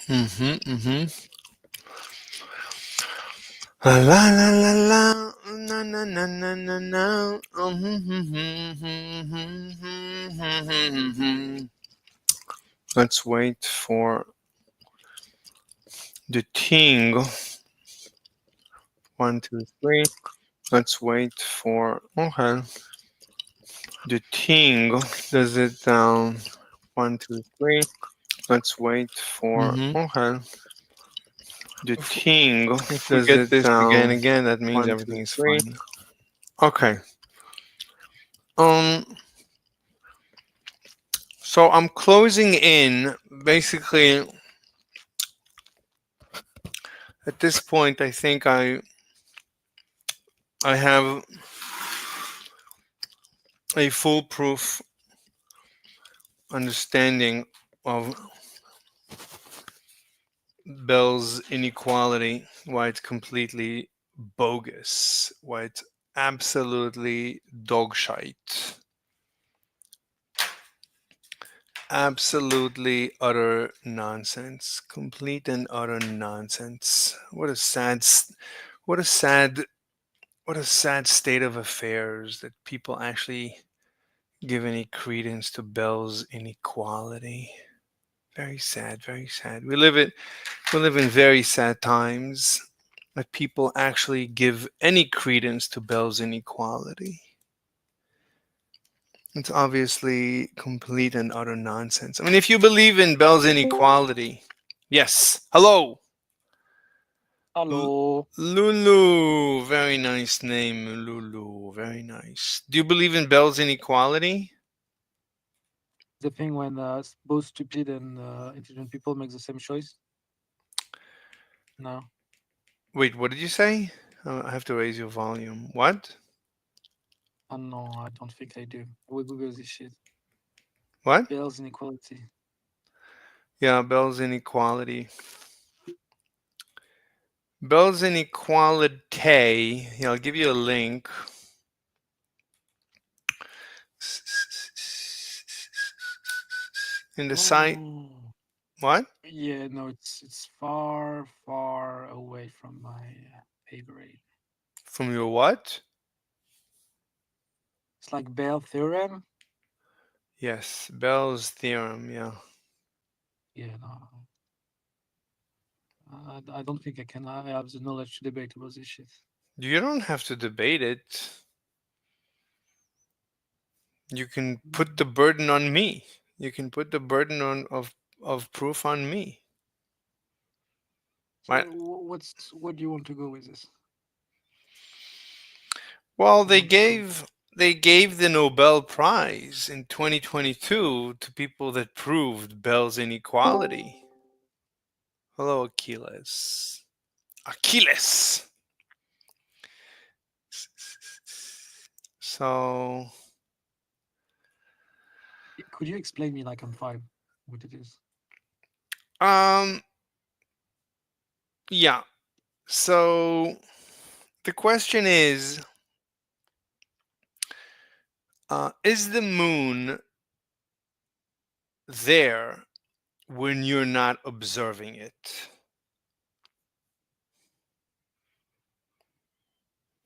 Mm-hmm. Mm-hmm. La la la la la na na na na na na. Let's wait for the ting. 1, 2, 3. Let's wait for the ting. Does it down? 1, 2, 3. Let's wait for the ting. If we Does get it this again, down? again, that means One, everything two, is three. fine. Okay. Um. So I'm closing in. Basically, at this point, I think I have a foolproof understanding of Bell's inequality, why it's completely bogus, why it's absolutely dogshite, absolutely utter nonsense, complete and utter nonsense. What a sad, what a sad state of affairs that people actually give any credence to Bell's inequality. Very sad, very sad. We live in very sad times that people actually give any credence to Bell's inequality. It's obviously complete and utter nonsense. I mean, if you believe in Bell's inequality, yes. Hello, Hello. Lulu. Very nice name, Lulu. Very nice. Do you believe in Bell's inequality? The thing when both stupid and intelligent people make the same choice? No. Wait, what did you say? I have to raise your volume. What? No, I don't think I do. I will Google this shit. What? Bell's inequality. Yeah, Bell's inequality. Bell's inequality. Yeah, I'll give you a link. In the site. Oh. What? Yeah, no, it's far, far away from my pay grade. From your what? It's like Bell theorem. Yes, Bell's theorem. Yeah. Yeah, no. I don't think I can. I have the knowledge to debate about this shit. You don't have to debate it. You can put the burden on me. You can put the burden of proof on me. So Right? what do you want to go with this? Well, I don't think. they gave the Nobel Prize in 2022 to people that proved Bell's inequality. Hello, Achilles. Achilles. So, Could you explain me like I'm five what it is? um, yeah. So the question is the moon there when you're not observing it?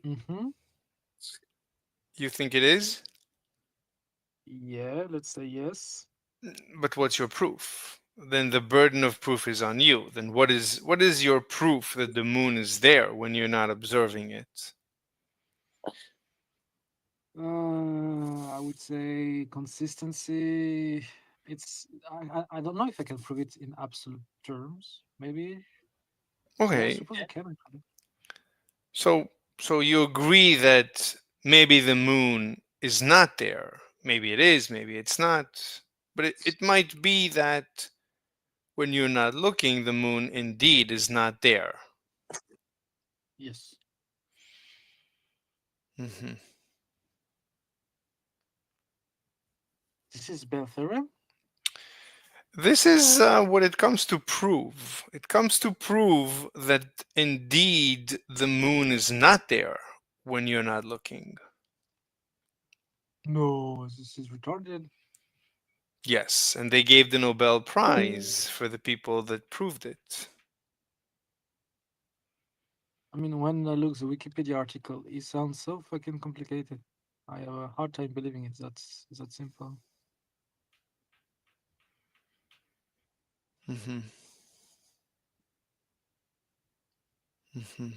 Mm-hmm. You think it is? Yeah, let's say yes. But what's your proof? Then the burden of proof is on you. Then what is your proof that the moon is there when you're not observing it? I would say consistency. I don't know if I can prove it in absolute terms. Maybe. Yeah, I Okay. suppose I can actually. So so you agree that maybe the moon is not there. Maybe it is, maybe it's not. But it might be that when you're not looking, the moon indeed is not there. Yes. Hmm. This is Bell theorem. This is what it comes to prove. It comes to prove that indeed the moon is not there when you're not looking. No, this is retarded. Yes, and they gave the Nobel Prize for the people that proved it. I mean, when I look the Wikipedia article, it sounds so fucking complicated. I have a hard time believing it's that simple. Hmm. Hmm.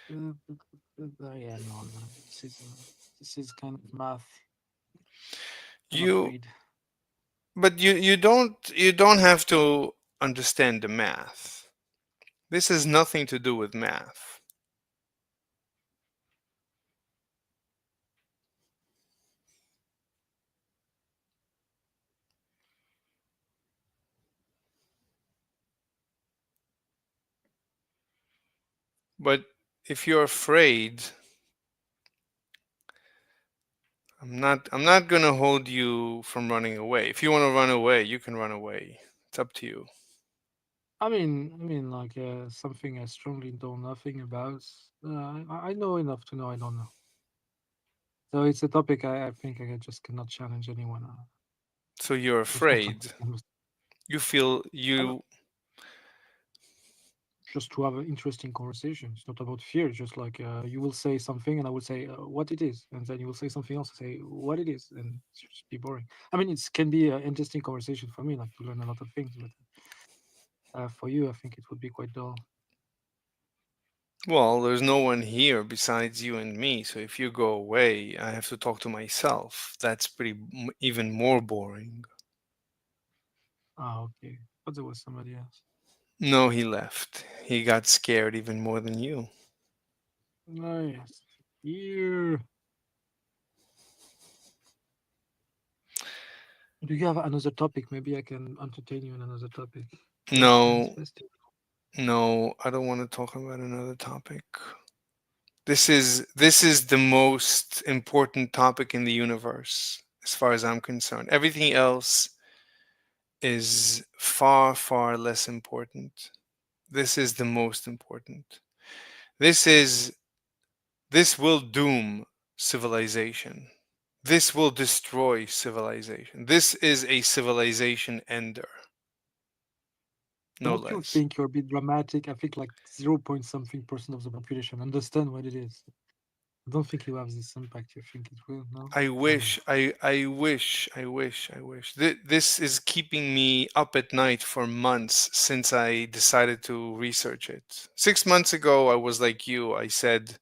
Yeah, no, no, this is kind of math. I'm You, afraid. but you don't have to understand the math. This has nothing to do with math. But if you're afraid, I'm not going to hold you from running away. If you want to run away, you can run away. It's up to you. Like something I strongly know nothing about. I know enough to know I don't know. So it's a topic I think I just cannot challenge anyone. So you're Just not to afraid. understand. You feel I'm you just to have an interesting conversation. It's not about fear. It's just like you will say something, and I will say what it is, and then you will say something else and say what it is, and it's just be boring. I mean, it can be an interesting conversation for me, like to learn a lot of things, but for you, I think it would be quite dull. well, there's no one here besides you and me. So if you go away, I have to talk to myself. That's even more boring. Ah, okay. But there was somebody else. No, he left. He got scared even more than you. Oh yes. Here. Do you have another topic? Maybe I can entertain you in another topic. Less science No, festival. no, I don't want to talk about another topic. This is the most important topic in the universe as far as I'm concerned. Everything else is far, far less important. This is the most important. This is this will doom civilization. This will destroy civilization. This is a civilization ender, no Don't you less. think you're a bit dramatic? I think like 0 point something percent of the population understand what it is. I don't think you have this impact. You think it will? No? I I don't wish, know. I wish. This is keeping me up at night for months since I decided to research it. 6 months ago, I was like you. I said,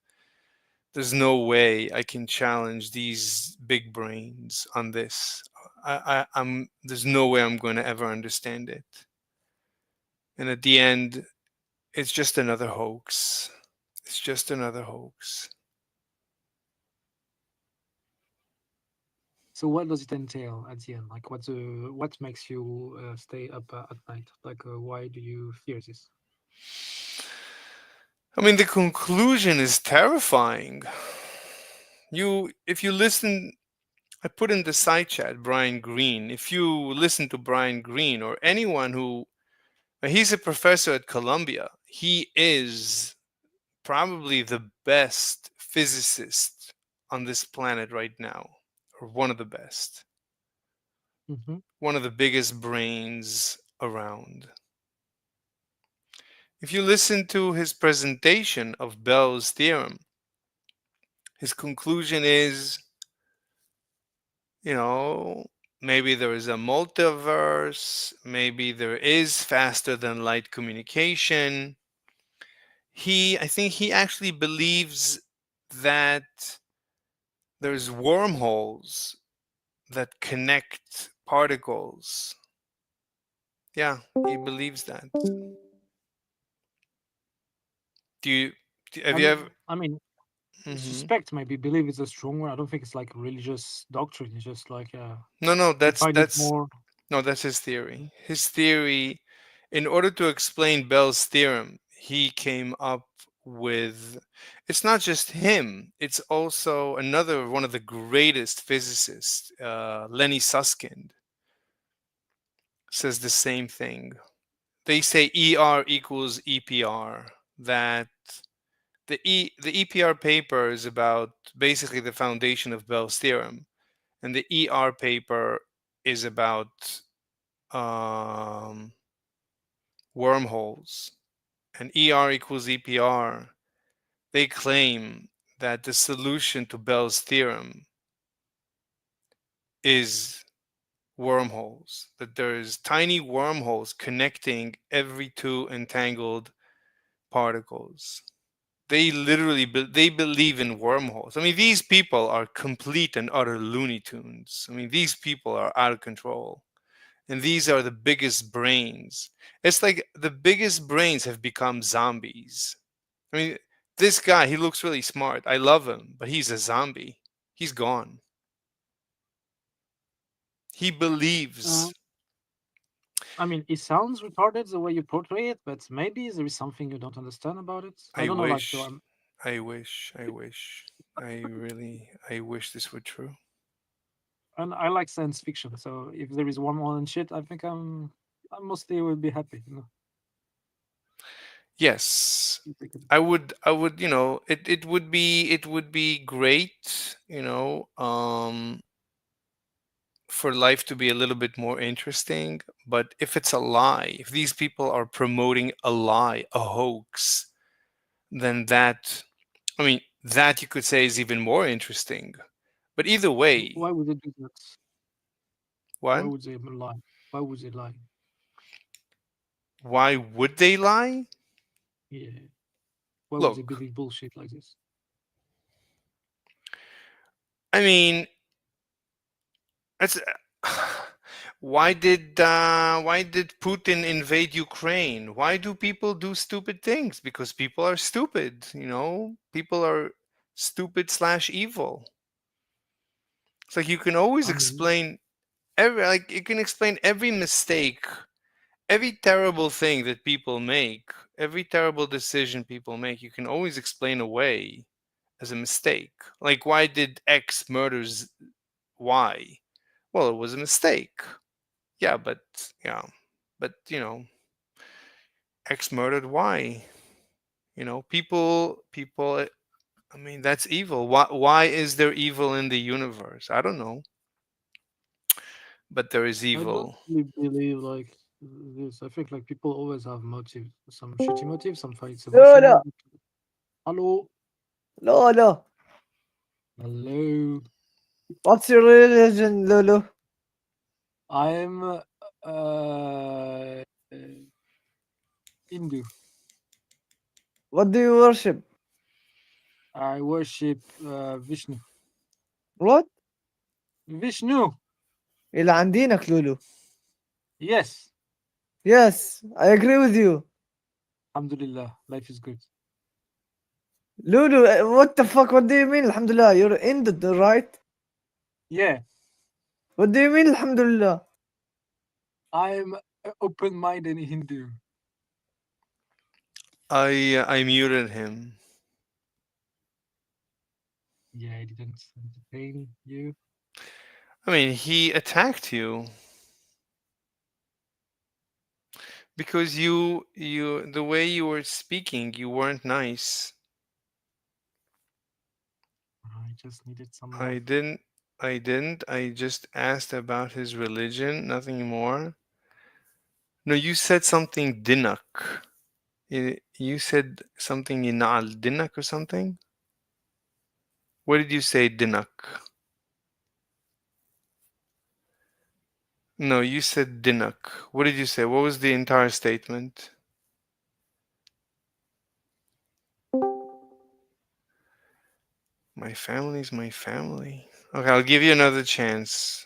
there's no way I can challenge these big brains on this. There's no way I'm going to ever understand it. And at the end, it's just another hoax. It's just another hoax. So what does it entail at the end? Like what makes you stay up at night? Like why do you fear this? I mean, the conclusion is terrifying. If you listen, I put in the side chat Brian Greene. If you listen to Brian Greene or anyone who, he's a professor at Columbia, he is probably the best physicist on this planet right now, or one of the best, Hmm. one of the biggest brains around. If you listen to his presentation of Bell's theorem, his conclusion is, you know, maybe there is a multiverse, maybe there is faster than light communication. I think he actually believes that there's wormholes that connect particles. Yeah, he believes that. Do you, have you ever? I mean, Hmm. suspect maybe believe is a strong word. I don't think it's like religious doctrine. It's just like No, no, you that's find it that's more. no, that's his theory. His theory, in order to explain Bell's theorem, he came up with. It's not just him. It's also another one of the greatest physicists, Lenny Susskind, says the same thing. They say ER equals EPR. That the EPR paper is about basically the foundation of Bell's theorem, and the paper is about um, wormholes, and equals EPR, they claim that the solution to Bell's theorem is wormholes, that there's tiny wormholes connecting every two entangled particles. They literally they believe in wormholes. I mean, these people are complete and utter Looney Tunes. I mean, these people are out of control. And these are the biggest brains. It's like the biggest brains have become zombies. I mean, this guy, he looks really smart. I love him, but he's a zombie. He's gone. He Uh, believes. I mean, it sounds retarded the way you portray it, but maybe there is something you don't understand about it. I I don't know, like, so wish. I wish. I wish. I really. I wish this were true. and I like science fiction. So if there is one more and shit, I think I mostly will be happy. Yes. If we could- I would, it would be great, for life to be a little bit more interesting. But if it's a lie, if these people are promoting a lie, a hoax, then that, I mean, that you could say is even more interesting. But either way, Why would they do that? Why what? would they lie? Why would they lie? Why would they lie? Yeah. Why would they Look, believe bullshit like this? I mean, it's why did Putin invade Ukraine? Why do people do stupid things? Because people are stupid, People are stupid slash evil. It's like you can always I mean, explain you can explain every mistake, every terrible thing that people make, every terrible decision people make, you can always explain away as a mistake. Like, why did X murders Y? Well, it was a mistake. Yeah, but X murdered Y. People. I mean, that's evil. Why is there evil in the universe? I don't know, but there is I don't evil. really believe like this. I think like people always have motives, some shitty motives, some fights emotional. Lolo, Hello, Lolo. hello. What's your religion, Lolo? I'm Hindu. What do you worship? I worship Vishnu. What? Vishnu. إلى عن دينك لولو. Yes. Yes, I agree with you. Alhamdulillah. Life is good. Lulu, what the fuck? What do you mean? Alhamdulillah, you're Indian, right? Yeah. What do you mean? Alhamdulillah. I'm open-minded Hindu. I muted him Yeah, I didn't entertain you. I mean, he attacked you because the way you were speaking, you weren't nice. I just needed some I love. didn't I just asked about his religion, nothing more. No, you said something dinak. You said something inal dinak or something? What did you say dinak? No, you said dinak. What did you say? What was the entire statement? My family's my family. Okay, I'll give you another chance.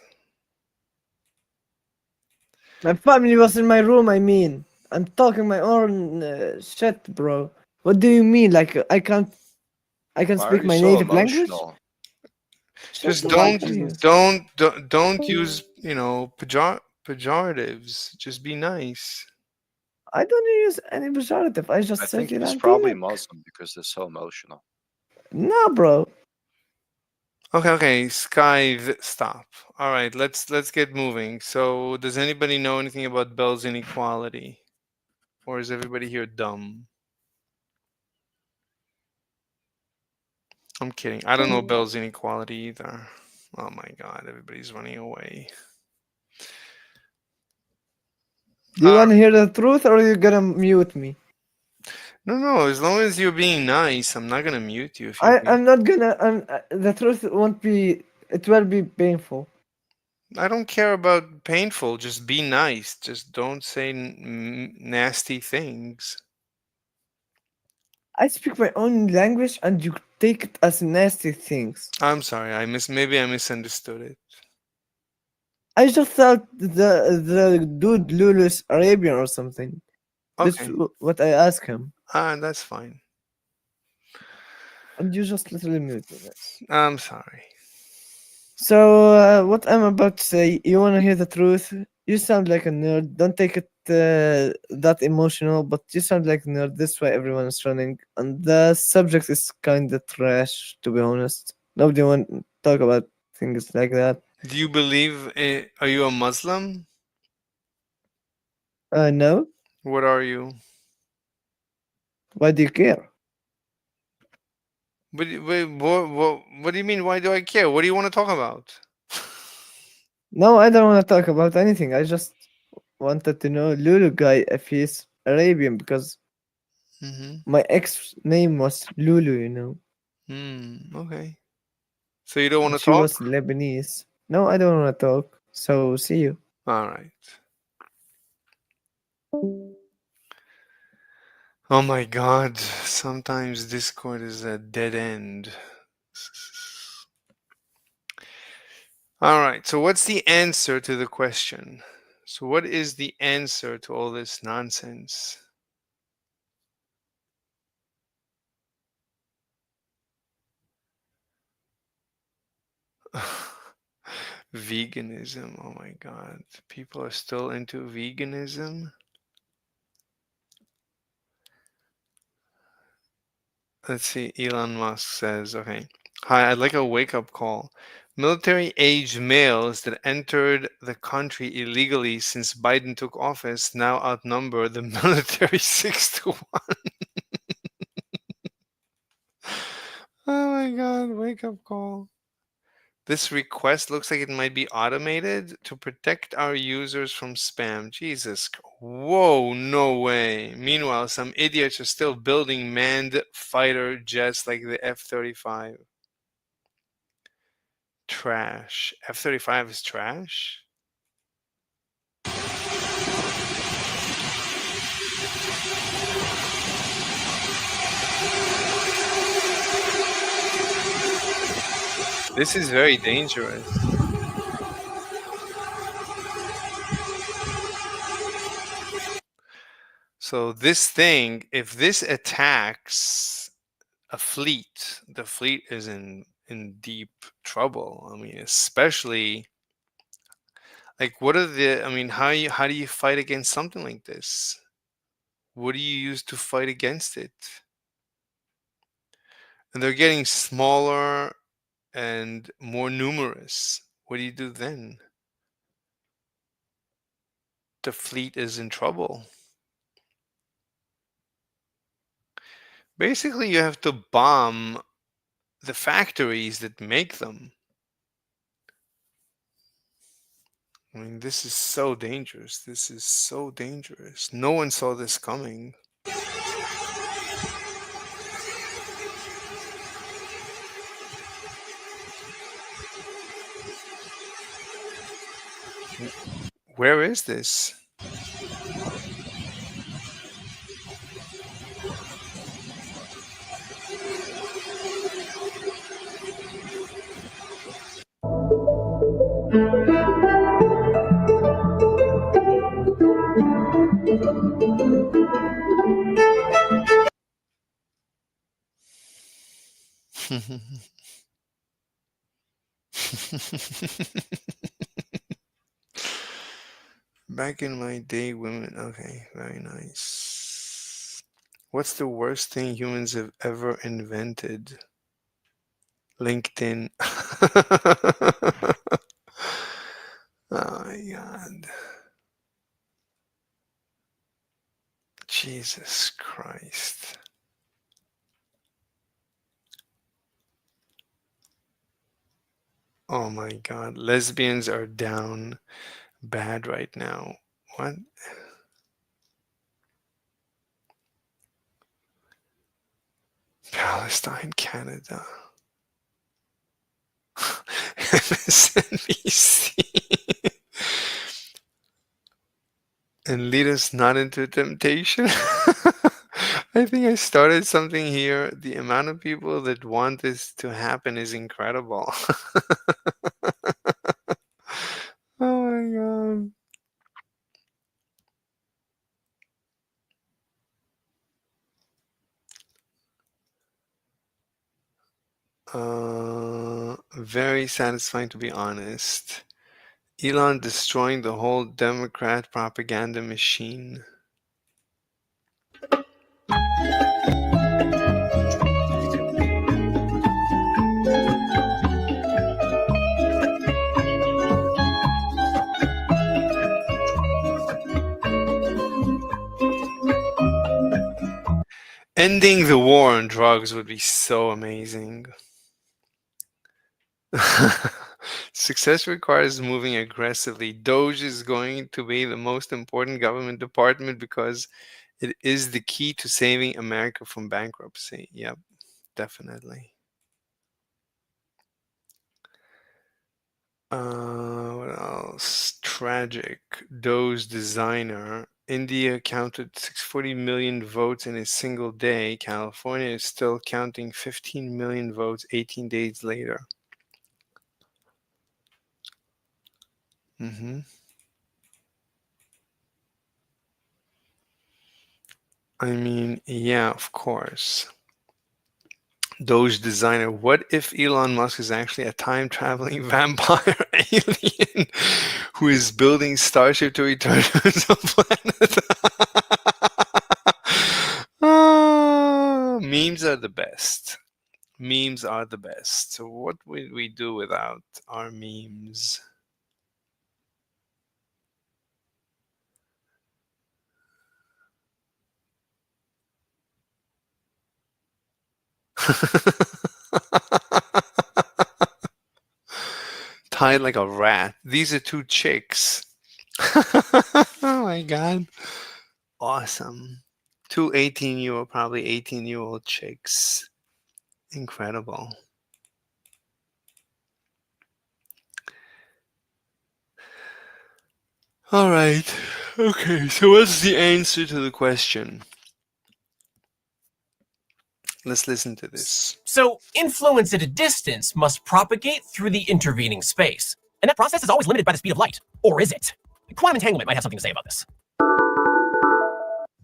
My family was in my room, I mean. I'm talking my own shit, bro. What do you mean? Like, I can Why are speak you my so native language? emotional? Shut Just the It's my fuck don't up, you. business. don't use, pejoratives. Just be nice. I don't use any pejorative. I I just said think you he's don't probably dinak. Muslim because they're so emotional. Nah, bro. Okay, Sky, stop. All right, let's get moving. So, does anybody know anything about Bell's inequality, or is everybody here dumb? I'm kidding. I don't know So Bell's inequality either. Oh my God, everybody's running away. Do you want to hear the truth or are you gonna mute me? No, no, as long as you're being nice, I'm not gonna mute you if you're being. I'm not gonna. The truth won't be. It will be painful. I don't care about painful, just be nice. Just don't say nasty things. I speak my own language and you take it as nasty things. I'm sorry, maybe I misunderstood it. I just thought the dude Lulu is Arabian or something. That's Okay. what I asked him. That's fine. And you just literally mute me. Nice. I'm sorry. So, what I'm about to say, you want to hear the truth? You sound like a nerd. Don't take it that emotional, but you sound like a nerd. This way everyone is running. And the subject is kind of trash, to be honest. Nobody want to talk about things like that. Do you believe are you a Muslim? No? What are you? Why do you care? What do you mean? Why do I care? What do you want to talk about? No, I don't want to talk about anything. I just wanted to know Lulu guy if he's Arabian because Mm-hmm. my ex name was Lulu, you know. Okay. So you don't want And to she talk? was Lebanese. No, I don't want to talk. So see you. All right. Oh my God. Sometimes Discord is a dead end. All right. So what's the answer to the question? So what is the answer to all this nonsense? Veganism. Oh my God. People are still into veganism. Let's see. Elon Musk says, okay. Hi, I'd like a wake up call. Military age males that entered the country illegally since Biden took office now outnumber the military 6 to 1. Oh my God. Wake up call. This request looks like it might be automated to protect our users from spam. Whoa, no way. Meanwhile, some idiots are still building manned fighter jets like the F 35. Trash. F 35 is trash? This is very dangerous. So, this thing, if this attacks a fleet, the fleet is in deep trouble. I mean, especially like what are the I mean, how do you fight against something like this? What do you use to fight against it? And they're getting smaller and more numerous. What do you do then? The fleet is in trouble. Basically, you have to bomb the factories that make them. I mean, this is so dangerous. This is so dangerous. No one saw this coming. Where is this? Back in my day, women. Okay, very nice. What's the worst thing humans have ever invented? LinkedIn. Oh my God. Jesus Christ. Oh my God. Lesbians are down bad right now. What? Palestine, Canada. MSNBC. And lead us not into temptation. I think I started something here. The amount of people that want this to happen is incredible. Oh my God. Very satisfying to be honest. Elon destroying the whole Democrat propaganda machine. Ending the war on drugs would be so amazing. Success requires moving aggressively. Doge is going to be the most important government department because it is the key to saving America from bankruptcy. Yep, definitely. What else? Tragic. Doge designer. India counted 640 million votes in a single day. California is still counting 15 million votes 18 days later. Mm-hmm. I mean, yeah, of course. Doge designer. What if Elon Musk is actually a time traveling vampire alien who is building Starship to return to his planet? Memes are the best. Memes are the best. So, what would we do without our memes? Tied like a rat. These are two chicks. Oh my God. Awesome. Two 18-year-old, probably 18-year-old chicks. Incredible. All right. Okay, so what's the answer to the question? Let's listen to this. So, influence at a distance must propagate through the intervening space. And that process is always limited by the speed of light. Or is it? Quantum entanglement might have something to say about this.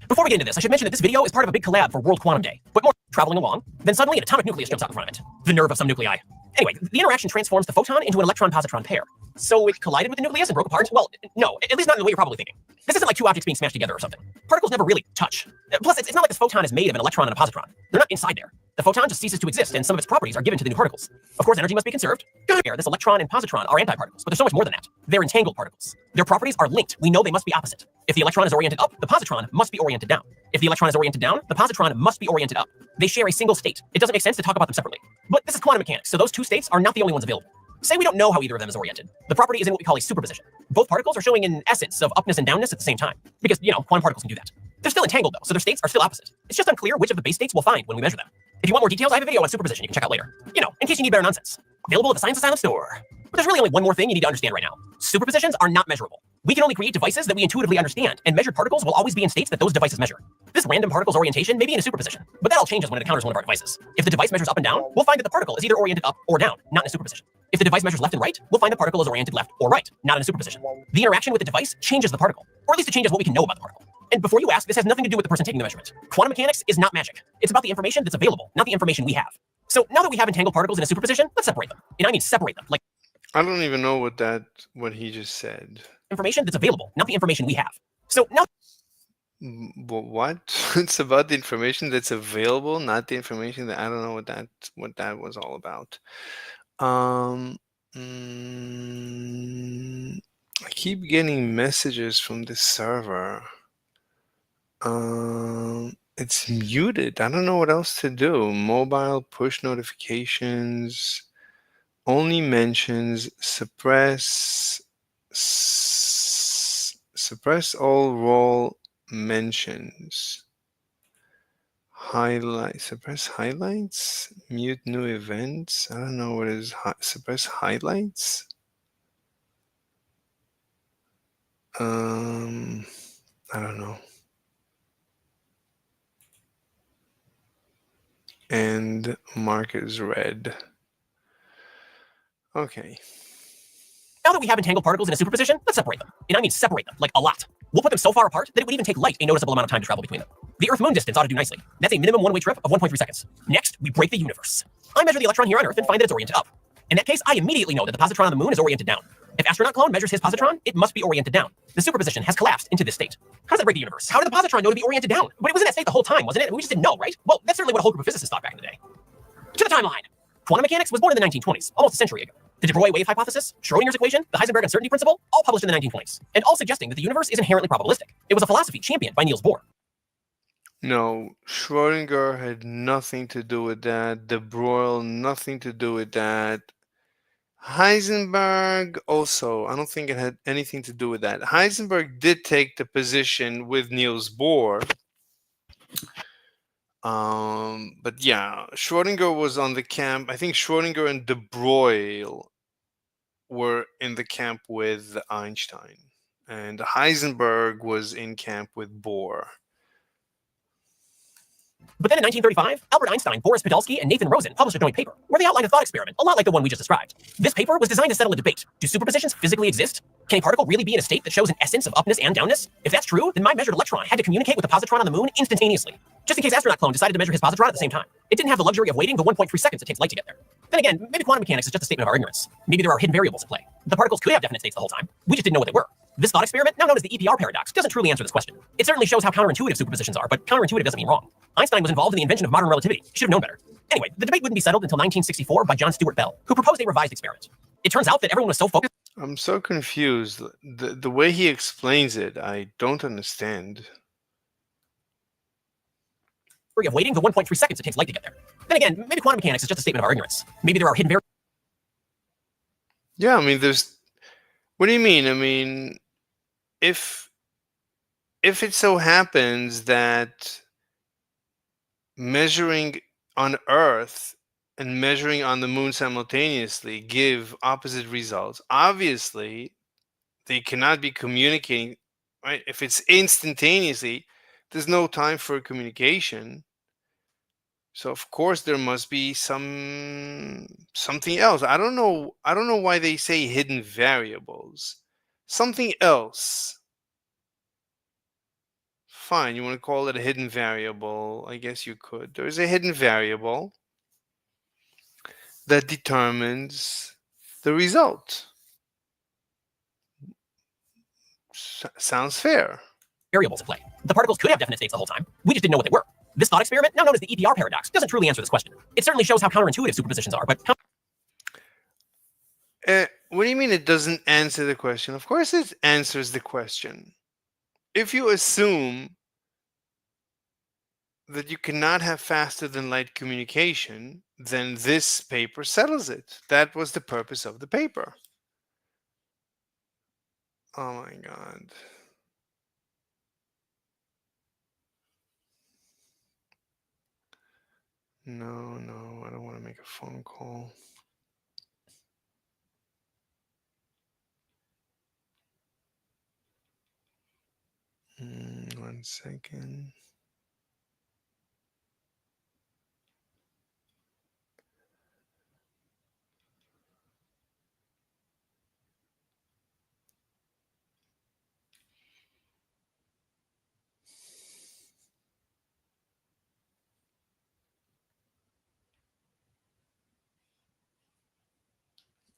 Before we get into this, I should mention that this video is part of a big collab for World Quantum Day. But more traveling along, then suddenly an atomic nucleus jumps out in front of it. The nerve of some nuclei. Anyway, the interaction transforms the photon into an electron-positron pair. So it collided with the nucleus and broke apart? Well, no, at least not in the way you're probably thinking. This isn't like two objects being smashed together or something. Particles never really touch. Plus, it's not like this photon is made of an electron and a positron. They're not inside there. The photon just ceases to exist, and some of its properties are given to the new particles. Of course, energy must be conserved. This electron and positron are antiparticles, but there's so much more than that. They're entangled particles. Their properties are linked. We know they must be opposite. If the electron is oriented up, the positron must be oriented down. If the electron is oriented down, the positron must be oriented up. They share a single state. It doesn't make sense to talk about them separately. But this is quantum mechanics, so those two states are not the only ones available. Say we don't know how either of them is oriented. The property is in what we call a superposition. Both particles are showing an essence of upness and downness at the same time. Because, quantum particles can do that. They're still entangled though, so their states are still opposite. It's just unclear which of the base states we'll find when we measure them. If you want more details, I have a video on superposition you can check out later. In case you need better nonsense. Available at the Science Asylum store. But there's really only one more thing you need to understand right now. Superpositions are not measurable. We can only create devices that we intuitively understand, and measured particles will always be in states that those devices measure. This random particle's orientation may be in a superposition, but that all changes when it encounters one of our devices. If the device measures up and down, we'll find that the particle is either oriented up or down, not in a superposition. If the device measures left and right, we'll find the particle is oriented left or right, not in a superposition. The interaction with the device changes the particle, or at least it changes what we can know about the particle. And before you ask, this has nothing to do with the person taking the measurement. Quantum mechanics is not magic. It's about the information that's available, not the information we have. So now that we have entangled particles in a superposition, let's separate them. And I mean separate them, like I don't even know what he just said. information that's available, not the information we have. So now What? It's about the information that's available, not the information that I don't know what that was all about. Um, I keep getting messages from this server. It's muted. I don't know what else to do. Mobile push notifications. only mentions suppress all role mentions. Suppress highlights, mute new events. I don't know what is suppress highlights. I don't know. And mark is red. Okay. Now that we have entangled particles in a superposition, let's separate them. And I mean separate them, like a lot. We'll put them so far apart that it would even take light a noticeable amount of time to travel between them. The Earth-Moon distance ought to do nicely. That's a minimum one-way trip of 1.3 seconds. Next, we break the universe. I measure the electron here on Earth and find that it's oriented up. In that case, I immediately know that the positron on the Moon is oriented down. If astronaut clone measures his positron, it must be oriented down. The superposition has collapsed into this state. How does that break the universe? How did the positron know to be oriented down? But it was in that state the whole time, wasn't it? We just didn't know, right? Well, that's certainly what a whole group of physicists thought back in the day. To the timeline. Quantum mechanics was born in the 1920s, almost a century ago. The de Broglie wave hypothesis, Schrodinger's equation, the Heisenberg uncertainty principle, all published in the 1920s, and all suggesting that the universe is inherently probabilistic. It was a philosophy championed by Niels Bohr. No, Schrodinger had nothing to do with that. De Broglie, nothing to do with that. Heisenberg also, I don't think it had anything to do with that. Heisenberg did take the position with Niels Bohr. But yeah, Schrodinger was on the camp. I think Schrodinger and de Broglie were in the camp with Einstein, and Heisenberg was in camp with Bohr. But then in 1935, Albert Einstein, Boris Podolsky, and Nathan Rosen published a joint paper where they outlined a thought experiment, a lot like the one we just described. This paper was designed to settle a debate. Do superpositions physically exist? Can a particle really be in a state that shows an essence of upness and downness? If that's true, then my measured electron had to communicate with the positron on the Moon instantaneously, just in case astronaut clone decided to measure his positron at the same time. It didn't have the luxury of waiting the 1.3 seconds it takes light to get there. Then again, maybe quantum mechanics is just a statement of our ignorance. Maybe there are hidden variables at play. The particles could have definite states the whole time. We just didn't know what they were. This thought experiment, now known as the EPR paradox, doesn't truly answer this question. It certainly shows how counterintuitive superpositions are, but counterintuitive doesn't mean wrong. Einstein was involved in the invention of modern relativity. He should have known better. Anyway, the debate wouldn't be settled until 1964 by John Stuart Bell, who proposed a revised experiment. It turns out that everyone was so focused. I'm so confused. The way he explains it, I don't understand. Of waiting the 1.3 seconds it takes light to get there. Then again, maybe quantum mechanics is just a statement of our ignorance. Maybe there are hidden variables. Yeah, I mean, there's. What do you mean? I mean, if it so happens that measuring on Earth and measuring on the Moon simultaneously give opposite results, obviously they cannot be communicating, right? If it's instantaneously, there's no time for communication. So of course there must be something else. I don't know why they say hidden variables. Something else. Fine, you want to call it a hidden variable. I guess you could. There's a hidden variable that determines the result. Sounds fair. Variables at play. The particles could have definite states the whole time. We just didn't know what they were. This thought experiment, now known as the EPR paradox, doesn't truly answer this question. It certainly shows how counterintuitive superpositions are, but what do you mean it doesn't answer the question? Of course it answers the question. If you assume that you cannot have faster than light communication, then this paper settles it. That was the purpose of the paper. Oh my God. No, I don't want to make a phone call. One second.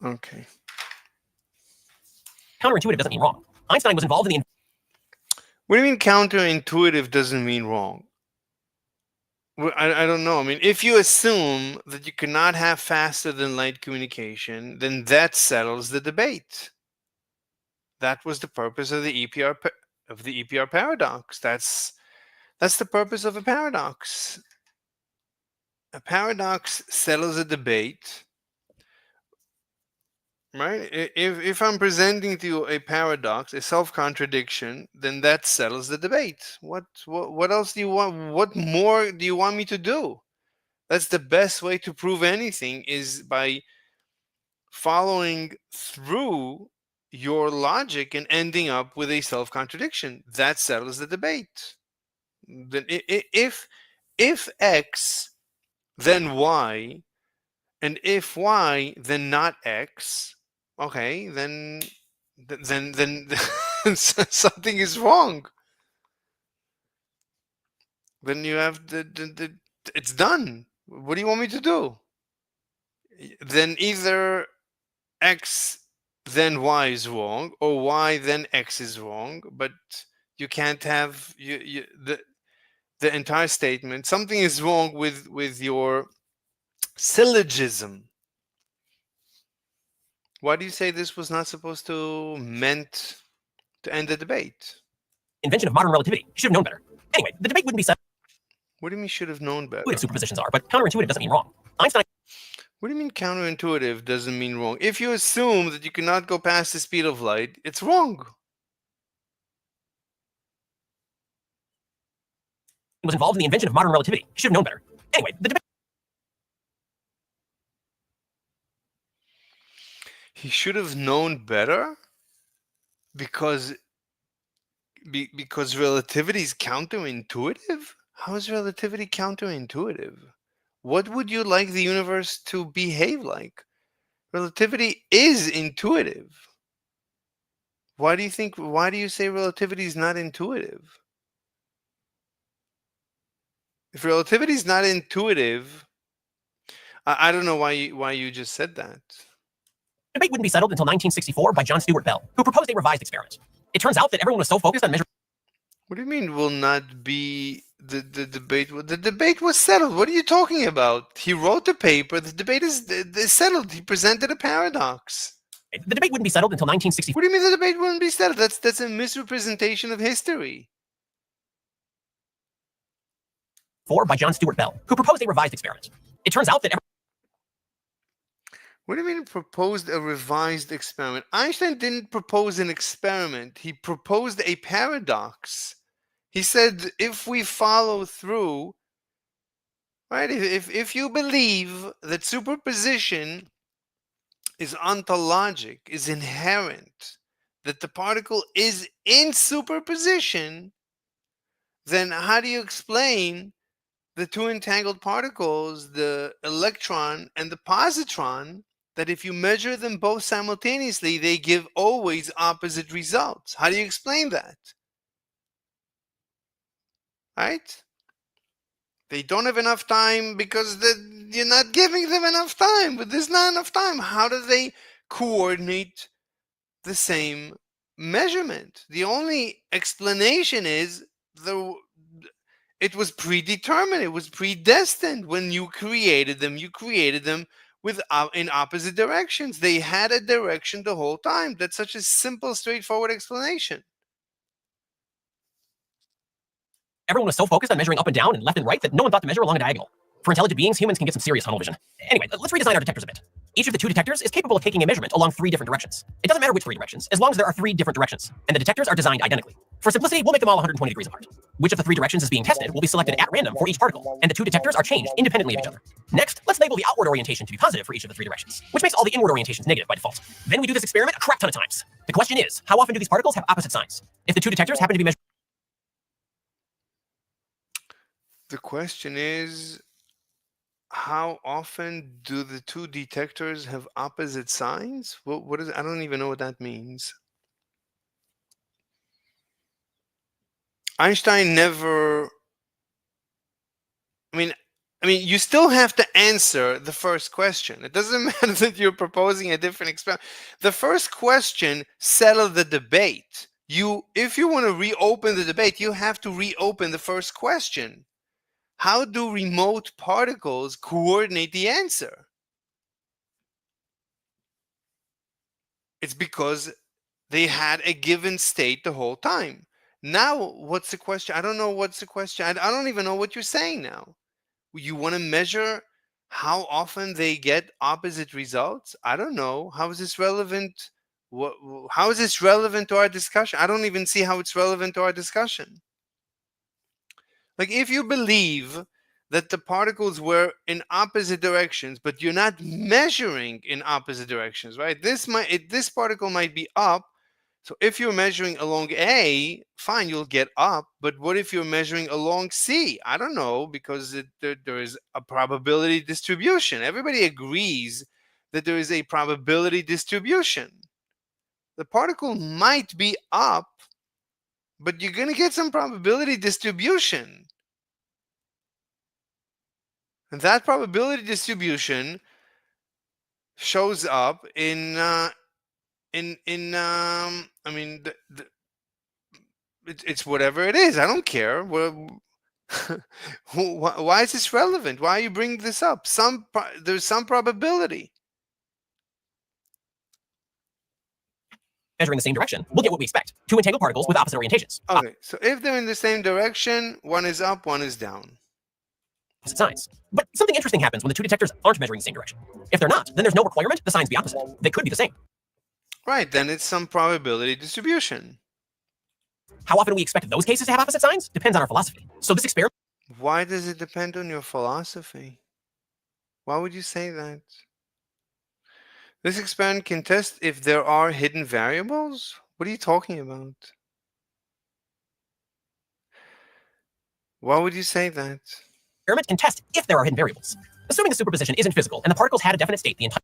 Okay. counterintuitive doesn't mean wrong. Einstein was involved in the. What do you mean counterintuitive doesn't mean wrong? Well, I don't know. I mean, if you assume that you cannot have faster than light communication, then that settles the debate. That was the purpose of the EPR paradox. That's the purpose of a paradox. A paradox settles a debate right? If I'm presenting to you a paradox, a self-contradiction, then that settles the debate. What else do you want? What more do you want me to do? That's the best way to prove anything, is by following through your logic and ending up with a self-contradiction. That settles the debate. Then if X, then Y, and if Y, then not X, okay, then something is wrong. Then you have it's done. What do you want me to do? Then either X then Y is wrong, or Y then X is wrong, but you can't have the entire statement. Something is wrong with your syllogism. Why do you say this was not supposed to meant to end the debate? Invention of modern relativity. You should have known better. Anyway, the debate wouldn't be settled What do you mean should have known better? if superpositions are, but counterintuitive doesn't mean wrong. Einstein What do you mean counterintuitive doesn't mean wrong? If you assume that you cannot go past the speed of light, it's wrong. was involved in the invention of modern relativity. You should have known better. Anyway, the debate He should have known better because because relativity is counterintuitive? How is relativity counterintuitive? What would you like the universe to behave like? Relativity is intuitive. Why do you say relativity is not intuitive? If relativity is not intuitive, I don't know why you just said that. debate wouldn't be settled until 1964 by John Stuart Bell, who proposed a revised experiment. It turns out that everyone was so focused on measuring What do you mean will not be the debate? The debate was settled. What are you talking about? He wrote the paper. The debate is settled. He presented a paradox. the debate wouldn't be settled until 1964 What do you mean the debate wouldn't be settled? That's a misrepresentation of history. by John Stuart Bell, who proposed a revised experiment. It turns out that What do you mean proposed a revised experiment? Einstein didn't propose an experiment. He proposed a paradox. He said if we follow through, right, if you believe that superposition is ontologic, is inherent, that the particle is in superposition, then how do you explain the two entangled particles, the electron and the positron, that if you measure them both simultaneously, they give always opposite results? How do you explain that? Right? They don't have enough time because you're not giving them enough time, but there's not enough time. How do they coordinate the same measurement? The only explanation is it was predetermined, it was predestined. When you created them with in opposite directions. They had a direction the whole time. That's such a simple, straightforward explanation. everyone was so focused on measuring up and down and left and right that no one thought to measure along a diagonal. For intelligent beings, humans can get some serious tunnel vision. Anyway, let's redesign our detectors a bit. Each of the two detectors is capable of taking a measurement along 3 different directions. It doesn't matter which 3 directions, as long as there are 3 different directions, and the detectors are designed identically. For simplicity, we'll make them all 120 degrees apart. Which of the 3 directions is being tested will be selected at random for each particle, and the 2 detectors are changed independently of each other. Next, let's label the outward orientation to be positive for each of the 3 directions, which makes all the inward orientations negative by default. Then we do this experiment a crap ton of times. The question is, how often do these particles have opposite signs? If the 2 detectors happen to be measured The question is, how often do the 2 detectors have opposite signs? What is? I don't even know what that means. Einstein never. I mean, you still have to answer the first question. It doesn't matter that you're proposing a different experiment. The first question settled the debate. If you want to reopen the debate, you have to reopen the first question. How do remote particles coordinate the answer? It's because they had a given state the whole time. Now, what's the question? I don't know what's the question. I don't even know what you're saying now. You want to measure How often they get opposite results? I don't know. How is this relevant? What, how is this relevant to our discussion? I don't even see how it's relevant to our discussion. Like, if you believe that the particles were in opposite directions, but you're not measuring in opposite directions, right? This particle might be up. So if you're measuring along A, fine, you'll get up. But what if you're measuring along C? I don't know, because there is a probability distribution. Everybody agrees that there is a probability distribution. The particle might be up, but you're going to get some probability distribution. And that probability distribution shows up in I mean, it's whatever it is. I don't care. Why is this relevant? Why are you bringing this up? There's some probability. Measuring the same direction, we'll get what we expect. Two entangled particles with opposite orientations. Okay, so if they're in the same direction, one is up, one is down. Opposite signs. But something interesting happens when the two detectors aren't measuring the same direction. If they're not, then there's no requirement the signs be opposite. They could be the same. Right, then it's some probability distribution. How often we expect those cases to have opposite signs depends on our philosophy. So this experiment. Why does it depend on your philosophy? Why would you say that? This experiment can test if there are hidden variables? What are you talking about? Why would you say that? Experiment can test if there are hidden variables. Assuming the superposition isn't physical and the particles had a definite state the entire.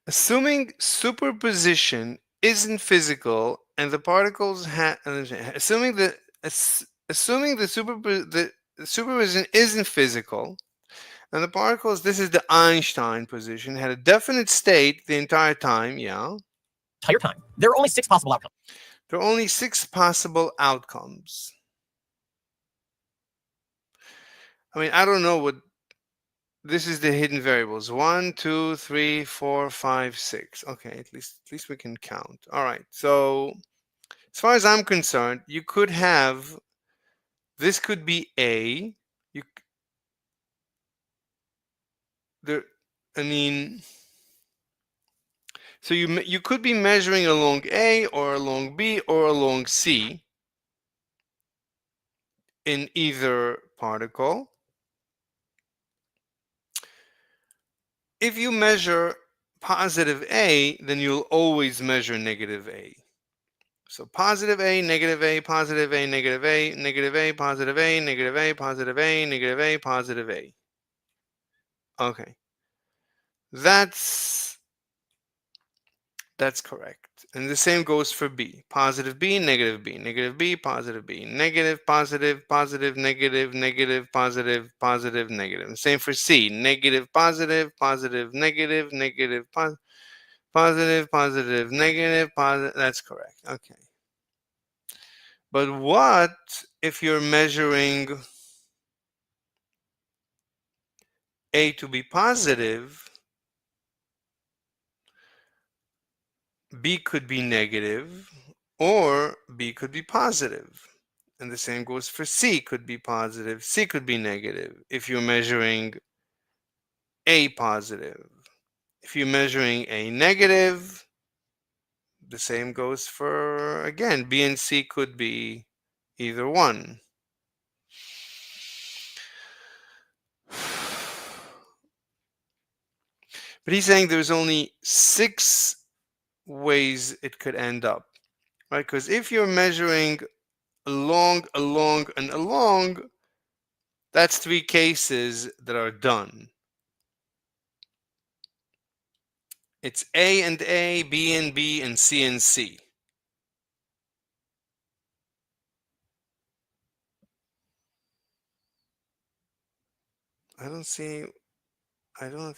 Assuming superposition isn't physical and the particles had, assuming the superposition isn't physical and the particles, this is the Einstein position, had a definite state the entire time. Yeah. Entire time. There are only 6 possible outcomes. There are only 6 possible outcomes. I mean, I don't know what. This is the hidden variables. 1, 2, 3, 4, 5, 6. Okay, at least we can count. All right. So as far as I'm concerned, you could have, this could be A. I mean, so you could be measuring along A or along B or along C in either particle. If you measure positive A, then you'll always measure negative A. So positive A, negative A, positive A, negative A, negative A, positive A, negative A, positive A, negative A, positive A. Okay. That's correct. And the same goes for B. Positive B, negative B, negative B, positive B, negative, positive, positive, negative, negative, positive, positive, negative. And same for C. Negative, positive, positive, negative, negative, positive, positive, negative, positive. That's correct. Okay. But what if you're measuring A to be positive? B could be negative, or B could be positive. And the same goes for C, could be positive, C could be negative if you're measuring A positive. If you're measuring A negative, the same goes for, again, B and C could be either one. But he's saying there's only 6 ways it could end up, right? Because if you're measuring along, and along, that's 3 cases that are done. It's A and A, B and B, and C and C. I don't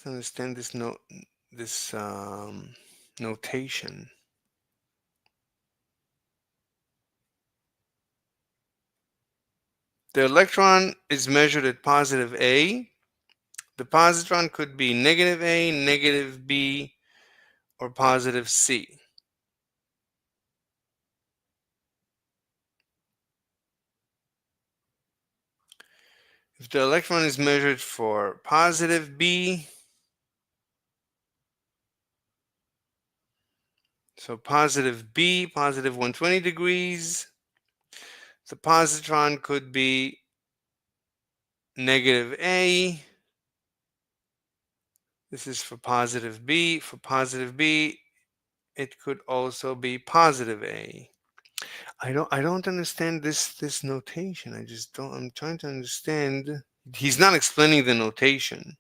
understand this notation. The electron is measured at positive A. The positron could be negative A, negative B, or positive C. If the electron is measured for positive B, so positive B, positive 120 degrees, the positron could be negative A. This is for positive B. For positive B, it could also be positive A. I don't understand this notation. I just don't. I'm trying to understand. He's not explaining the notation.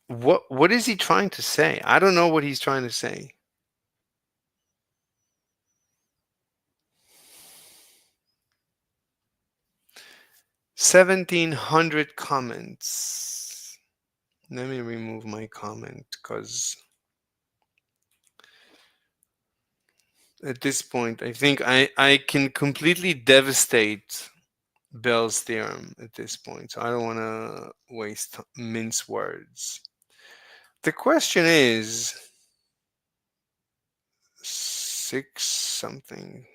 What is he trying to say? I don't know what he's trying to say. 1,700 comments. Let me remove my comment because at this point I think I can completely devastate Bell's theorem at this point. So I don't want to mince words. The question is 6 something.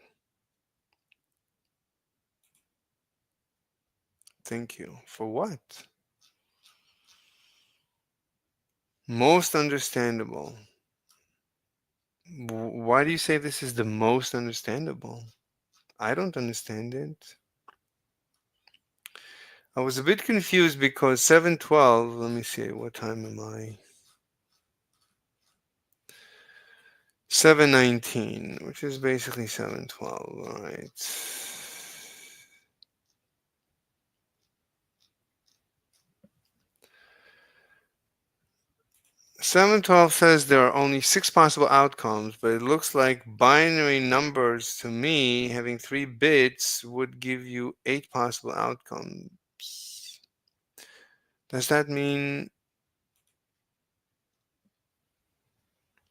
Thank you. For what? Most understandable. Why do you say this is the most understandable? I don't understand it. I was a bit confused because 7:12, let me see, what time am I? 7:19, which is basically 7:12, all right. 7:12 says there are only 6 possible outcomes, but it looks like binary numbers to me having 3 bits would give you 8 possible outcomes. Does that mean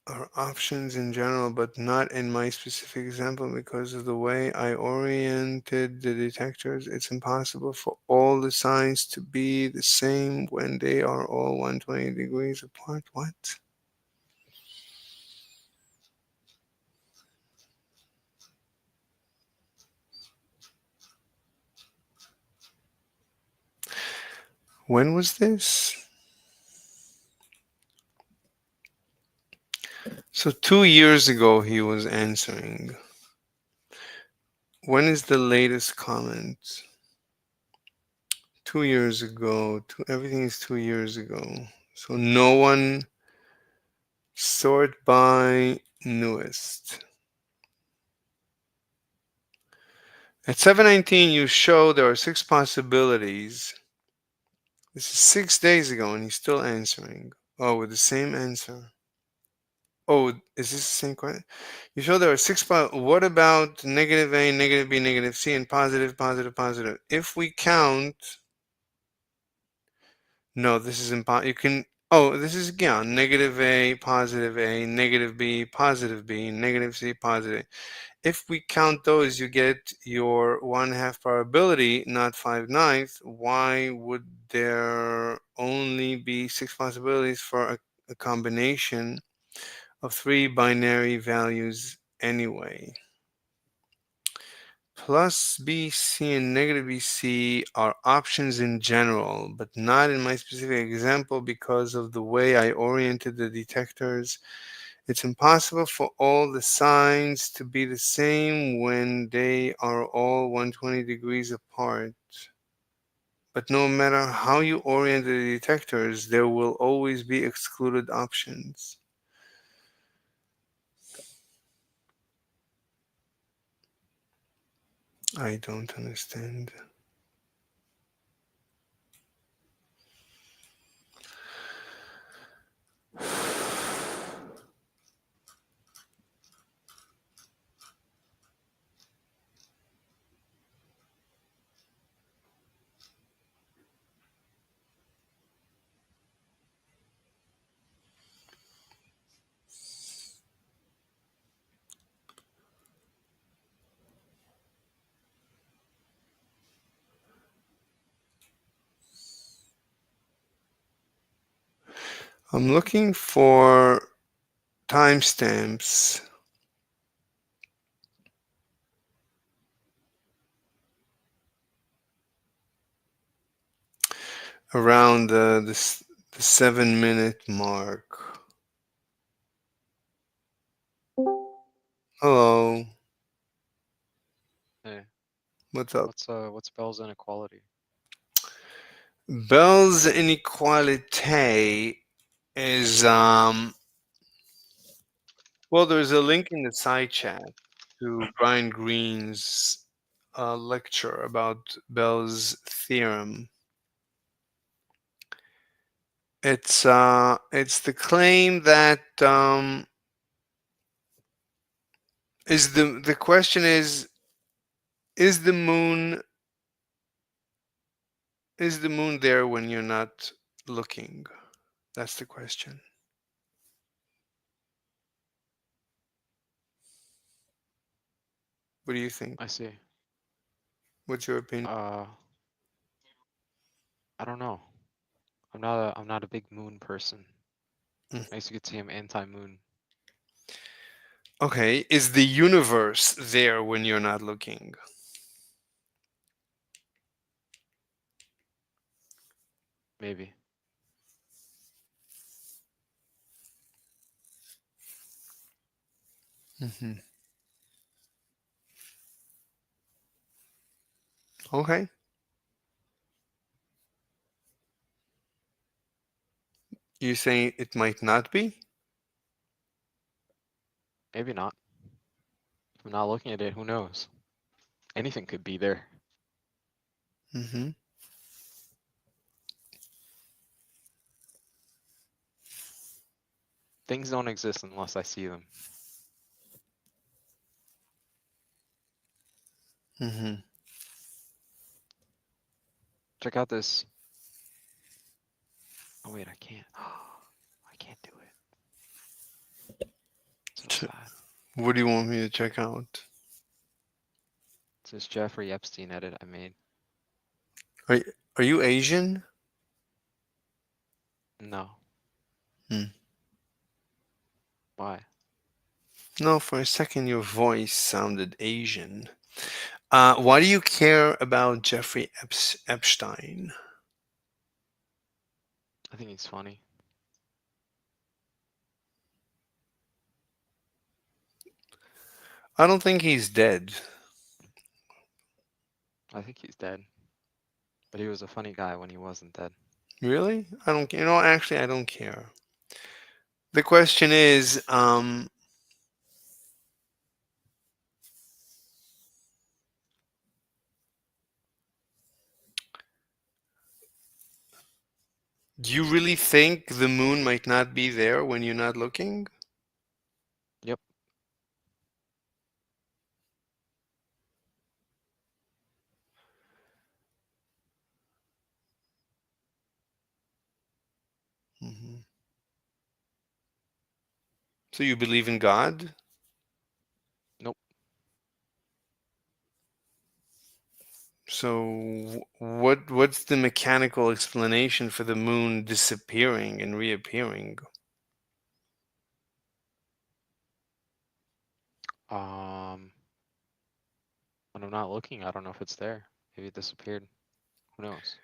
are options in general, but not in my specific example because of the way I oriented the detectors? It's impossible for all the signs to be the same when they are all 120 degrees apart. What? When was this? So 2 years ago he was answering. When is the latest comment? 2 years ago. Everything is 2 years ago. So no one sort by newest. At 7:19 you show there are 6 possibilities. This is 6 days ago and he's still answering. Oh, with the same answer. Oh, is this the same question? You show there are 6 what about negative A, negative B, negative C, and positive, positive, positive? If we count, no, this is impossible. You can, oh, this is, yeah, negative A, negative B, positive B, negative C, positive. If we count those, you get your 1/2 probability, not 5/9. Why would there only be 6 possibilities for a combination of 3 binary values anyway? Plus B, C, and negative B, C are options in general, but not in my specific example because of the way I oriented the detectors. It's impossible for all the signs to be the same when they are all 120 degrees apart. But no matter how you orient the detectors, there will always be excluded options. I don't understand. I'm looking for timestamps. around the 7 minute mark. Hello, Hey, what's up? what's Bell's inequality? Bell's inequality is well, there's a link in the side chat to Brian Greene's lecture about Bell's theorem. It's the claim that is the question is the moon is the moon there when you're not looking? That's the question. What do you think? I see. What's your opinion? Uh, I don't know. I'm not a big moon person. Mm. I used to see I'm anti-moon. Okay, is the universe there when you're not looking? Maybe. Hmm. Okay. You saying it might not be? Maybe not. If I'm not looking at it, who knows? Anything could be there. Hmm. Things don't exist unless I see them. Hmm. Check out this. Oh wait, I can't. I can't do it. So sad. What do you want me to check out? It's this Jeffrey Epstein edit I made. Are are you Asian? No. Hmm. Why? No, for a second your voice sounded Asian. Why do you care about Jeffrey Epstein? I think he's funny. I don't think he's dead. I think he's dead. But he was a funny guy when he wasn't dead. Really? I don't. You know, actually, I don't care. The question is, do you really think the moon might not be there when you're not looking? Yep. Hmm. So you believe in God? Nope. So what's the mechanical explanation for the moon disappearing and reappearing? Um, when I'm not looking, I don't know if it's there. Maybe it disappeared. Who knows?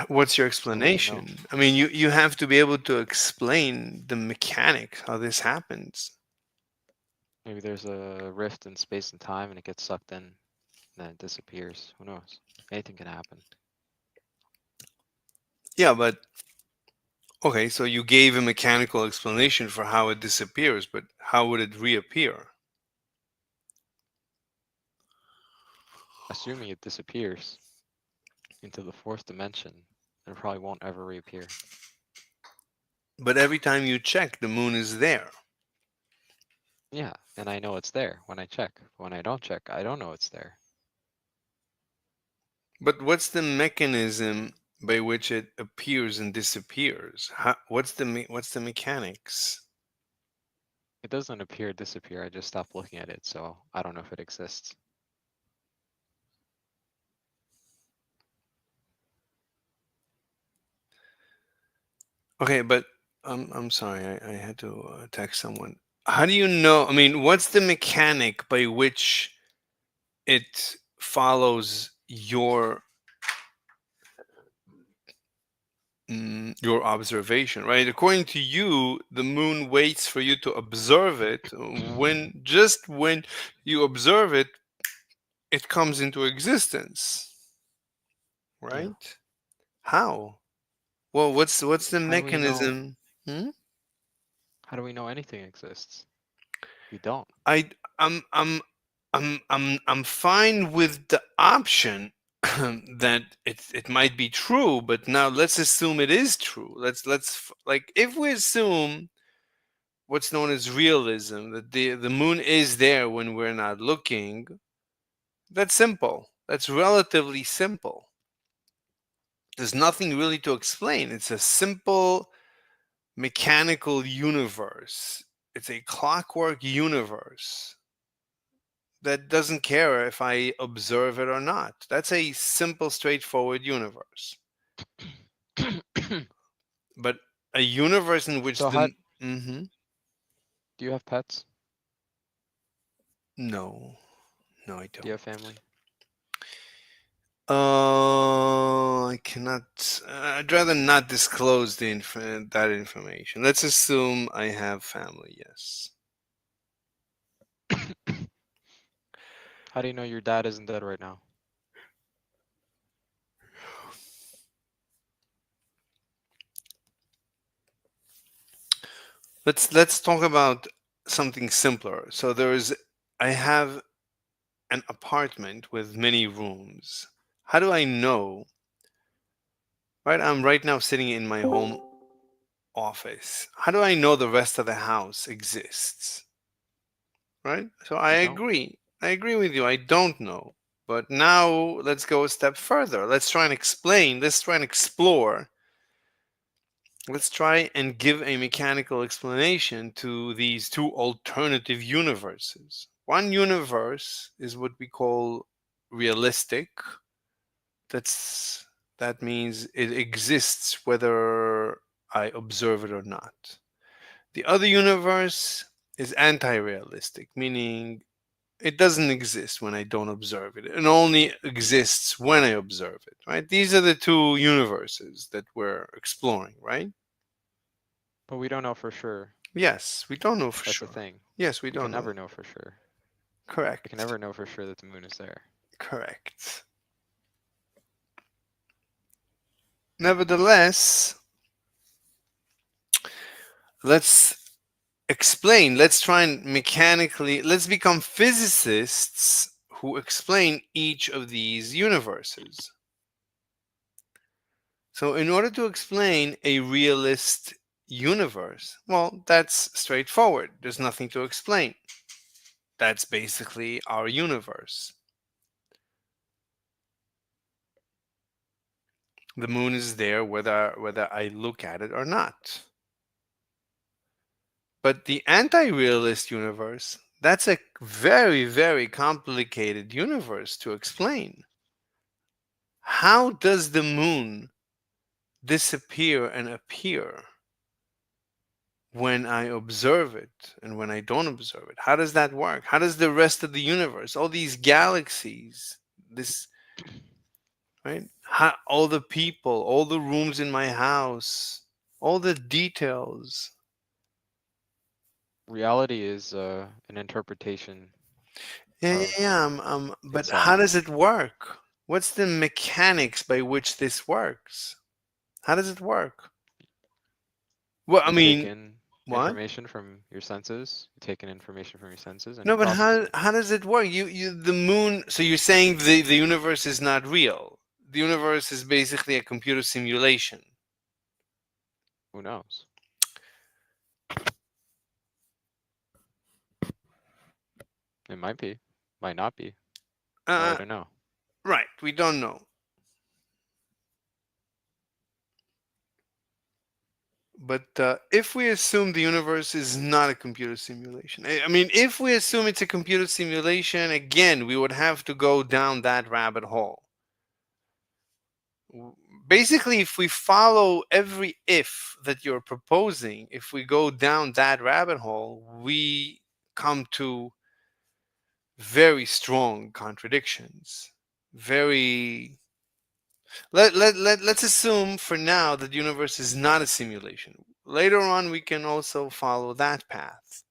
What's your No way to know. explanation? I mean, you have to be able to explain the mechanic, how this happens. Maybe there's a rift in space and time and it gets sucked in and then it disappears. Who knows? Anything can happen. Yeah, but okay, so you gave a mechanical explanation for how it disappears, but how would it reappear? Assuming it disappears into the fourth dimension, it probably won't ever reappear. But every time you check, the moon is there. Yeah, and I know it's there when I check. When I don't check, I don't know it's there. But what's the mechanism by which it appears and disappears? What's the mechanics? It doesn't appear, disappear. I just stop looking at it, so I don't know if it exists. Okay, but I'm sorry, I had to text someone. How do you know? I mean, what's the mechanic by which it follows your Your observation, right? According to you, the moon waits for you to observe it. When you observe it, it comes into existence, Yeah. right? How? Well, what's the How do we know? mechanism? Hmm? How do we know anything exists? We don't. I I'm I'm I'm fine with the option that it might be true, but now let's assume it is true. Like if we assume what's known as realism, that the moon is there when we're not looking, that's simple. That's relatively simple. There's nothing really to explain. It's a simple mechanical universe. It's a clockwork universe that doesn't care if I observe it or not. That's a simple, straightforward universe. But a universe in which So how hmm do you have pets? no, no, I Do you don't. have family? I cannot. I'd rather not disclose that information. Let's assume I have family. Yes. How do you know your dad isn't dead right now? Let's talk about something simpler. So I have an apartment with many rooms. How do I know? Right, I'm right now sitting in my home office. How do I know the rest of the house exists? Right? So I You don't. agree. I agree with you. I don't know. But now let's go a step further. Let's try and explain. Let's try and explore. Let's try and give a mechanical explanation to these two alternative universes. One universe is what we call realistic. That's that means it exists whether I observe it or not. The other universe is anti-realistic, meaning it doesn't exist when I don't observe it. It only exists when I observe it, right? These are the two universes that we're exploring, right? But we don't know for sure. Yes, we don't know for That's the sure. thing. Yes, we We can don't know. never know for sure. We can Correct. never know for sure that the moon is there. Correct. Nevertheless, let's explain. Let's try and mechanically, let's become physicists who explain each of these universes. So, in order to explain a realist universe, well, that's straightforward. There's nothing to explain. That's basically our universe. The moon is there whether I look at it or not. But the anti-realist universe, that's a very, very complicated universe to explain. How does the moon disappear and appear when I observe it and when I don't observe it? How does that work? How does the rest of the universe, all these galaxies, this, right? All the people, all the rooms in my house, all the details. Reality is an interpretation Yeah, yeah, of yeah. But how itself. does it work? What's the mechanics by which this works? How does it work? Well, I You take mean, in what? information from your senses. You take in information from your senses and No, you but process it. how does it work? The moon. So you're saying the universe is not real. The universe is basically a computer simulation. Who knows? It might be, might not be. No way Uh, to know. right. We don't know. But if we assume the universe is not a computer simulation, I mean, if we assume it's a computer simulation, again, we would have to go down that rabbit hole. W- Basically, if we follow every if that you're proposing, if we go down that rabbit hole, we come to very strong contradictions. Very, Let's assume for now that the universe is not a simulation. Later on, we can also follow that path.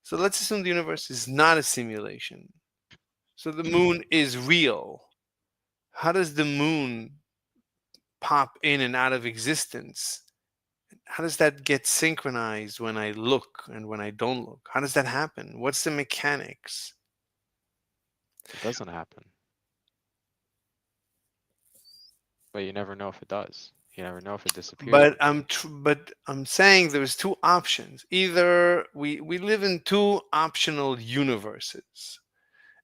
So let's assume the universe is not a simulation. So the moon is real. How does the moon pop in and out of existence? How does that get synchronized when I look and when I don't look? How does that happen? What's the mechanics? It doesn't happen, but you never know if it does. You never know if it disappears But one day. I'm saying there's two options. Either we live in two optional universes.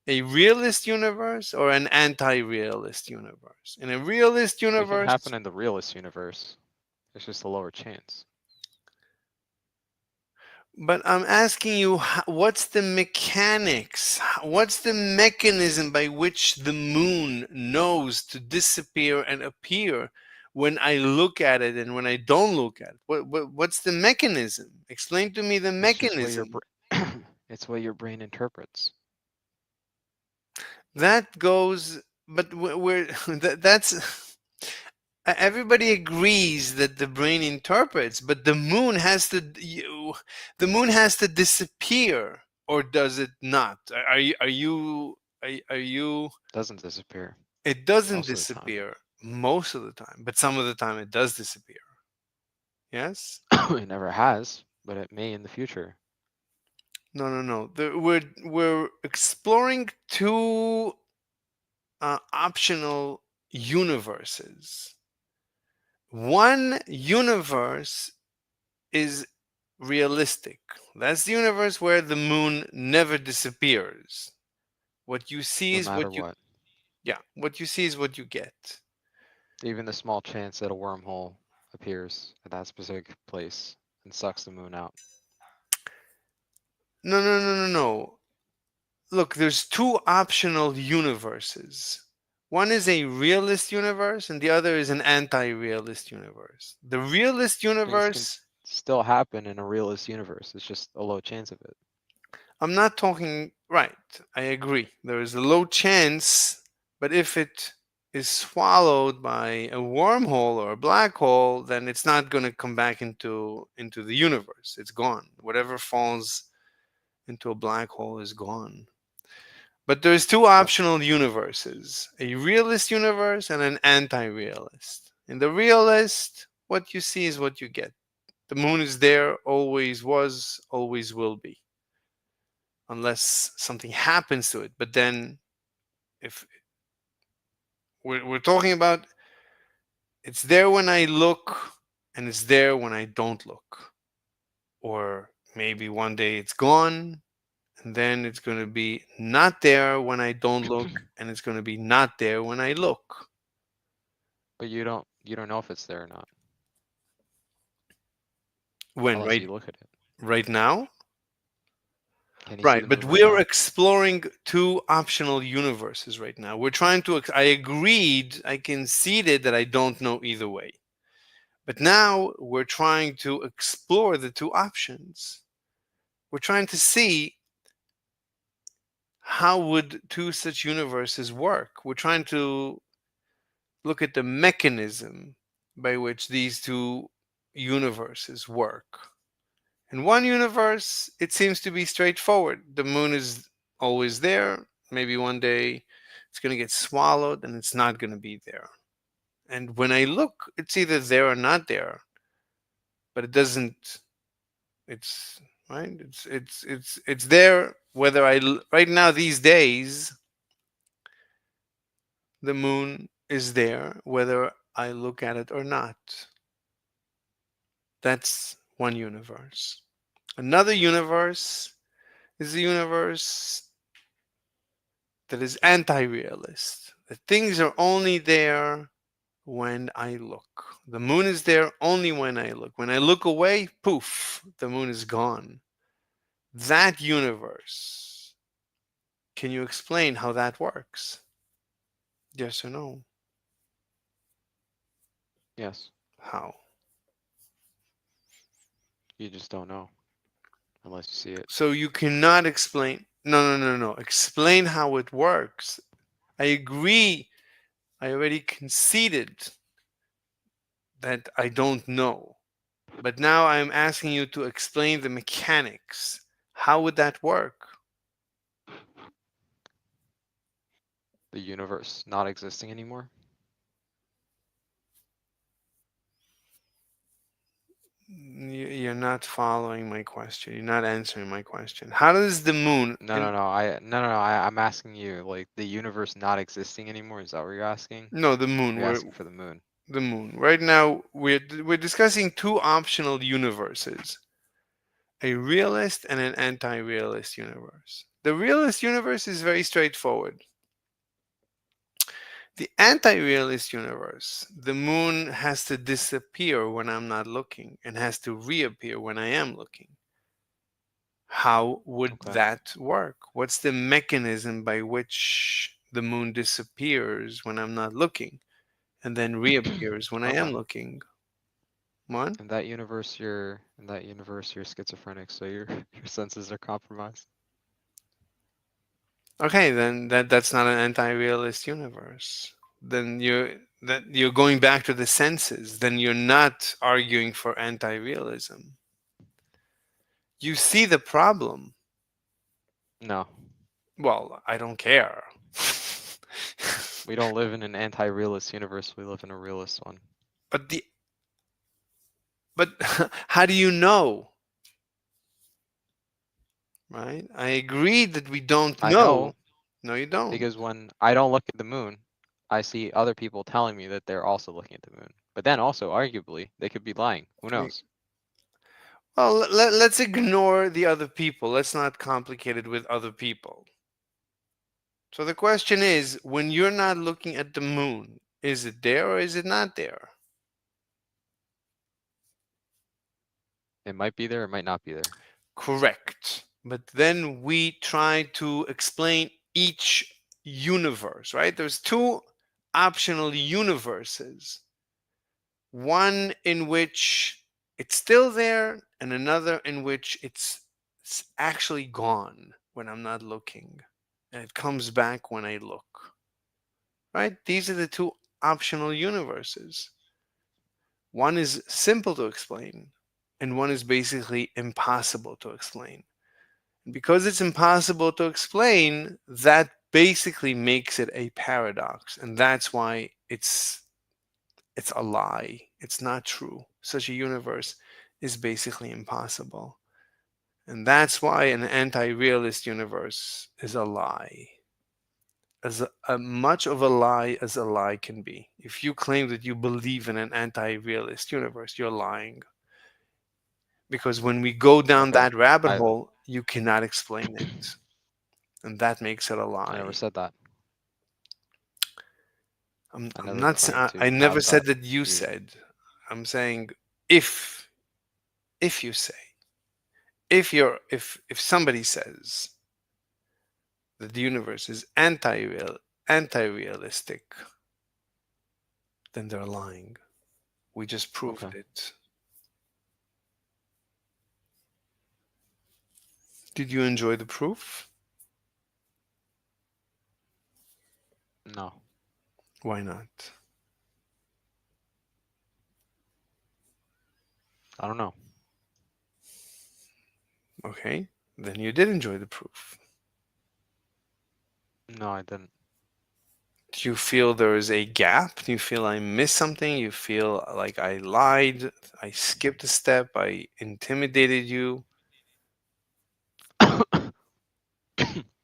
A realist universe or an anti-realist universe. In a realist It can happen universe, in the realist universe. It's just a lower chance. but I'm asking you, what's the mechanics? What's the mechanism by which the moon knows to disappear and appear when I look at it and when I don't look at it? What's the mechanism? Explain to me the It's just what mechanism. it's what your brain interprets. That goes, but we're that's everybody agrees that the brain interprets, but the moon has to disappear, or does it not? Are you? Doesn't disappear It doesn't most of the time. disappear most of the time, but some of the time it does disappear. Yes. It never has, but it may in the future. No, no, no. We're exploring two optional universes. One universe is realistic. That's the universe where the moon never disappears. What you see No is matter what you, what. yeah, what you see is what you get. Even the small chance that a wormhole appears at that specific place and sucks the moon out. No, no, no, no, no. Look, there's two optional universes. One is a realist universe and the other is an anti-realist universe. The realist Things can universe, still happen in a realist universe. It's just a low chance of it. I'm not talking, right, I agree. There is a low chance, but if it is swallowed by a wormhole or a black hole, then it's not going to come back into the universe. It's gone. Whatever falls into a black hole is gone. But there's two Yep. optional universes, a realist universe and an anti-realist. In the realist, what you see is what you get. The moon is there, always was, always will be, unless something happens to it. But then, if we're talking about, it's there when I look and it's there when I don't look. Or maybe one day it's gone and then it's going to be not there when I don't look and it's going to be not there when I look. But you don't know if it's there or not When? unless Right, you look at it. right now? Can you see Right, the but moon right we're now? exploring two optional universes right now. We're trying to, I agreed, I conceded that I don't know either way. But now we're trying to explore the two options. We're trying to see how would two such universes work. We're trying to look at the mechanism by which these two universes work. In one universe, it seems to be straightforward. The moon is always there. Maybe one day it's going to get swallowed and it's not going to be there. And when I look, it's either there or not there, but it doesn't, it's right. It's there whether right now these days the moon is there whether I look at it or not. That's one universe. Another universe is a universe that is anti-realist. That things are only there when I look. The moon is there only when I look. When I look away, poof, the moon is gone. That universe. Can you explain how that works? Yes or no? Yes. How? You just don't know unless you see it. So you cannot explain. No, no, no, no. Explain how it works. I agree. I already conceded that I don't know. But now I'm asking you to explain the mechanics. How would that work? The universe not existing anymore. You're not following my question. You're not answering my question. How does the moon No, no, in no. I'm asking you, like the universe not existing anymore. Is that what you're asking? no, the Or moon. you're We're asking for the moon? the moon. Right now we're discussing two optional universes. A realist and an anti-realist universe. The realist universe is very straightforward. The anti-realist universe, the moon has to disappear when I'm not looking and has to reappear when I am looking. How would Okay. that work? What's the mechanism by which the moon disappears when I'm not looking and then reappears when I Okay. am looking? What? In that universe you're schizophrenic, so your your senses are compromised. Okay, then that's not an anti-realist universe. Then you're going back to the senses. Then you're not arguing for anti-realism. You see the problem. No, Well, I don't care. we don't live in an anti-realist universe. We live in a realist one. but the but how do you know? Right? I agree that we don't I know. know No, you don't. because when I don't look at the moon, I see other people telling me that they're also looking at the moon. But then also, arguably, they could be lying. Who Y- knows? Well, let's ignore the other people. Let's not complicate it with other people. So the question is, when you're not looking at the moon, is it there or is it not there? It might be there, it might not be there. Correct. But then we try to explain each universe, right? There's two optional universes. One in which it's still there, and another in which it's actually gone when I'm not looking, and it comes back when I look. Right? These are the two optional universes. One is simple to explain, and one is basically impossible to explain. And because it's impossible to explain, that basically makes it a paradox, and that's why it's a lie. It's not true. Such a universe is basically impossible. And that's why an anti realist universe is a lie. As much of a lie as a lie can be. If you claim that you believe in an anti realist universe, you're lying. Because when we go down Okay. that rabbit I hole, you cannot explain it. And that makes it a I never lie. said that. I I'm never not, claimed I to never have said that that you view. said. I'm saying if, if you say, if somebody says that the universe is anti-realistic, then they're lying. We just Okay. proved it. Did you enjoy the proof? No. Why not? I don't know. Okay, then you did enjoy the proof. No, I didn't. Do you feel there is a gap? Do you feel I missed something? You feel like I lied? I skipped a step? I intimidated you?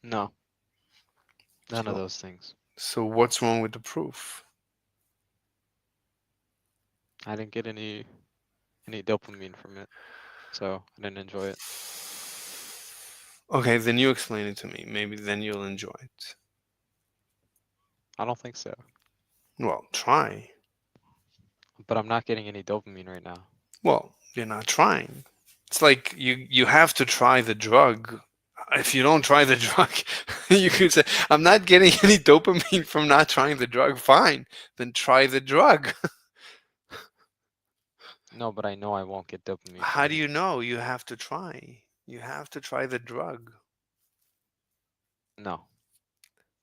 No, none of So, those things. so what's wrong with the proof? I didn't get any dopamine from it, so I didn't enjoy it. Okay, then you explain it to me. Maybe then you'll enjoy it. I don't think so. Well, try. But I'm not getting any dopamine right now. Well, you're not trying. It's like you have to try the drug. If you don't try the drug, you could say, "I'm not getting any dopamine from not trying the drug." Fine, then try the drug. No, but I know I won't get dopamine How from do it. you know? You have to try. You have to try the drug. No.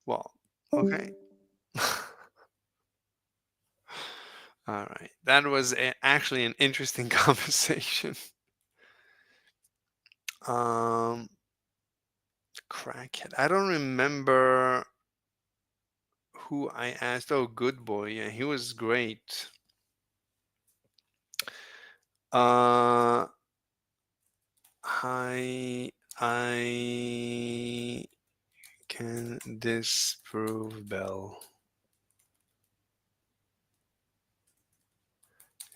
Well, okay. All right. That was actually an interesting conversation. Um, Crackhead. I don't remember who I asked. Oh, Good Boy. Yeah, he was great. Uh, I can disprove Bell.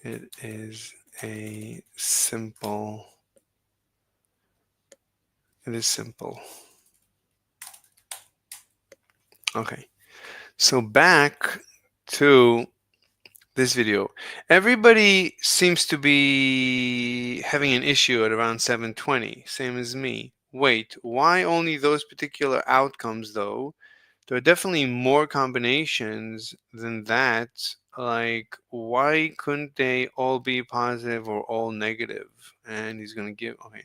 It is a simple. It is simple. Okay. So back to this video. Everybody seems to be having an issue at around 720, same as me. Wait, why only those particular outcomes though? There are definitely more combinations than that. Like, why couldn't they all be positive or all negative? And he's going to give, okay.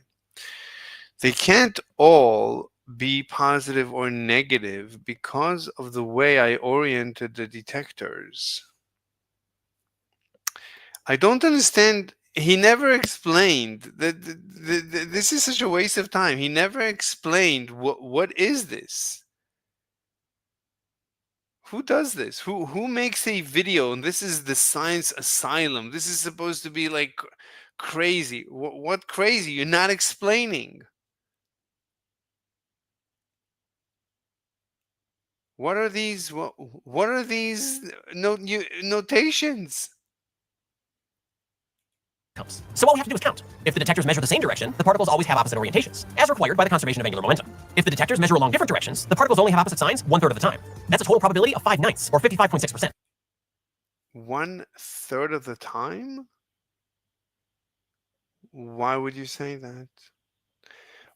They can't all be positive or negative because of the way I oriented the detectors. I don't understand. He never explained that this is such a waste of time. He never explained what is this? Who does this? Who makes a video? And this is the science asylum. This is supposed to be like crazy. What crazy? You're not explaining. What are these? What are these notations? outcomes. So all we have to do is count. If the detectors measure the same direction, the particles always have opposite orientations, as required by the conservation of angular momentum. If the detectors measure along different directions, the particles only have opposite signs 1/3 of the time. That's a total probability of 5/9, or 55.6%. 1/3 of the time? Why would you say that?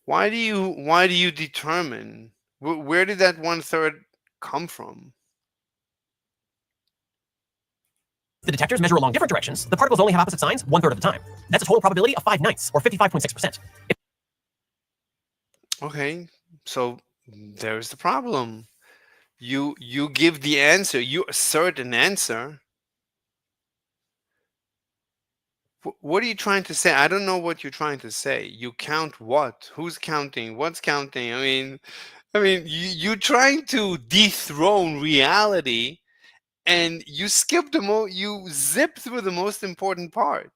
Why do you determine? Where did that 1/3 come from? If the detectors measure along different directions, the particles only have opposite signs 1/3 of the time. That's a total probability of 5/9, or 55.6%. Okay, so there's the problem. You give the answer, you assert an answer. What are you trying to say? I don't know what you're trying to say. You count what? Who's counting? What's counting? I mean, you're trying to dethrone reality, and you skip you zip through the most important part.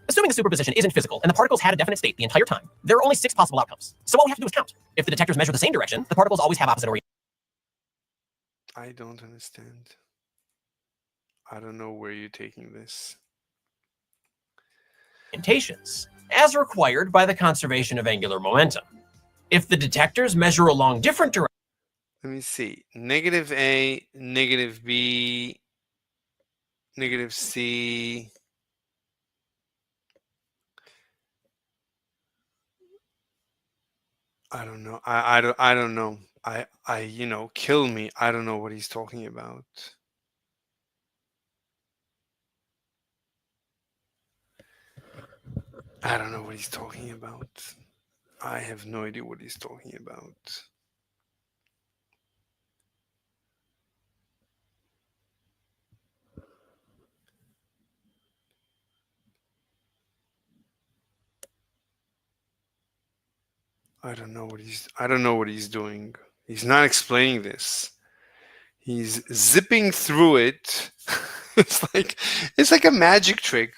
Assuming the superposition isn't physical and the particles had a definite state the entire time, there are only 6 possible outcomes. So all we have to do is count. If the detectors measure the same direction, the particles always have opposite I don't understand. I don't know where you're taking this. orientations, as required by the conservation of angular momentum. If the detectors measure along different directions, Let me see. Negative A, negative B, negative C. I don't know. I don't know. Kill me. I don't know what he's talking about. I don't know what he's talking about. I have no idea what he's talking about. I don't know what he's doing. He's not explaining this. He's zipping through it. it's like a magic trick.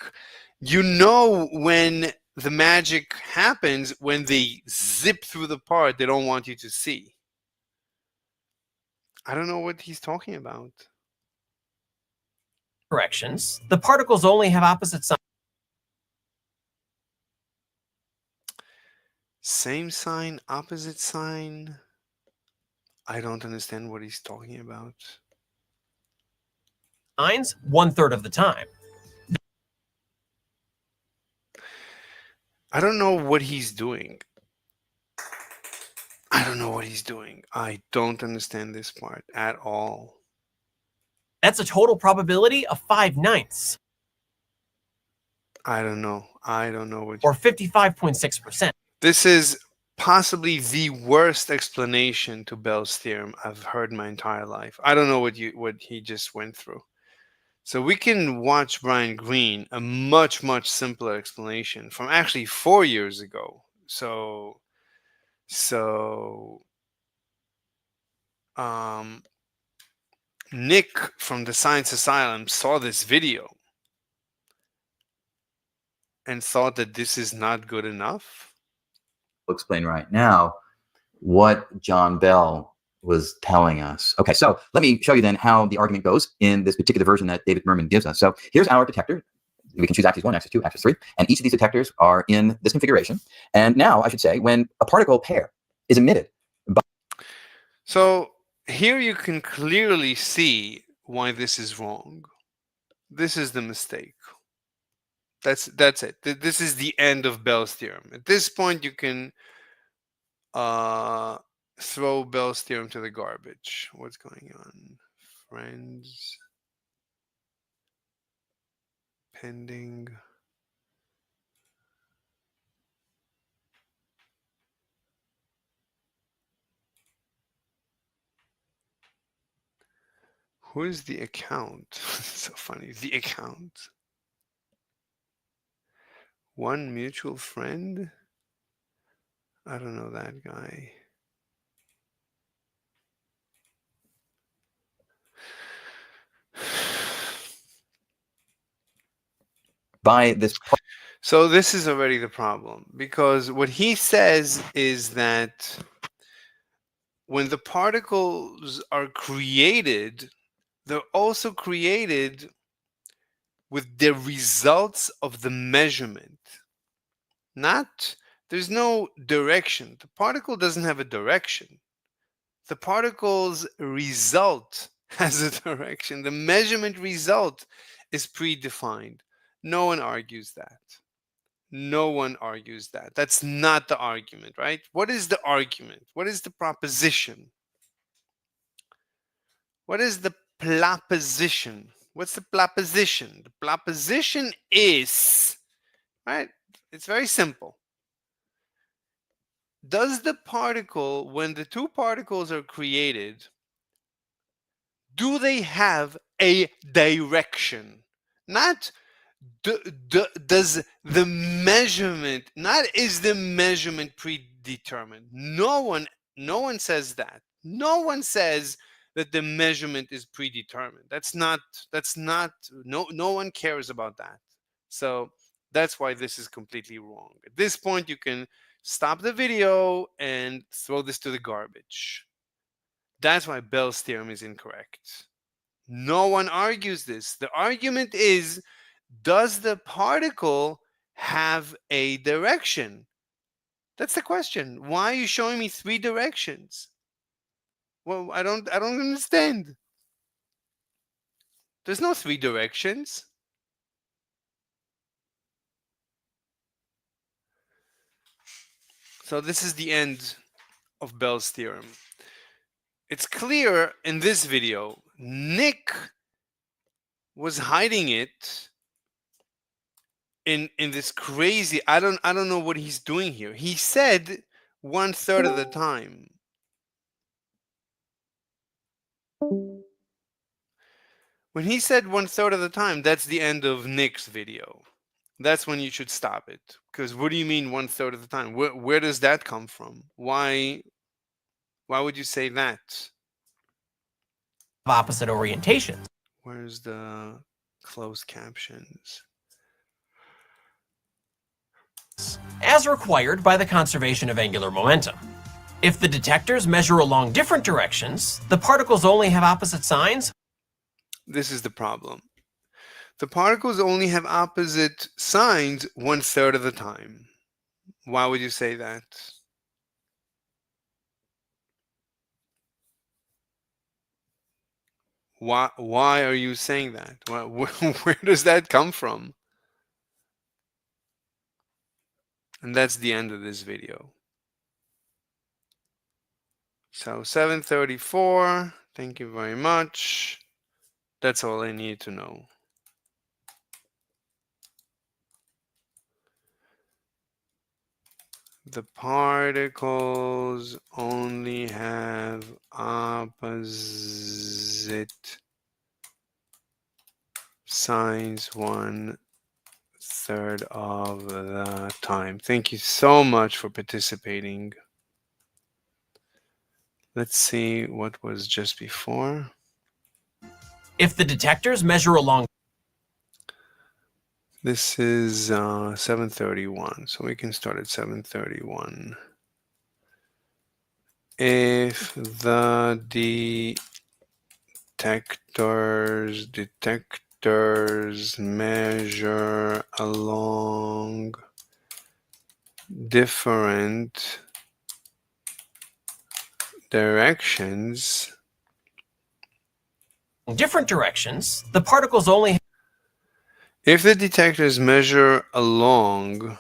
You know when the magic happens when they zip through the part they don't want you to see. I don't know what he's talking about. the particles only have opposite signs. Same sign, opposite sign. I don't understand what he's talking about. 1/3 of the time. I don't know what he's doing. I don't know what he's doing. I don't understand this part at all. That's a total probability of 5/9, I don't know. I don't know what. or 55.6%. This is possibly the worst explanation to Bell's theorem I've heard my entire life. I don't know what he just went through. So we can watch Brian Greene, a much, much simpler explanation from actually 4 years ago. So Nick from the Science Asylum saw this video and thought that this is not good enough. Explain right now what John Bell was telling us. Okay, so let me show you then how the argument goes in this particular version that David Merman gives us. So here's our detector. We can choose axis 1, axis 2, axis 3, and each of these detectors are in this configuration. And now, I should say, when a particle pair is emitted by... So here you can clearly see why this is wrong. This is the mistake. That's it. This is the end of Bell's theorem. At this point, you can throw Bell's theorem to the garbage. What's going on? Friends. Pending. Who is the account? So funny. The account. One mutual friend? I don't know that guy. by this... So this is already the problem, because what he says is that when the particles are created, they're also created with the results of the measurement. There's no direction. The particle doesn't have a direction. The particle's result has a direction. The measurement result is predefined. No one argues that. No one argues that. That's not the argument, right? What is the argument? What is the proposition? What is the proposition? What's the proposition? The proposition is, right? It's very simple. Does the particle, when the two particles are created, do they have a direction? Not does the measurement, not is the measurement predetermined. No one says that. No one says that the measurement is predetermined. No one cares about that. So that's why this is completely wrong. At this point, you can stop the video and throw this to the garbage. That's why Bell's theorem is incorrect. No one argues this. The argument is, does the particle have a direction? That's the question. Why are you showing me 3 directions? Well, I don't understand. There's no 3 directions. So this is the end of Bell's theorem. It's clear in this video, Nick was hiding it in this crazy, I don't know what he's doing here. He said 1/3 of the time. When he said 1/3 of the time, that's the end of Nick's video. That's when you should stop it. Because what do you mean 1/3 of the time? Where does that come from? Why would you say that? Opposite orientations. Where's the closed captions? As required by the conservation of angular momentum. If the detectors measure along different directions, the particles only have opposite signs. This is the problem. The particles only have opposite signs 1/3 of the time. Why would you say that? Why are you saying that? Where does that come from? And that's the end of this video. So 7:34. Thank you very much. That's all I need to know. The particles only have opposite signs 1/3 of the time. Thank you so much for participating. Let's see what was just before. If the detectors measure along This is 7:31, so we can start at 7:31. If the detectors measure along different directions, different directions, the particles only if the detectors measure along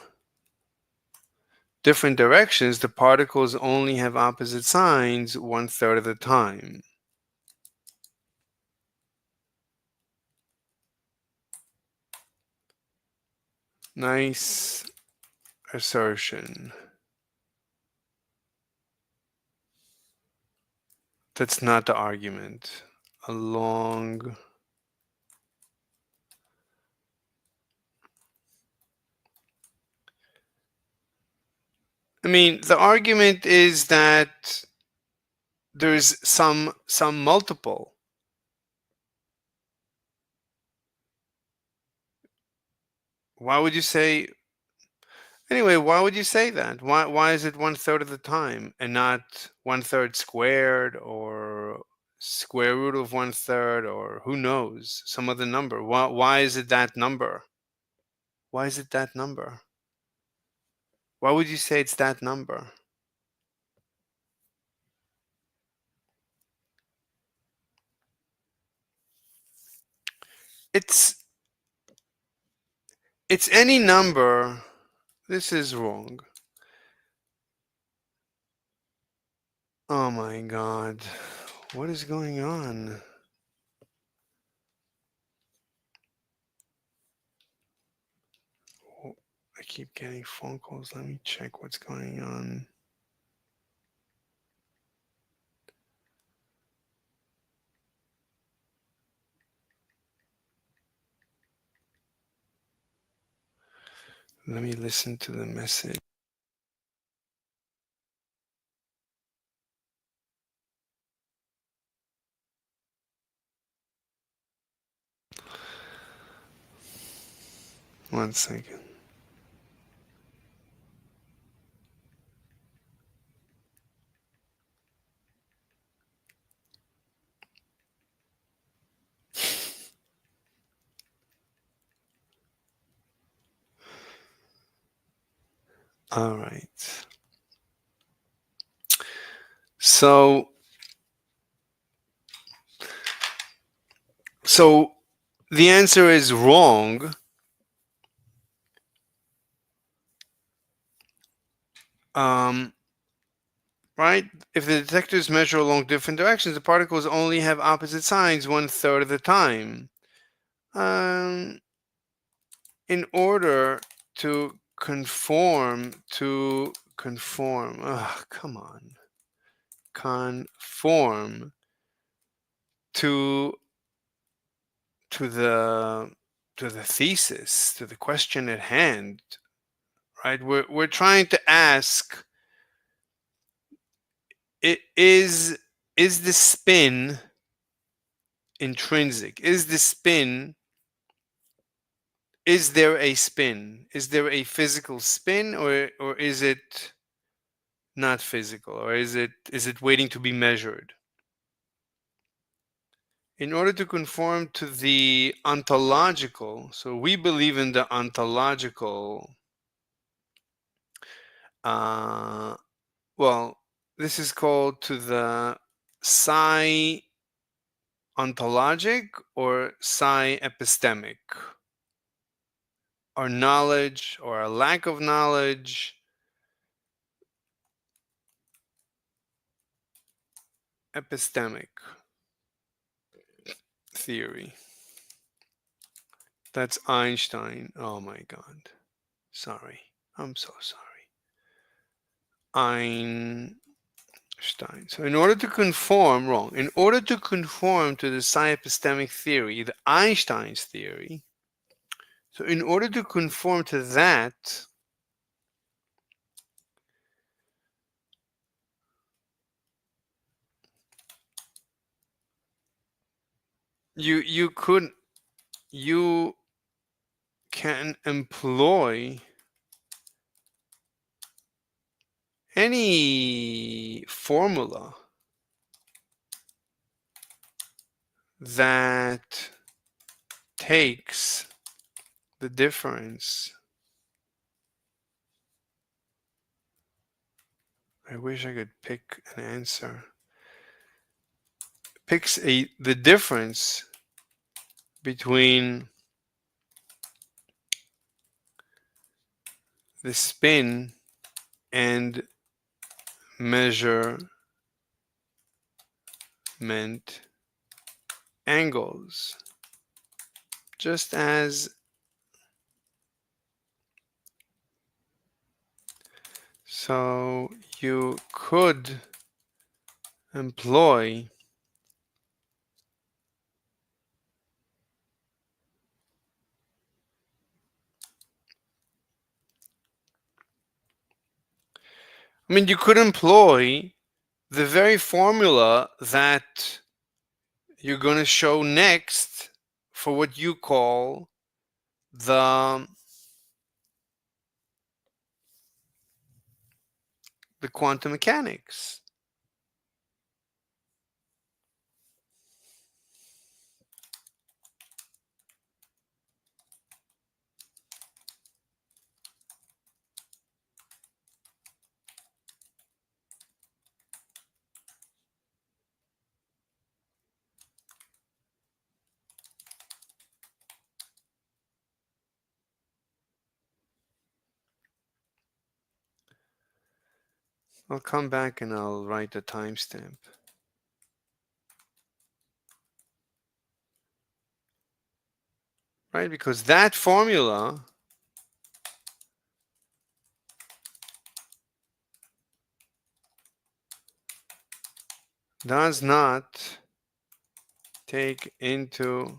different directions, the particles only have opposite signs 1/3 of the time. Nice assertion. That's not the argument. Along. I mean, the argument is that there's some multiple. Why would you say? Anyway, why would you say that? Why is it 1/3 of the time and not 1/3 squared or square root of 1/3 or who knows, some other number? Why is it that number? Why is it that number? Why would you say it's that number? It's any number. This is wrong. Oh my god. What is going on? I keep getting phone calls. Let me check what's going on. Let me listen to the message. One second. All right. So the answer is wrong. Right? If the detectors measure along different directions, the particles only have opposite signs 1/3 of the time. In order to conform, come on. Conform to the thesis, to the question at hand, right? We're trying to ask, is the spin intrinsic? Is the spin, is there a spin? Is there a physical spin, or is it not physical, or is it waiting to be measured? In order to conform to the ontological, so we believe in the ontological, well, this is called to the psi ontologic or psi epistemic, our knowledge or our lack of knowledge, epistemic theory. That's Einstein. Oh my God. Sorry. I'm so sorry. Einstein. Einstein. So in order to conform, wrong, in order to conform to the psi-epistemic theory, the Einstein's theory, so in order to conform to that, you can employ any formula that takes the difference. I wish I could pick an answer. Picks the difference between the spin and measurement angles, just as so you could employ you could employ the very formula that you're going to show next for what you call the quantum mechanics. I'll come back and I'll write the timestamp. Right, because that formula does not take into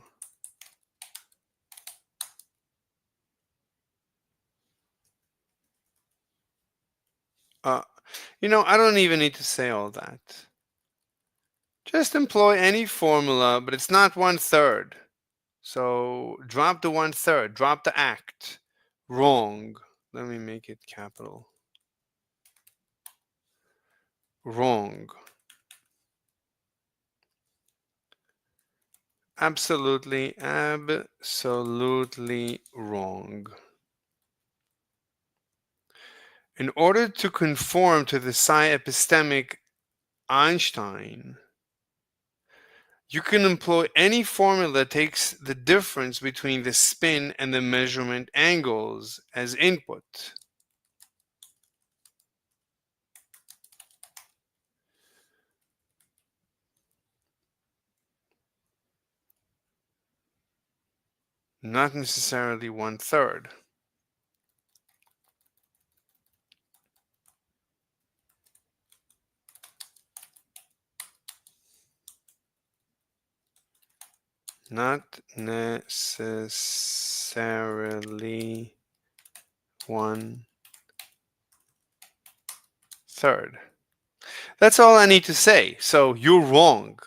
I don't even need to say all that. Just employ any formula, but it's not 1/3. So drop the 1/3, drop the act. Wrong. Let me make it capital. Wrong. Absolutely wrong. In order to conform to the psi-epistemic Einstein, you can employ any formula that takes the difference between the spin and the measurement angles as input. Not necessarily 1/3. Not necessarily 1/3. That's all I need to say. So you're wrong.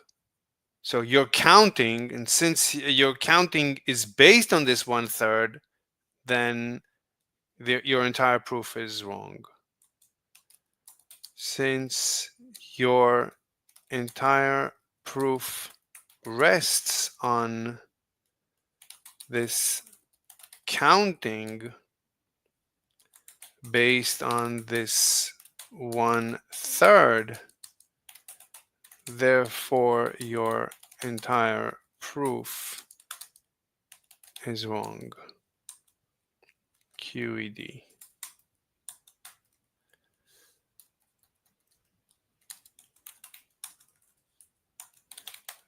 So you're counting, and since your counting is based on this 1/3, then your entire proof is wrong. Since your entire proof rests on this counting based on this 1/3, therefore your entire proof is wrong. QED.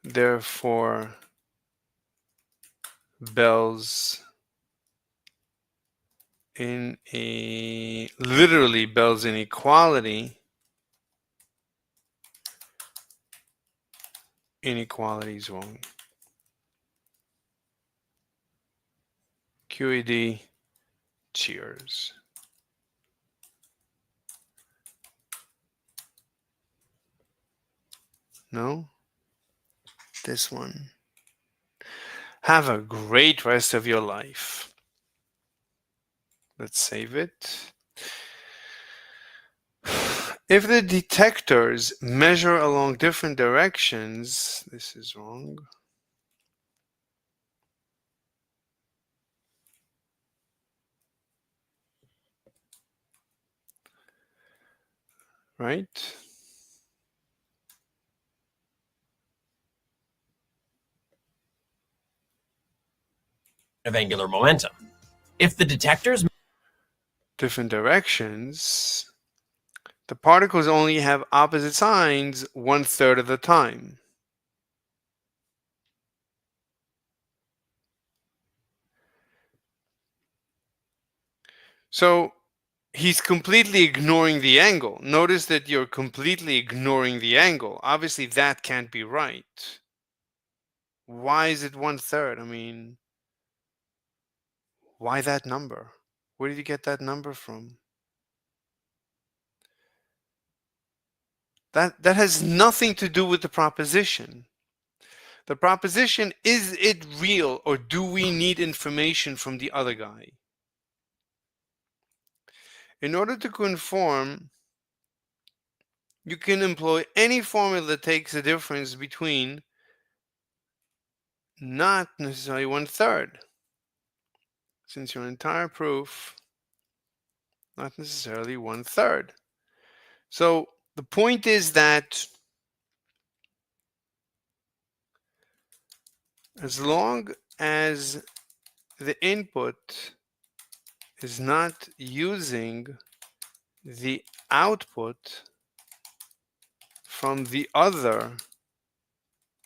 Therefore, Bell's literally Bell's inequality inequality is wrong. QED, cheers. No? This one. Have a great rest of your life. Let's save it. If the detectors measure along different directions, this is wrong. Right? Of angular momentum. If the detectors Different directions, the particles only have opposite signs 1/3 of the time. So he's completely ignoring the angle. Notice that you're completely ignoring the angle. Obviously, that can't be right. Why is it 1/3? I mean, why that number? Where did you get that number from? That has nothing to do with the proposition. The proposition, is it real or do we need information from the other guy? In order to conform, you can employ any formula that takes the difference between not necessarily 1/3. Since your entire proof, not necessarily 1/3. So the point is that as long as the input is not using the output from the other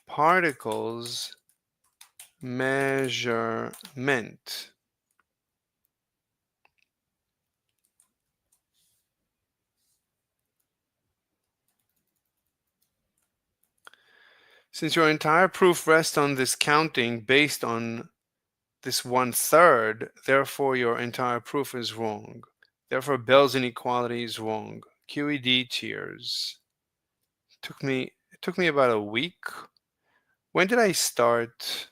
particle's measurement, since your entire proof rests on this counting based on this 1/3, therefore your entire proof is wrong. Therefore Bell's inequality is wrong. QED, cheers. It took me about a week. When did I start?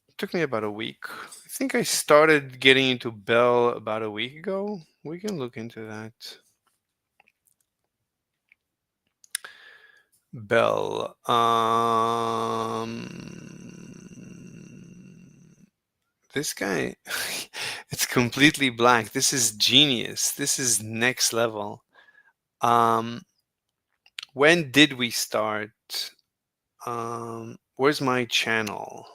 It took me about a week. I think I started getting into Bell about a week ago. We can look into that. Bell. This guy, it's completely black. This is genius. This is next level. When did we start? Where's my channel?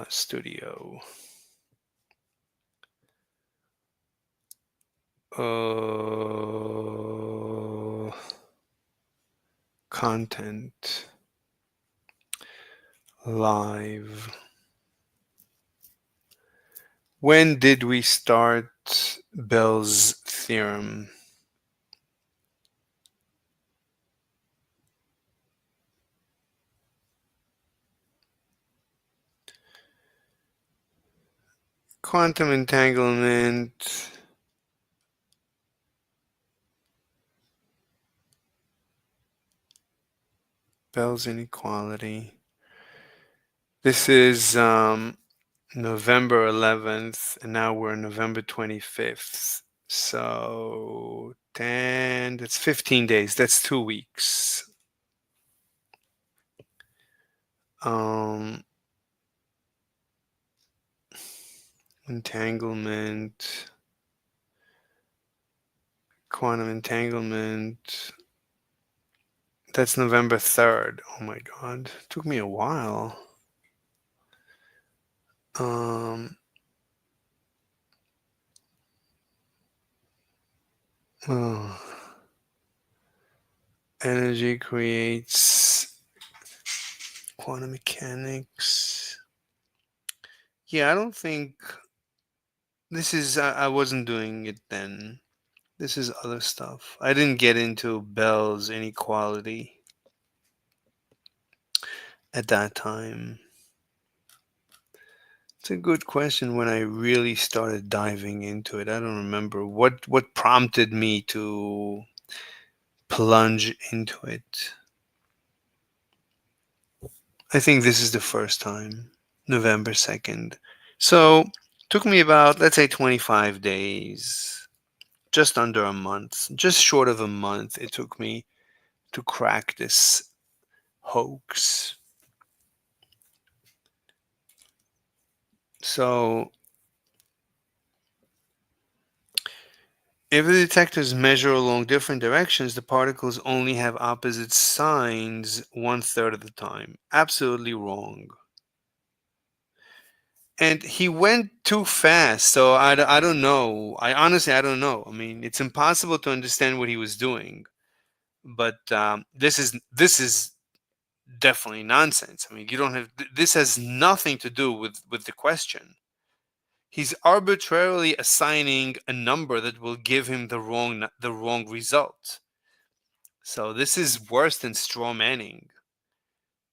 Studio. Content. Live. When did we start Bell's theorem? Quantum entanglement. Bell's inequality. This is November 11th, and now we're November 25th. So 10, that's 15 days. That's 2 weeks. Entanglement, quantum entanglement. That's November 3rd. Oh my God. It took me a while. Oh. Energy creates quantum mechanics. Yeah, I don't think this is, I wasn't doing it then. This is other stuff. I didn't get into Bell's inequality at that time. It's a good question when I really started diving into it. I don't remember what prompted me to plunge into it. I think this is the first time, November 2nd. So, took me about, let's say, 25 days, just under a month, just short of a month it took me to crack this hoax. So, if the detectors measure along different directions, the particles only have opposite signs one third of the time. Absolutely wrong. And he went too fast, so I don't know. I don't know. I mean, it's impossible to understand what he was doing. But this is definitely nonsense. I mean, you don't have this has nothing to do with the question. He's arbitrarily assigning a number that will give him the wrong result. So this is worse than straw manning.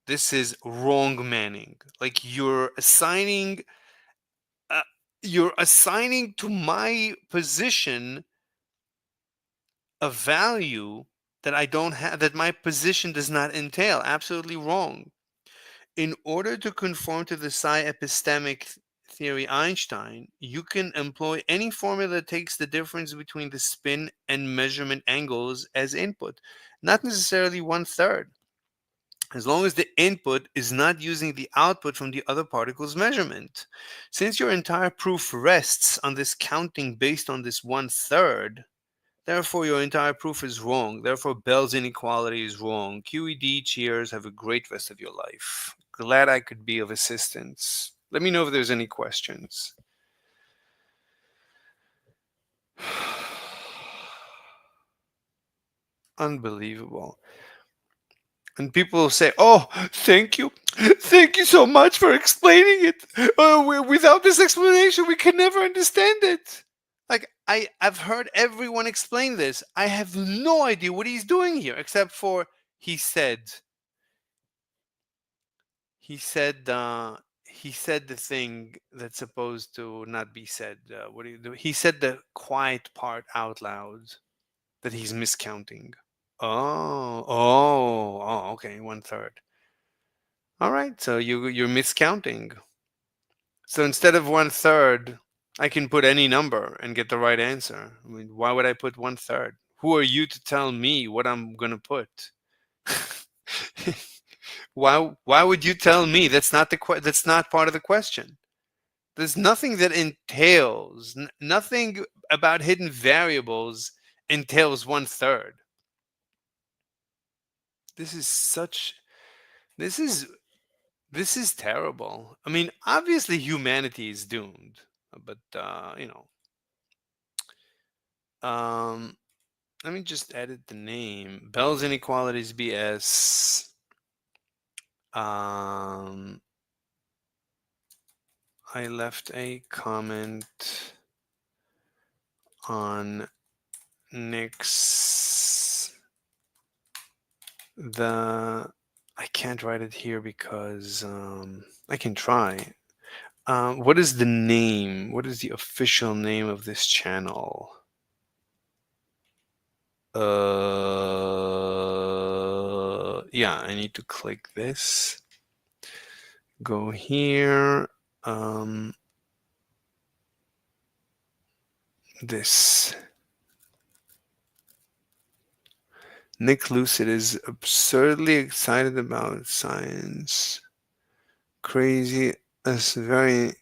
This is wrong manning. Like uh, you're assigning to my position a value that I don't have, that my position does not entail. Absolutely wrong. In order to conform to the psi epistemic theory Einstein, you can employ any formula that takes the difference between the spin and measurement angles as input, not necessarily one third, as long as the input is not using the output from the other particle's measurement. Since your entire proof rests on this counting based on this one third, therefore your entire proof is wrong. Therefore, Bell's inequality is wrong. QED, cheers. Have a great rest of your life. Glad I could be of assistance. Let me know if there's any questions. Unbelievable. And people will say, "Oh, thank you, thank you so much for explaining it. Without this explanation, we can never understand it." Like I've heard everyone explain this. I have no idea what he's doing here, except for he said, he said, uh, he said the thing that's supposed to not be said. What do you do? He said the quiet part out loud that he's miscounting. Oh, okay, one third. All right, so you're miscounting. So instead of one third, I can put any number and get the right answer. I mean, why would I put one third? Who are you to tell me what I'm gonna put? Why would you tell me? That's not part of the question. There's nothing that entails nothing about hidden variables entails one third. This is such this is This is terrible. I mean, obviously humanity is doomed, but um, let me just edit the name. Bell's Inequalities BS. Um, I left a comment on Nick's the. I can't write it here because I can try. What is the name? What is the official name of this channel? Yeah, I need to click this. Go here. This. Nick Lucid is absurdly excited about science. Crazy. That's very.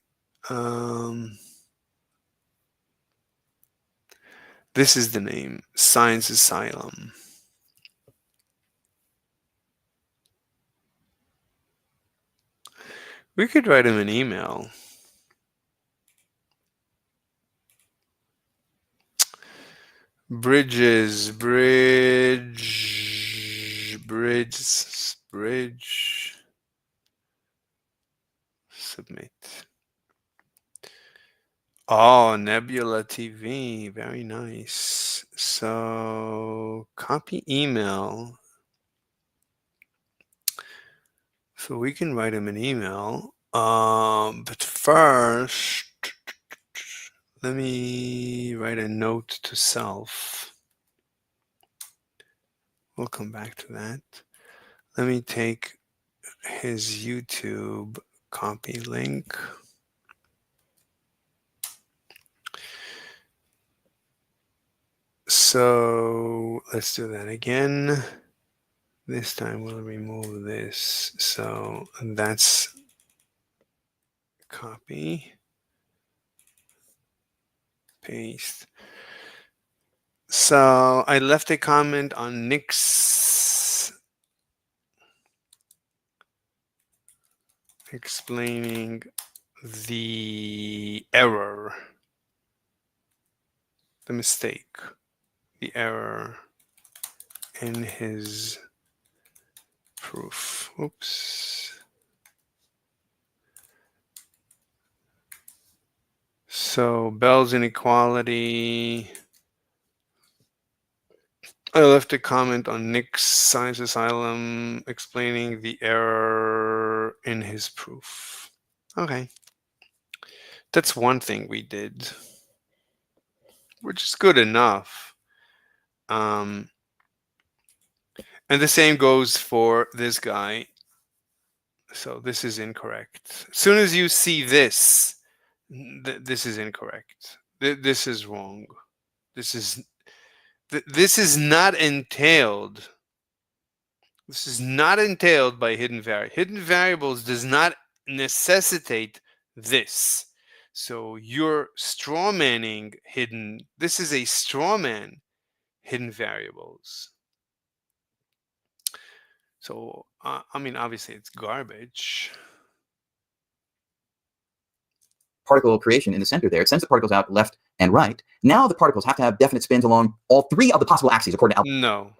This is the name. Science Asylum. We could write him an email. Bridge. Submit. Oh, Nebula TV. Very nice. So copy email. So we can write him an email. But first, let me write a note to self. We'll come back to that. Let me take his YouTube copy link. So let's do that again. This time we'll remove this. So that's copy, paste. So I left a comment on Nick's explaining the error, the mistake, the error in his proof. Oops. So Bell's inequality. I left a comment on Nick's Science Asylum explaining the error in his proof. Okay. That's one thing we did, which is good enough. And the same goes for this guy. So this is incorrect. As soon as you see this, this is incorrect. This is wrong. This is not entailed. This is not entailed by hidden variables. Hidden variables does not necessitate this. So you're strawmanning hidden. This is a strawman hidden variables. So I mean, obviously it's garbage. Particle creation in the center there. It sends the particles out left and right. Now the particles have to have definite spins along all three of the possible axes, according to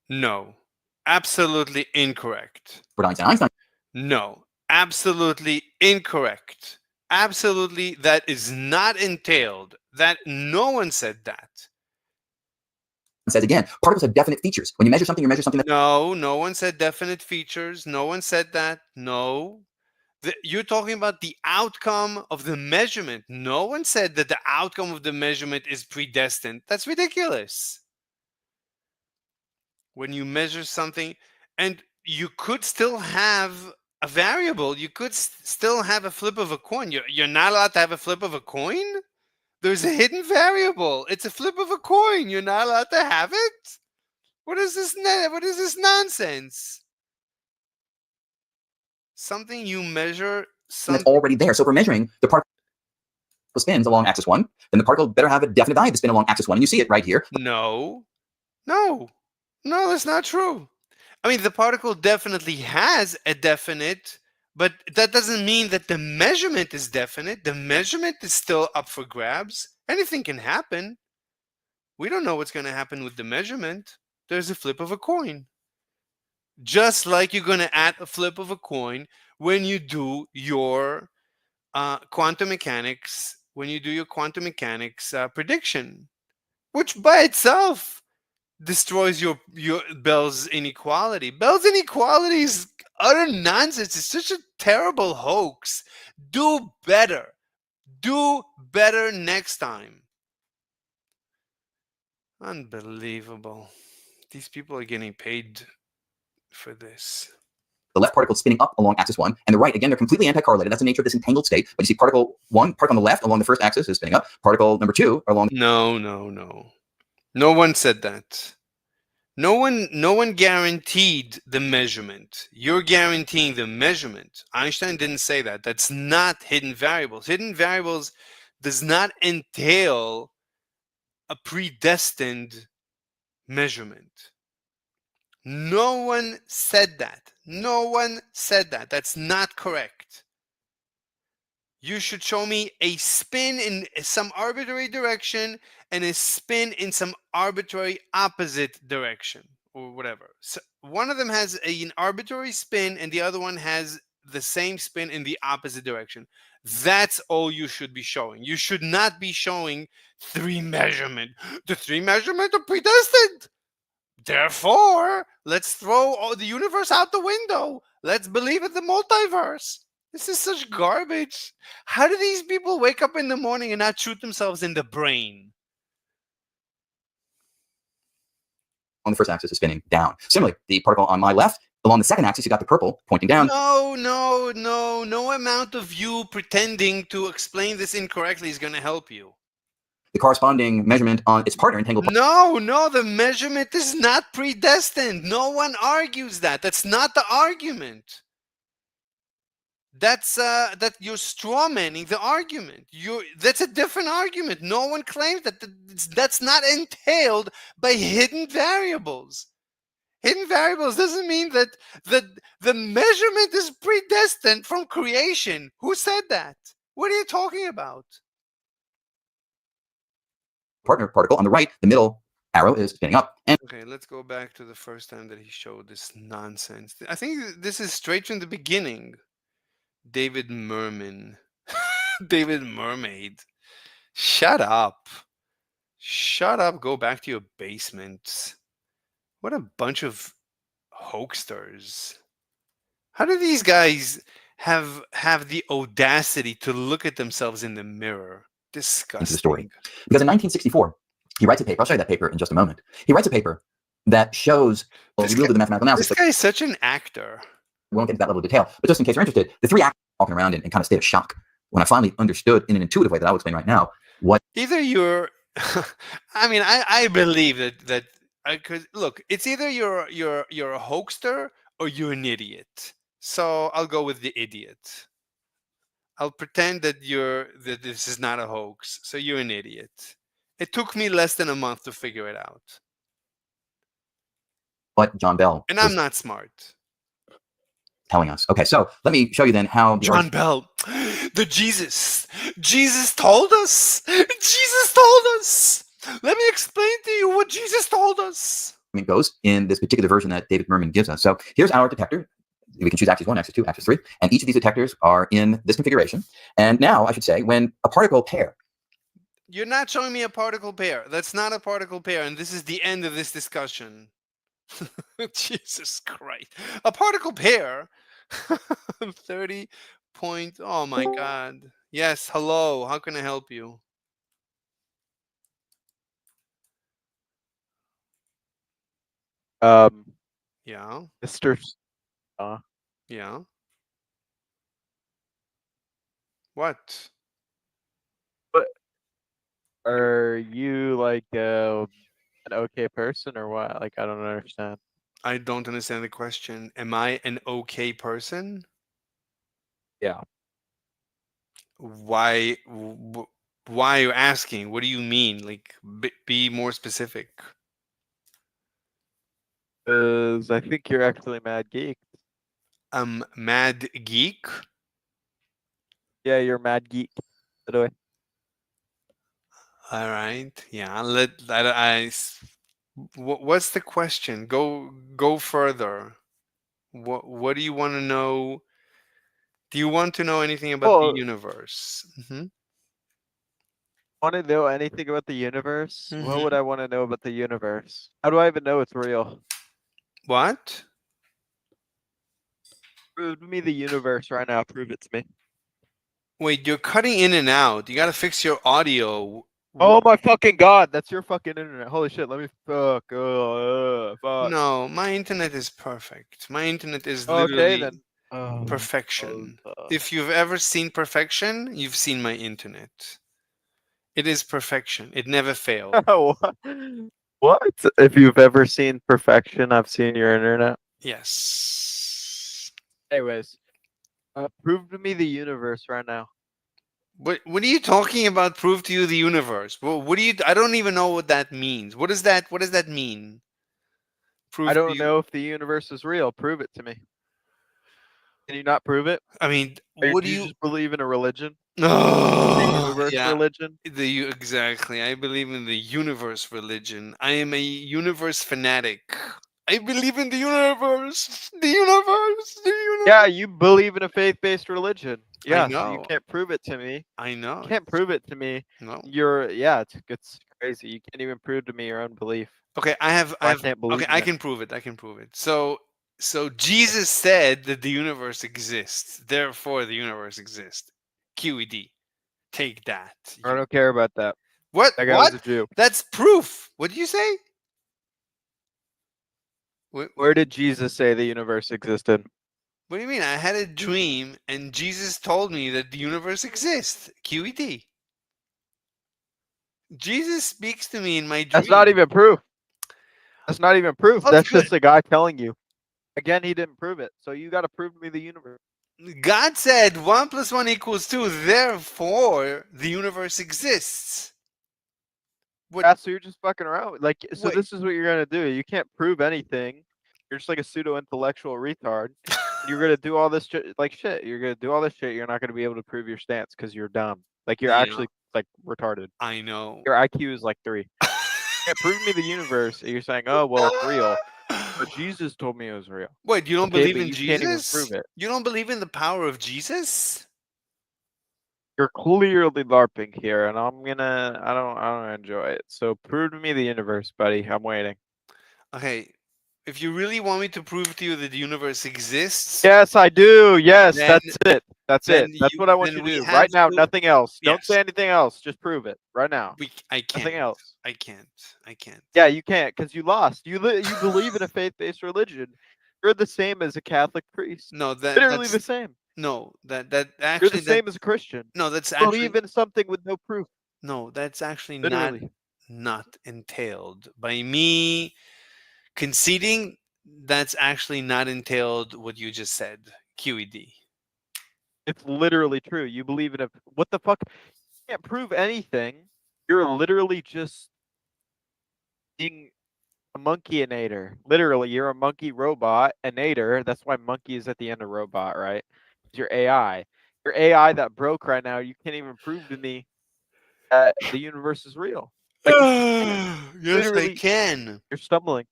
No. Absolutely incorrect. Albert Einstein. Einstein No. Absolutely incorrect. Absolutely, that is not entailed. That no one said that. says again, particles have definite features. When you measure something that No one said definite features. No one said that. No. You're talking about the outcome of the measurement. No one said that the outcome of the measurement is predestined. That's ridiculous. When you measure something, and you could still have a variable, you could still have a flip of a coin. You're not allowed to have a flip of a coin? There's a hidden variable. It's a flip of a coin. You're not allowed to have it? What is this? What is this nonsense? Something you measure. that's already there. So if we're measuring the particle spins along axis 1, then the particle better have a definite value to spin along axis 1. And you see it right here. No, that's not true. I mean, the particle definitely has a definite, but that doesn't mean that the measurement is definite. The measurement is still up for grabs. Anything can happen. We don't know what's going to happen with the measurement. There's a flip of a coin. Just like you're going to add a flip of a coin when you do your quantum mechanics, prediction, which by itself destroys your Bell's inequality. Bell's inequality is utter nonsense. It's such a terrible hoax. Do better. Do better next time. Unbelievable. These people are getting paid for this. The left particle is spinning up along axis 1, and the right, again, they're completely anti-correlated. That's the nature of this entangled state. But you see particle 1, particle on the left along the first axis is spinning up. Particle number 2 along... No. No one said that. No one guaranteed the measurement. You're guaranteeing the measurement. Einstein didn't say that. That's not hidden variables. Hidden variables does not entail a predestined measurement. No one said that. That's not correct. You should show me a spin in some arbitrary direction and a spin in some arbitrary opposite direction or whatever. So one of them has an arbitrary spin and the other one has the same spin in the opposite direction. That's all you should be showing. You should not be showing three measurement. The three measurement are predestined. Therefore, let's throw all the universe out the window. Let's believe in the multiverse. This is such garbage. How do these people wake up in the morning and not shoot themselves in the brain? On the first axis is spinning down. Similarly, the particle on my left, along the second axis, you got the purple pointing down. No amount of you pretending to explain this incorrectly is going to help you. The corresponding measurement on its partner entangled. No, the measurement is not predestined. No one argues that. That's not the argument. That's that you're straw manning the argument. That's a different argument. No one claims that that's not entailed by hidden variables. Hidden variables doesn't mean that the measurement is predestined from creation. Who said that? What are you talking about? Partner particle on the right, the middle arrow is spinning up. And Okay, let's go back to the first time that he showed this nonsense. I think this is straight from the beginning. David Merman. David Mermaid. Shut up. Shut up. Go back to your basement. What a bunch of hoaxsters. How do these guys have the audacity to look at themselves in the mirror? Disgusting. into the story. Because in 1964, he writes a paper. I'll show you that paper in just a moment. He writes a paper that shows, well, we will do the mathematical analysis. This guy is such an actor. We won't get into that level of detail. But just in case you're interested, the three actors walking around in kind of state of shock when I finally understood in an intuitive way that I will explain right now what. Either you're, I mean, I believe that because look, it's either you're a hoaxer or you're an idiot. So I'll go with the idiot. I'll pretend that this is not a hoax. So you're an idiot. It took me less than a month to figure it out. What John Bell And was I'm not smart. telling us. Okay, so let me show you then how the John Bell, the Jesus told us. Jesus told us. Let me explain to you what Jesus told us. argument goes in this particular version that David Merman gives us. So here's our detector. We can choose axis 1, axis 2, axis 3, and each of these detectors are in this configuration. And now, I should say, when a particle pair. You're not showing me a particle pair. That's not a particle pair, and this is the end of this discussion. Jesus Christ. A particle pair? 30 point. Oh my God. Yes, hello. How can I help you? Yeah, Mr. yeah. What? Are you like an okay person or what? Like, I don't understand. I don't understand the question. Am I an okay person? Yeah. Why? Why are you asking? What do you mean? Like, be more specific. Because I think you're actually mad geek. Mad geek. Yeah, you're mad geek. By the way. All right. Yeah. What's the question? Go further. What do you want to know? Do you want to know anything about Well, the universe? want to know anything about the universe? What Mhm. would I want to know about the universe? How do I even know it's real? What? Prove me the universe right now. Prove it to me. Wait, you're cutting in and out. You gotta fix your audio. Oh my fucking god, that's your fucking internet. Holy shit, let me fuck. Fuck. No, my internet is perfect. My internet is Okay literally then. perfection. If you've ever seen perfection, you've seen my internet. It is perfection. It never fails. What? If you've ever seen perfection, I've seen your internet. Yes. Anyways, prove to me the universe right now. What are you talking about? Prove to you the universe. Well, what do you? I don't even know what that means. What does that mean? Prove I to don't you. know if the universe is real. Prove it to me. Can you not prove it? I mean, Or what do do you you? just believe in a religion? Oh, Universe yeah. religion? Exactly. I believe in the universe religion. I am a universe fanatic. I believe in the universe. The universe. The universe. Yeah, you believe in a faith-based religion. Yeah, so you know. can't prove it to me. I know. You can't prove it to me. No. It's crazy. You can't even prove to me your own belief. Okay, I can't believe okay, in I it. can prove it. I can prove it. So Jesus said that the universe exists. Therefore the universe exists. QED. Take that. I don't care about that. What? That guy was What? a Jew. That's proof. What did you say? Where did Jesus say the universe existed? What do you mean? I had a dream and Jesus told me that the universe exists. QED. Jesus speaks to me in my dream. That's not even proof. That's not even proof. Oh, That's good. just a guy telling you. Again, he didn't prove it. So you got to prove to me the universe. God said 1 + 1 = 2. Therefore, the universe exists. What? Yeah, so you're just fucking around. Like, so Wait. this is what you're gonna do. You can't prove anything. You're just like a pseudo-intellectual retard. You're gonna do all this shit. You're gonna do all this shit. You're not gonna be able to prove your stance because you're dumb. Like you're Yeah. actually like retarded. I know. Your IQ is like 3. Yeah, prove me the universe. And you're saying, oh well, it's real. But Jesus told me it was real. Wait, you don't Okay, believe but in you can't even Jesus? prove it. You don't believe in the power of Jesus? You're clearly LARPing here, and I don't enjoy it. So prove to me the universe, buddy. I'm waiting. Okay, if you really want me to prove to you that the universe exists, Yes, I do. Yes, Then- that's it. That's then it. That's what I want then you to we do have right now. to- Nothing else. Don't Yes. say anything else. Just prove it right now. I can't. Nothing else. I can't. I can't. Yeah, you can't because you lost. You believe in a faith-based religion. You're the same as a Catholic priest. No, Literally the that's same. no, that You're actually the same as a Christian. no, that's Believe actually in something with no proof. no, that's actually Literally. not entailed by me conceding. That's actually not entailed what you just said. QED. It's literally true. You believe in a what the fuck? You can't prove anything. You're literally just being a monkey-inator. Literally, you're a monkey robot inator. That's why monkey is at the end of robot, right? Your AI. Your AI that broke right now, you can't even prove to me that the universe is real. Like you can't. Yes, I Literally, can. you're stumbling.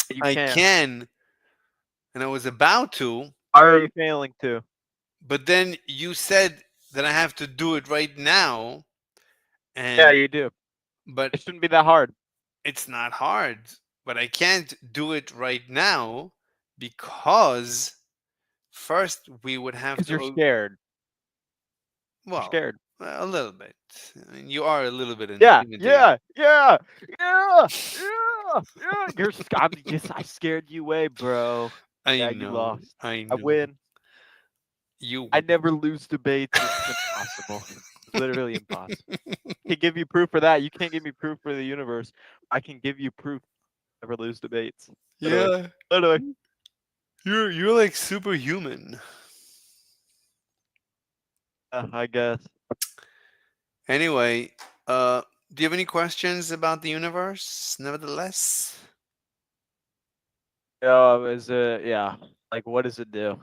You I can't. can. And I was about to, Why are you failing to? but then you said that I have to do it right now. And Yeah, you do. but It shouldn't be that hard. it's not hard. But I can't do it right now because first we would have Because to you're scared. You're well, scared. a little bit. I mean, you are a little bit Yeah, intimidating. yeah, yeah, yeah, yeah, yeah. I scared you away, bro. I Yeah, you know. lost. I I know. win. You I never lose debates. It's impossible. Literally impossible. I can give you proof for that. You can't give me proof for the universe. I can give you proof. Never lose debates. Literally. yeah. Literally. You're like superhuman. I guess. Anyway, do you have any questions about the universe? Nevertheless, Is it? Yeah. Like, what does it do?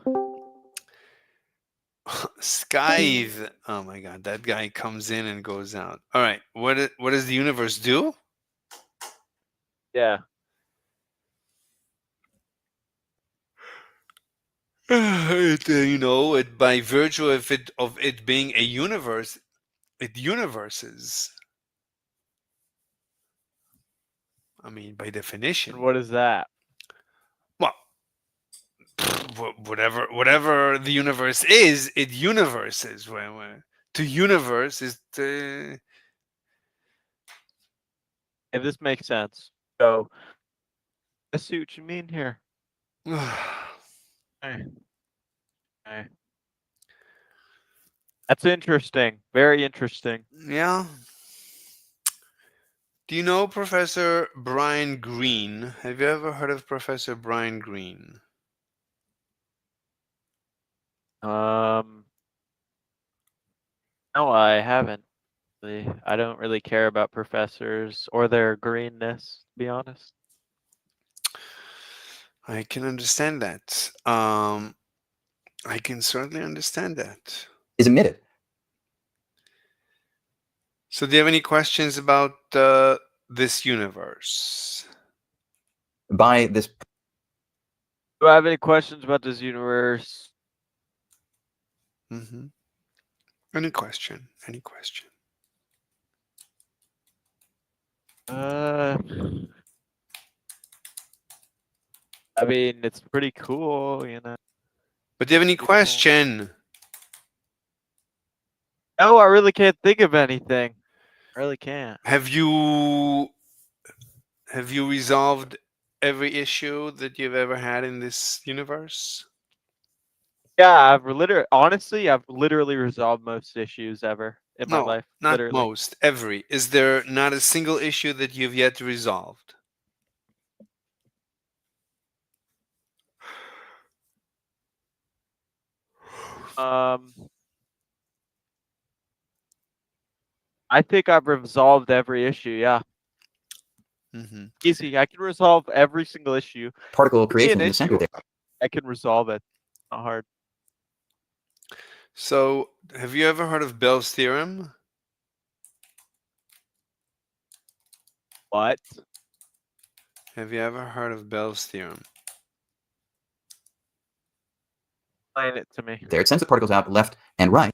Scythe. Oh my God, that guy comes in and goes out. All right, what does the universe do? Yeah. By virtue of it being a universe, it universes. I mean, by definition. And what is that? Well, whatever the universe is, it universes. To universe is to. If this makes sense. So, I see what you mean here. Hey. Hey. That's interesting. Very interesting. Yeah. Do you know Professor Brian Greene? Have you ever heard of Professor Brian Greene? No, I haven't. I don't really care about professors or their greenness, to be honest. I can understand that. I can certainly understand that. Is admitted. So, do you have any questions about this universe? By this Do I have any questions about this universe? Mm-hmm. Any question? Any question? I mean, it's pretty cool, you know. But do you have any Pretty cool. question? No, I really can't think of anything. I really can't. Have you resolved every issue that you've ever had in this universe? Yeah, honestly, I've literally resolved most issues ever in my No, life. not Literally. most. Every. Is there not a single issue that you've yet resolved? I think I've resolved every issue. Yeah, Mm-hmm. easy. I can resolve every single issue. Particle Give me creation an in the center issue, there. I can resolve it. Not hard. So, have you ever heard of Bell's theorem? What? Have you ever heard of Bell's theorem? Explain it to me. There, it sends the particles out left and right.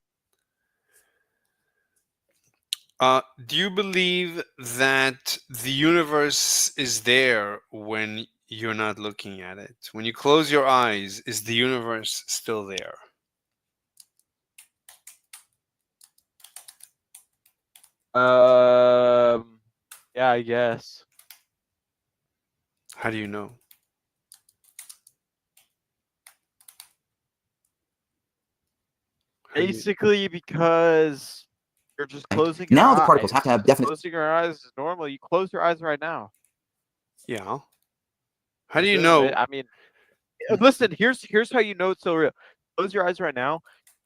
Do you believe that the universe is there when you're not looking at it? When you close your eyes, is the universe still there? Yeah, I guess. How do you know? How do you- Basically, because you're just Right. closing your Now eyes. the particles have to have definite. Closing your eyes is normal. You close your eyes right now. Yeah. How do You you should, know? I mean, listen. Here's how you know it's so real. Close your eyes right now.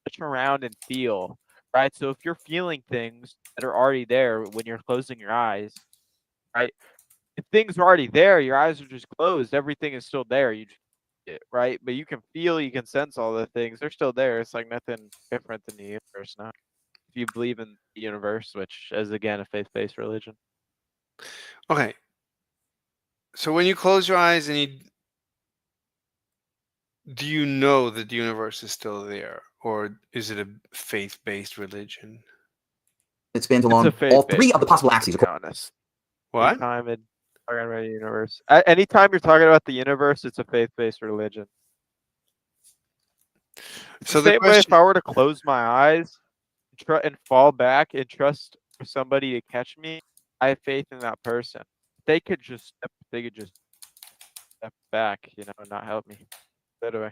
Touch around and feel. Right. So if you're feeling things that are already there when you're closing your eyes, right? If things are already there, your eyes are just closed. Everything is still there. You just, right? But you can feel, you can sense all the things. They're still there. It's like nothing different than the universe now. If you believe in the universe, which is again a faith-based religion. Okay. So when you close your eyes and do you know that the universe is still there, or is it a faith-based religion? It spins It's a along all three faith-based of the possible religion, axes. to be honest. What? Anytime talking about the universe, anytime you're talking about the universe, it's a faith-based religion. It's So the the same way if question, I were to close my eyes and fall back and trust for somebody to catch me, I have faith in that person. They could just step back, you know, and not help me. Literally.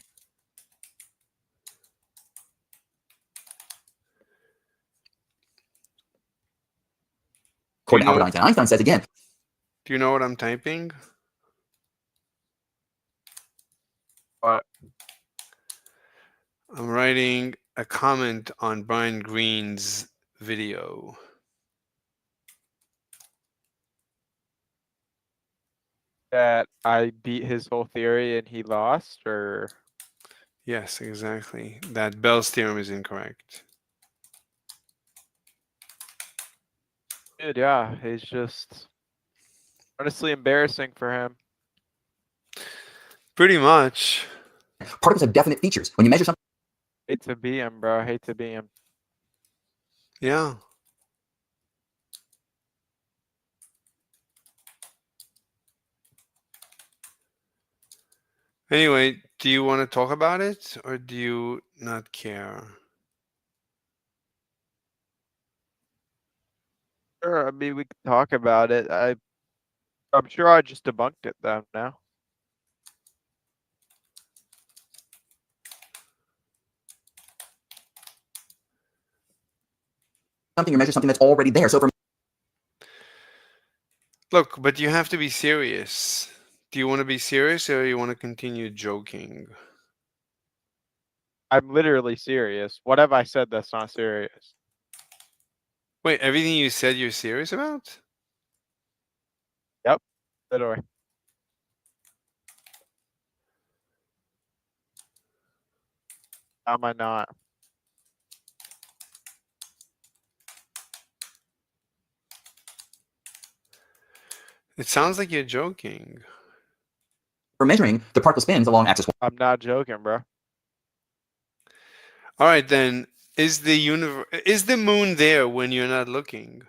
do you According to Albert know? Einstein. Einstein says again, Do you know what I'm typing? But I'm writing a comment on Brian Greene's video. that I beat his whole theory and he lost, or Yes, exactly. That Bell's theorem is incorrect. dude, yeah, he's just honestly embarrassing for him. Pretty much. particles have definite features. When you measure something, Hate to be him, bro. Hate to be him. Yeah. Anyway, do you want to talk about it or do you not care? Sure, I mean we can talk about it. I'm sure I just debunked it though now. you measure something that's already there. So for Look, but you have to be serious. Do you want to be serious or you want to continue joking? I'm literally serious. What have I said that's not serious? Wait, everything you said you're serious about? Yep. Literally. How am I not? It sounds like you're joking. measuring, the particle spins along axis I'm not joking, bro. All right then. Is the moon there when you're not looking?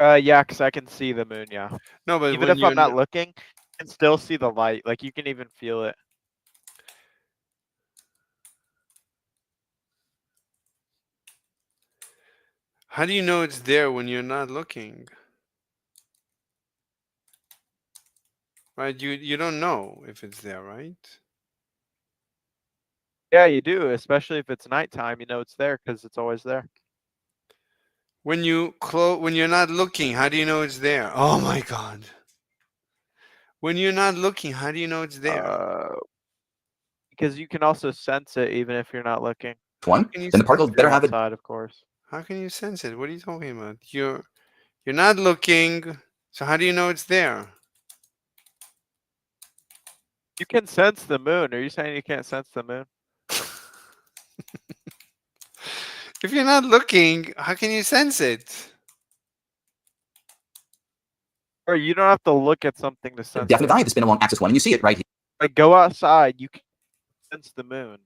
Yeah, because I can see the moon. Yeah. No, but Even when if I'm you're not looking, I can still see the light. Like you can even feel it. how do you know it's there when you're not looking? Right? You don't know if it's there, right? Yeah, you do. Especially if it's nighttime, you know it's there because it's always there. When you're not looking, how do you know it's there? Oh my god. When you're not looking, how do you know it's there? Because you can also sense it even if you're not looking. one, Can you then the sense particles If better you're have a outside, of course. How can you sense it? What are you talking about? You're not looking, so how do you know it's there? You can sense the moon. Are you saying you can't sense the moon? If you're not looking, how can you sense it? Or you don't have to look at something to sense definite it. value, the spin along axis 1, and you see it right here. Like go outside, you can sense the moon.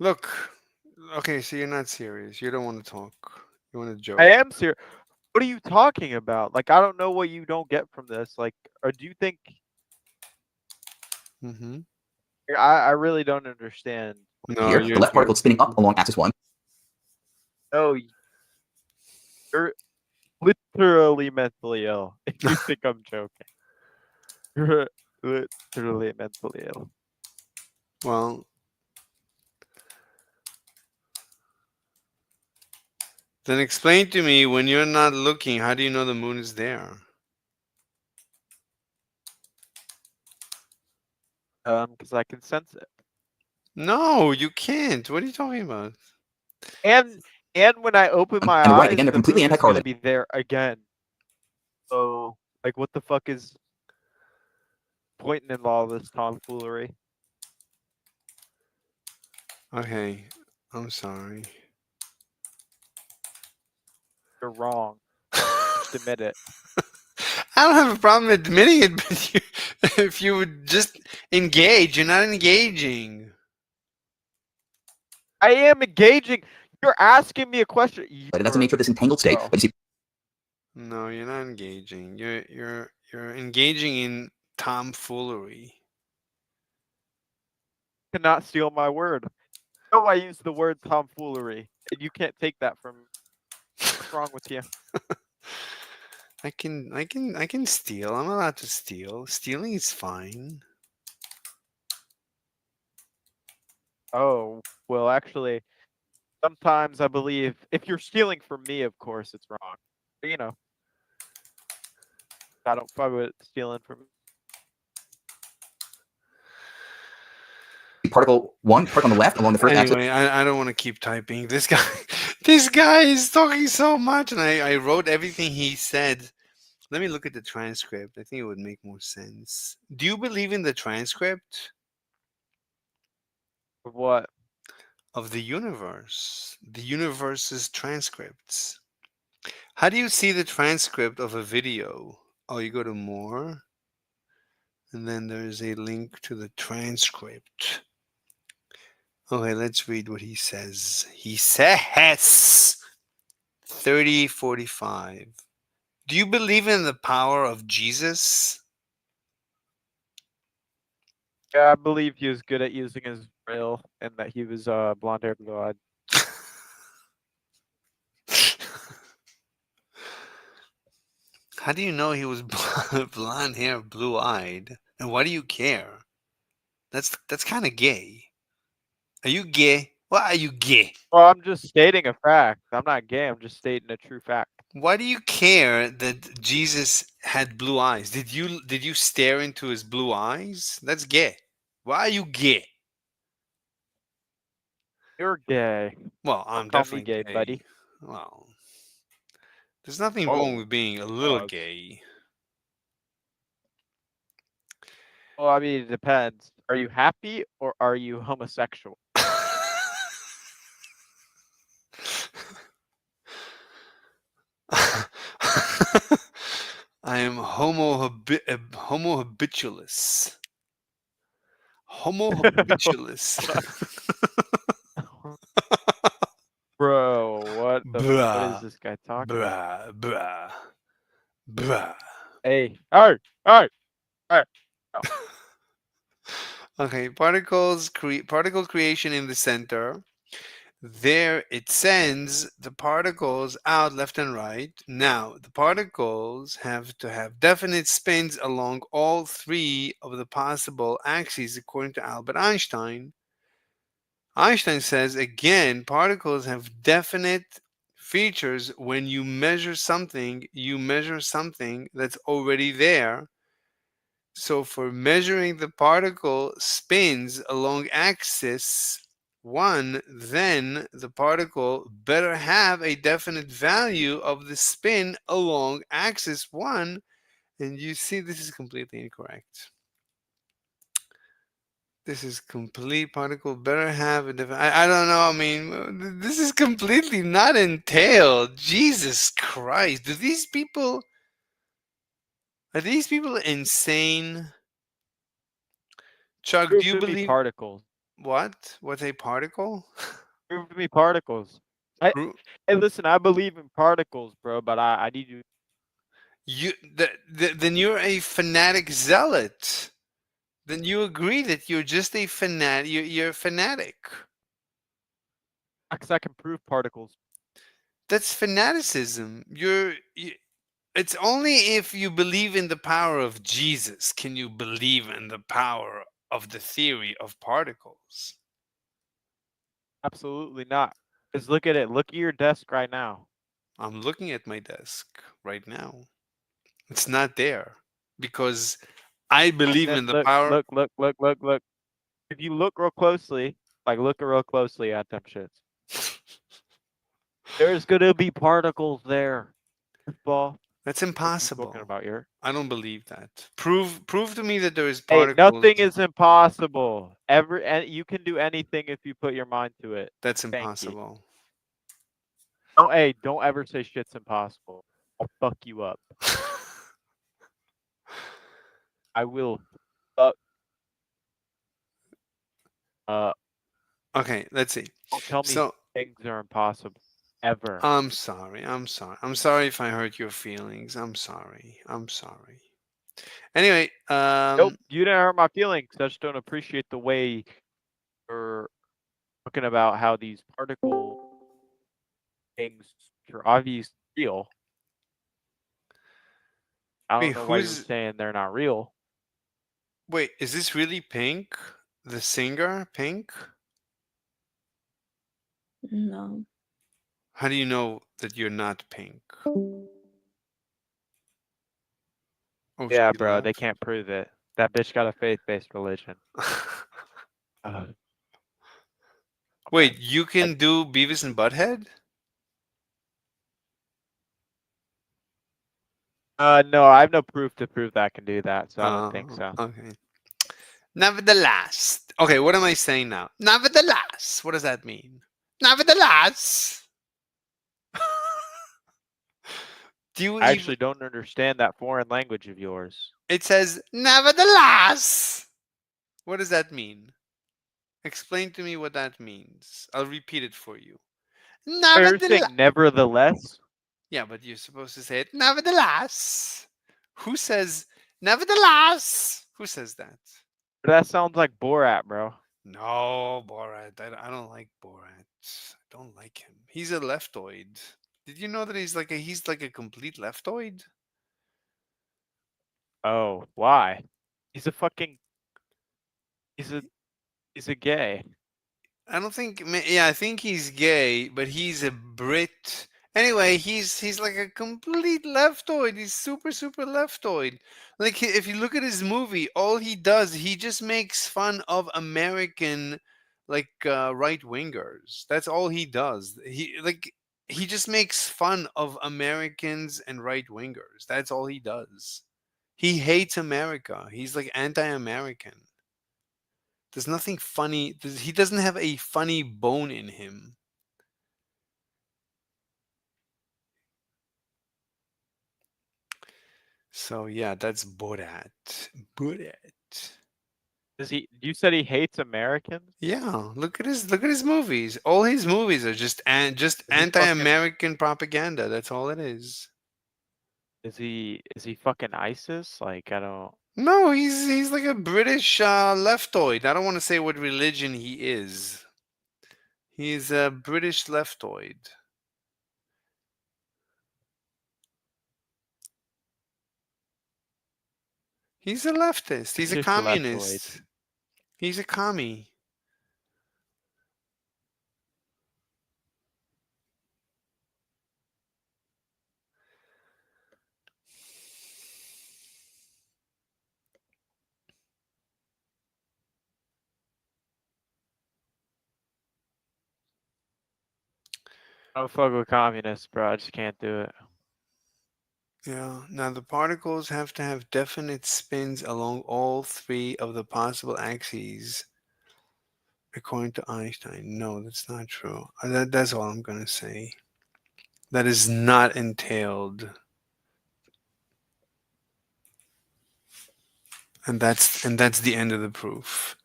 Look, okay, so you're not serious. You don't want to talk. You want to joke. I am serious. What are you talking about? Like I don't know what you don't get from this. Like, or do you think Mm-hmm. I really don't understand. No, Here, the left particle is spinning up along axis 1. No, you're literally mentally ill. If you think I'm joking, you're literally mentally ill. Well, then explain to me, when you're not looking, how do you know the moon is there? Because I can sense it. No, you can't. What are you talking about? And when I open my And the right, eyes, again, they're the completely moon is gonna anti-correlated. be there again. So, like, what the fuck is pointing in all this tomfoolery? Okay, I'm sorry. You're wrong. Just admit it. I don't have a problem admitting it, but if you would just engage, you're not engaging. I am engaging. You're asking me a question. But that's the nature of this entangled state. Oh. But you see, No, you're not engaging. You're engaging in tomfoolery. Cannot steal my word. No, I use the word tomfoolery, and you can't take that from me. What's wrong with you? I can steal. I'm allowed to steal. Stealing is fine. Oh, well, actually, sometimes I believe if you're stealing from me, of course, it's wrong. But, you know, I don't fuck with stealing from. particle 1, particle on the left along the first axis. Anyway, I don't want to keep typing. This guy this guy is talking so much, and I wrote everything he said. Let me look at the transcript. I think it would make more sense. Do you believe in the transcript What? of the universe? The universe's transcripts. How do you see the transcript of a video? Oh, you go to more, and then there's a link to the transcript. Okay, let's read what he says. He says 30:45. Do you believe in the power of Jesus? Yeah, I believe he was good at using his braille, and that he was blonde haired, blue eyed. How do you know he was blonde hair, blue eyed? And why do you care? That's kind of gay. Are you gay? Why are you gay? Well, I'm just stating a fact. I'm not gay. I'm just stating a true fact. Why do you care that Jesus had blue eyes? Did you stare into his blue eyes? That's gay. Why are you gay? You're gay. Well, Don't I'm call me definitely gay, gay. buddy. Well, There's nothing wrong Oh, with being a little pause. gay. Well, I mean, it depends. Are you happy or are you homosexual? I am homo habitualist. Homo habitualist. Bro, what is Bruh, this guy talking about? bruh, bruh, bruh. Hey, hey, hey. Oh, Okay, particle creation in the center. There it sends the particles out left and right. Now, the particles have to have definite spins along all three of the possible axes, according to Albert Einstein. Einstein says again, particles have definite features. When you measure something that's already there. So for measuring the particle spins along axis 1, then the particle better have a definite value of the spin along axis 1. And you see, this is completely incorrect. This is complete particle better have a different. I don't know. I mean, this is completely not entailed. Jesus Christ. Are these people insane? Chuck, prove do you to me believe particles. what? What's a particle? Prove to me particles. I Pro- Hey, listen, I believe in particles, bro, but I need you. then you're a fanatic zealot. Then you agree that you're just a fanatic. You're a fanatic. Because I can prove particles. That's fanaticism. It's only if you believe in the power of Jesus can you believe in the power of the theory of particles. Absolutely not. Just look at it. Look at your desk right now. I'm looking at my desk right now. It's not there because I believe Then in the power. look. If you look real closely, like look real closely at them shits, there's gonna be particles there. Ball. That's What are you talking impossible. about here? I don't believe that. Prove to me that there is Hey, particles. nothing is impossible. You can do anything if you put your mind to it. That's Thank you. impossible. Don't ever say shit's impossible. I'll fuck you up. I will fuck. Uh, Okay, let's see. don't tell me So things are impossible. Ever. I'm sorry. I'm sorry. I'm sorry if I hurt your feelings. I'm sorry. I'm sorry. Anyway, Nope, you didn't hurt my feelings. I just don't appreciate the way you're talking about how these particle things are obviously real. I wait, don't know why you're who's saying they're not real. wait, is this really Pink? The singer, Pink? No. How do you know that you're not Pink? Oh, Yeah, she bro, they left. can't prove it. That bitch got a faith-based religion. Uh, Wait, okay. you can do Beavis and Butthead? No, I have no proof to prove that I can do that, so I don't think Oh, so. okay. Nevertheless. Okay, what am I saying now? Nevertheless. What does that mean? Nevertheless. Do you I even actually don't understand that foreign language of yours. it says nevertheless. What does that mean? Explain to me what that means. I'll repeat it for you. Oh, you're Nevertheless. saying nevertheless? Yeah, but you're supposed to say it nevertheless. Who says nevertheless? Who says that? That sounds like Borat, bro. No, Borat. I don't like Borat. I don't like him. He's a leftoid. Did you know that he's like a complete leftoid? Oh, why? He's a fucking he's a he's a gay. I don't think. Yeah, I think he's gay, but he's a Brit. Anyway, he's like a complete leftoid. He's super leftoid. Like if you look at his movie, all he does, he just makes fun of American, like right wingers. That's all he does. He like he just makes fun of Americans and right wingers. That's all he does. He hates America. He's like anti-American. There's nothing funny. He doesn't have a funny bone in him. So yeah, that's Borat. Borat. Does he? You said he hates Americans. Yeah, look at his movies. All his movies are just Is he fucking? anti-American propaganda. That's all it is. Is he fucking ISIS? Like I don't. No, he's like a British leftoid. I don't want to say what religion he is. He's a British leftoid. He's a leftist. He's a British leftoid. communist. He's a commie. I don't fuck with communists, bro. I just can't do it. Yeah. Now the particles have to have definite spins along all three of the possible axes, according to Einstein. No, that's not true. That's all I'm gonna say. That is not entailed. And that's the end of the proof.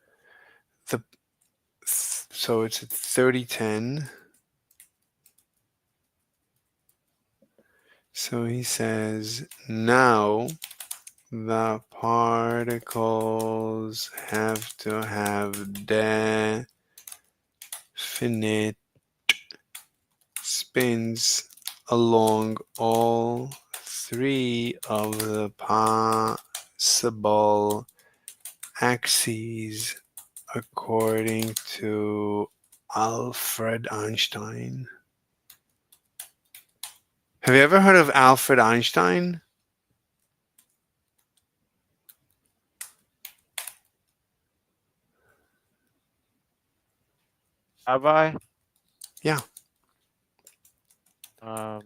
So it's at 3010. So he says now the particles have to have definite spins along all three of the possible axes according to Alfred Einstein. Have you ever heard of Alfred Einstein? Have I? Yeah. No,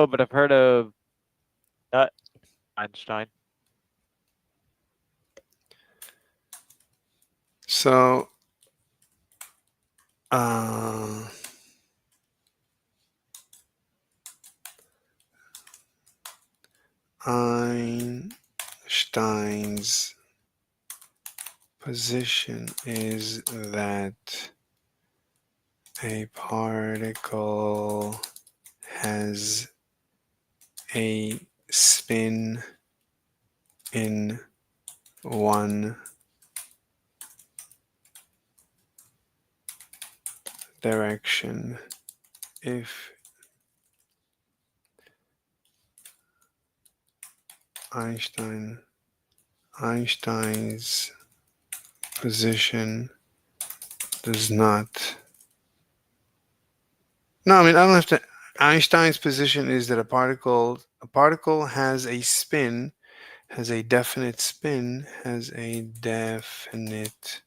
but I've heard of Einstein. So, Einstein's position is that a particle has a spin in one direction if Einstein's position does not. No, I mean I don't have to. Einstein's position is that a particle has a spin, has a definite spin, has a definite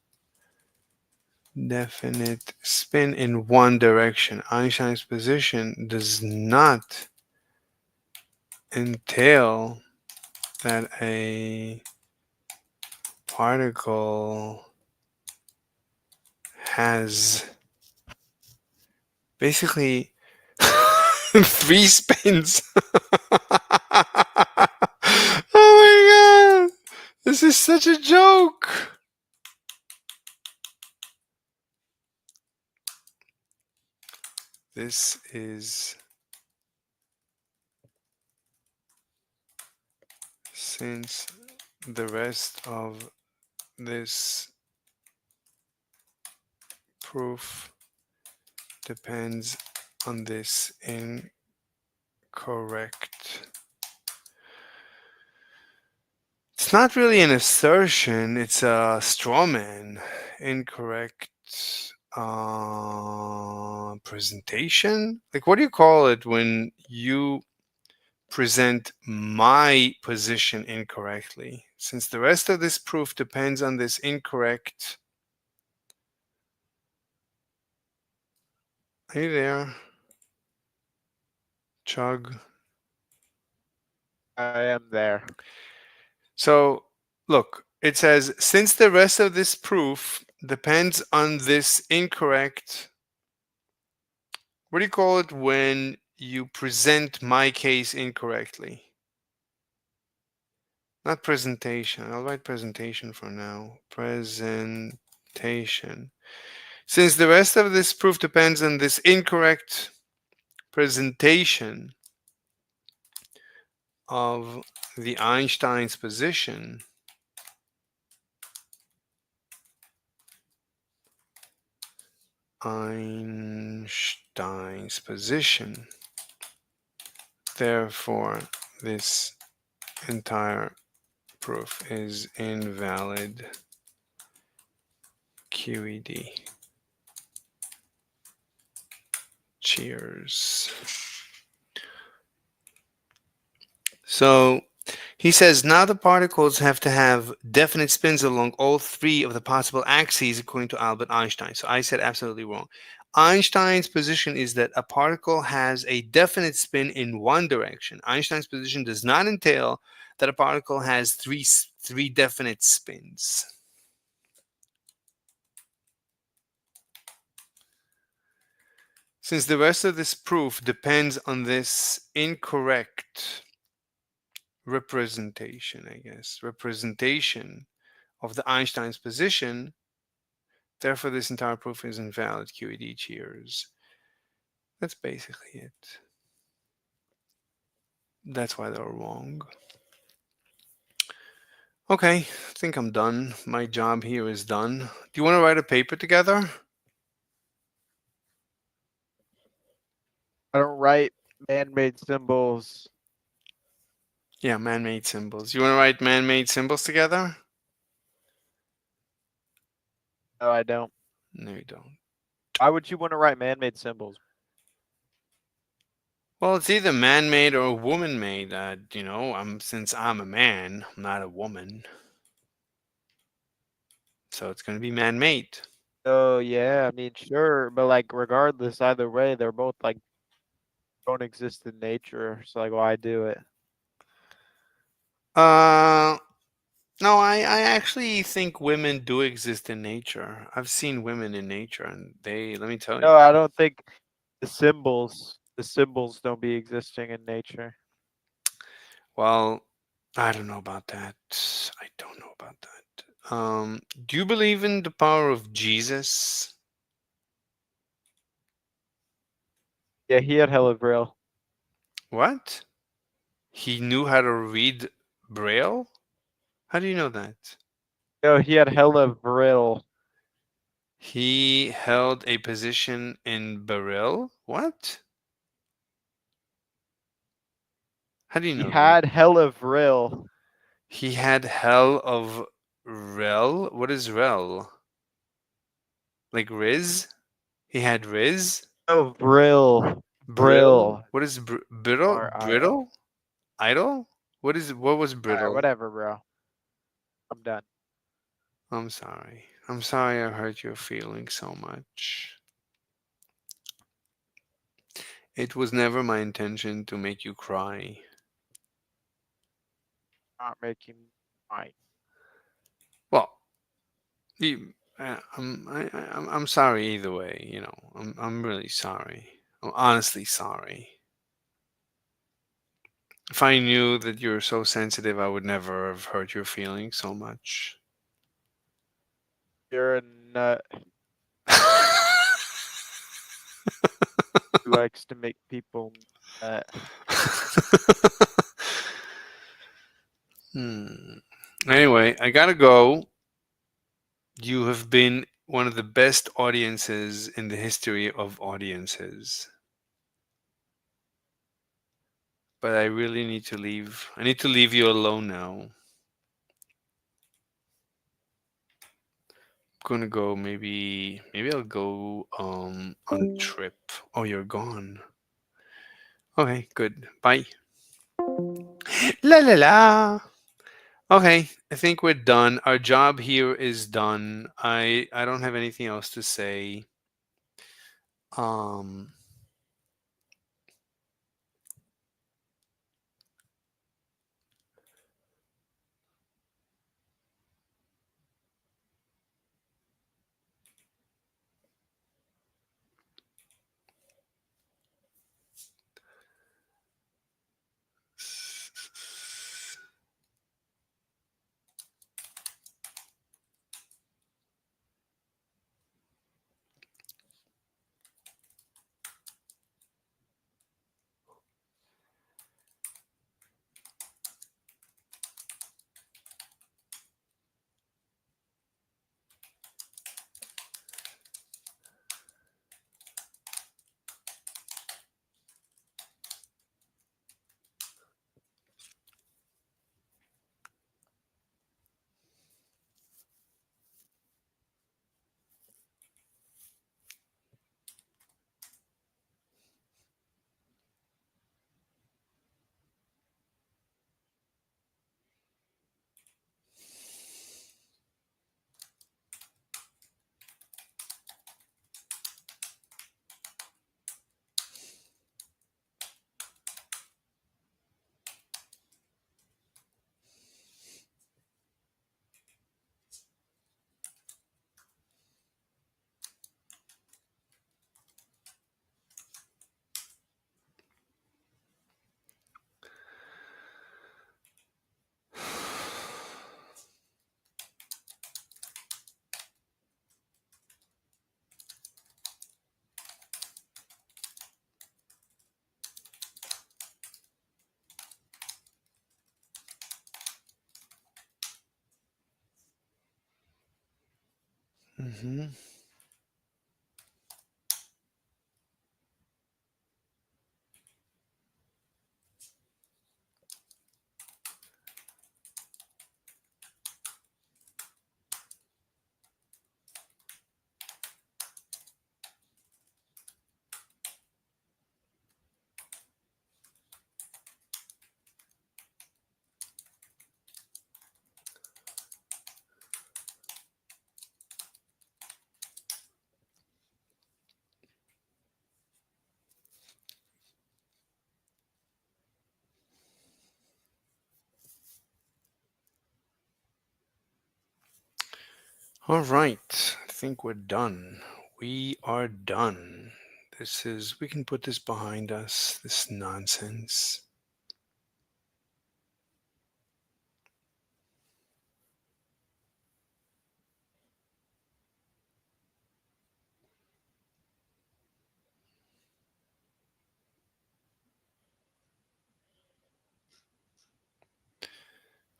spin in one direction. Einstein's position does not entail that a particle has basically three spins. Oh my god! This is such a joke! This is since the rest of this proof depends on this incorrect. It's not really an assertion, it's a straw man. Incorrect presentation? Like, what do you call it when you present my position incorrectly. Since the rest of this proof depends on this incorrect. Are you there? Chug. I am there. So, look, it says, since the rest of this proof depends on this incorrect, what do you call it when you present my case incorrectly? Not presentation. I'll write presentation for now. Presentation. Since the rest of this proof depends on this incorrect presentation of the Einstein's position, Einstein's position, therefore this entire proof is invalid. QED. Cheers. So he says now the particles have to have definite spins along all three of the possible axes according to Albert Einstein. So I said absolutely wrong. Einstein's position is that a particle has a definite spin in one direction. Einstein's position does not entail that a particle has three definite spins. Since the rest of this proof depends on this incorrect representation, I guess, representation of the Einstein's position, therefore this entire proof is invalid. QED. Cheers. That's basically it. That's why they were wrong. Okay, I think I'm done. My job here is done. Do you want to write a paper together? I don't write man-made symbols. Yeah, man-made symbols. You want to write man-made symbols together? No, I don't. No, you don't. Why would you want to write man-made symbols? Well, it's either man-made or woman-made. Since I'm a man, I'm not a woman. So it's going to be man-made. Oh yeah, I mean sure, but like regardless, either way, they're both like don't exist in nature. So like, why do it? No, I actually think women do exist in nature. I've seen women in nature, and let me tell you. No, I don't think the symbols don't be existing in nature. Well, I don't know about that. I don't know about that. Do you believe in the power of Jesus? Yeah, he had hella braille. What? He knew how to read Braille? How do you know that? No, he had hella braille. He held a position in Braille? What? How do you He know that? had hella braille. He had hell of rel. What is rel? Like Riz? He had Riz? No, braille. Brill? Braille. What is brittle? RIL. Brittle? Idle? What was Alright, brittle? whatever, bro. I'm done. I'm sorry. I'm sorry I hurt your feelings so much. It was never my intention to make you cry. Not making mine. Well, I'm sorry either way. I'm really sorry. I'm honestly sorry. If I knew that you're so sensitive, I would never have hurt your feelings so much. You're a nut who likes to make people nut. Anyway, I gotta go. You have been one of the best audiences in the history of audiences. But I really need to leave. I need to leave you alone now. I'm gonna go maybe I'll go on a trip. Oh, you're gone. Okay, good. Bye. La la la. Okay, I think we're done. Our job here is done. I don't have anything else to say. Um mhm. All right. I think we're done. We are done. We can put this behind us, this nonsense.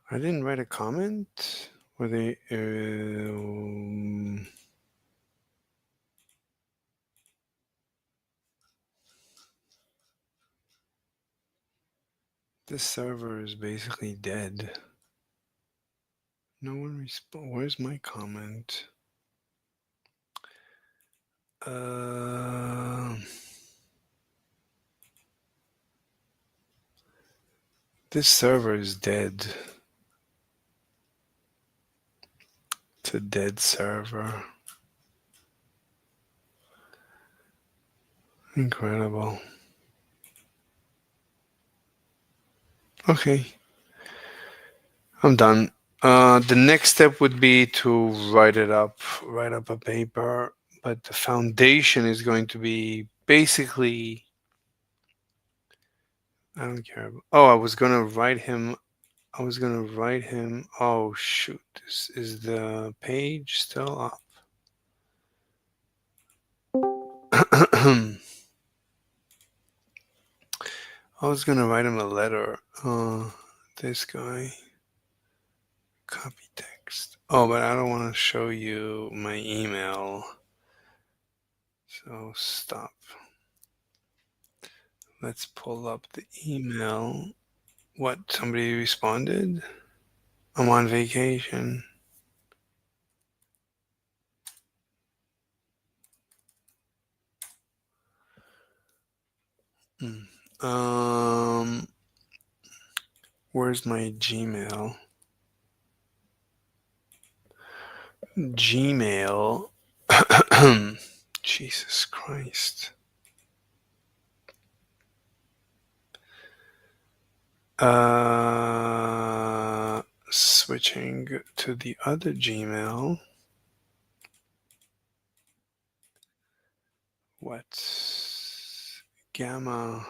I didn't write a comment. Were they? This server is basically dead. No one respond. Where's my comment? This server is dead. It's a dead server. Incredible. Okay, I'm done. The next step would be to write up a paper, but the foundation is going to be basically. I don't care. Oh, I was gonna write him. Oh shoot! Is the page still up? I was gonna write him a letter. This guy. Copy text. Oh, but I don't want to show you my email. So stop. Let's pull up the email. What? Somebody responded? I'm on vacation. Hmm. Um. Where's my Gmail? Gmail. Jesus Christ. Switching to the other Gmail. What? Gamma.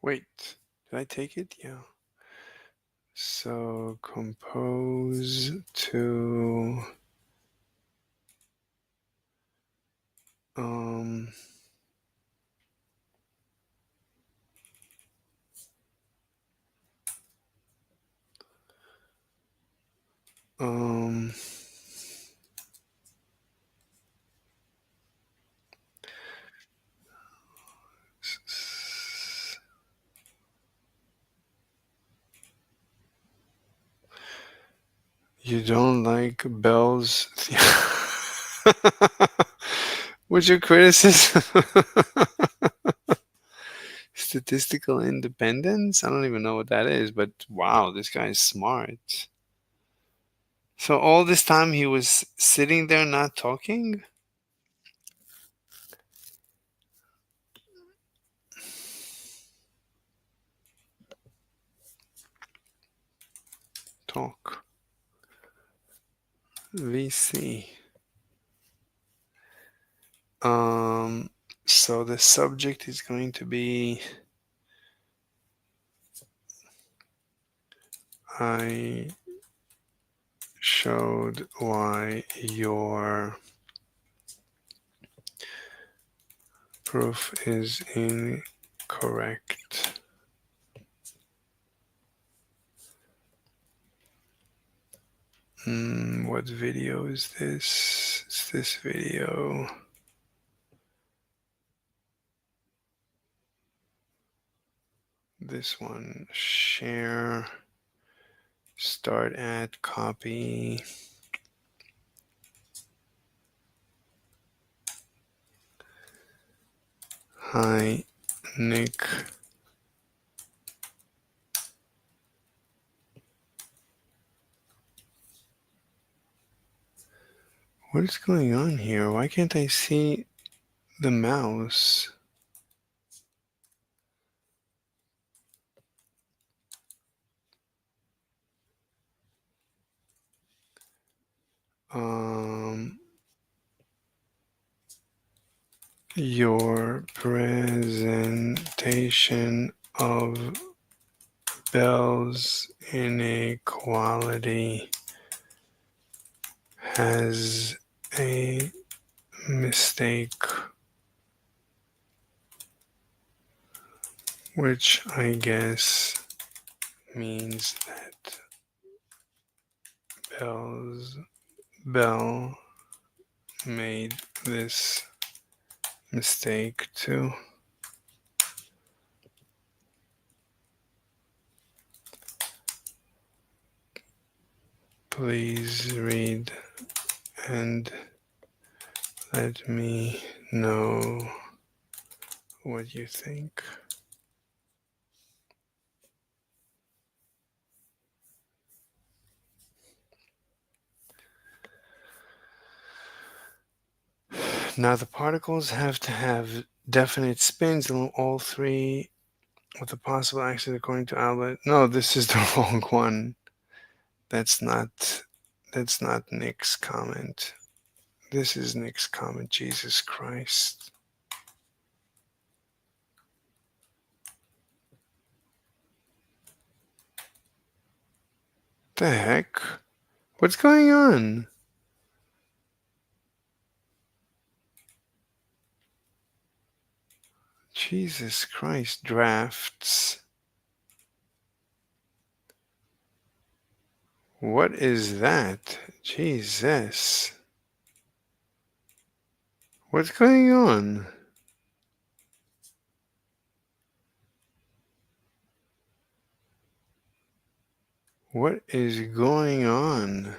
Wait, did I take it? Yeah. So compose to um um you don't like Bell's What's your criticism? Statistical independence? I don't even know what that is, but wow, this guy's smart. So all this time he was sitting there not talking? Talk. VC. So the subject is going to be I showed why your proof is incorrect. What video is this? It's this video. This one, share, start at, copy. Hi, Nick. What is going on here? Why can't I see the mouse? Your presentation of Bell's inequality has a mistake, which I guess means that Bell made this mistake too. Please read and let me know what you think. Now the particles have to have definite spins in all three with the possible axes according to Albert. No, this is the wrong one. That's not Nick's comment. This is Nick's comment. Jesus Christ. The heck? What's going on? Jesus Christ. Drafts. What is that? Jesus. What's going on? What is going on?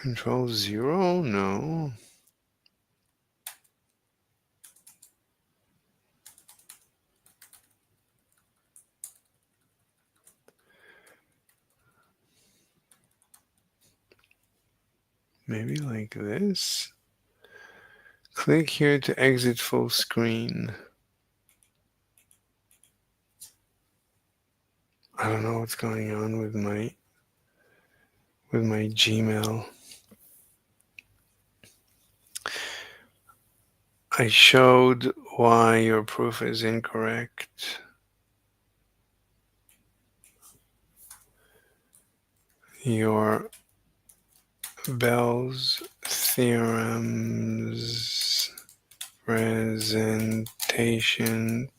Control 0? No. Maybe like this. Click here to exit full screen. I don't know what's going on with my Gmail. I showed why your proof is incorrect. Your Bell's theorems presentation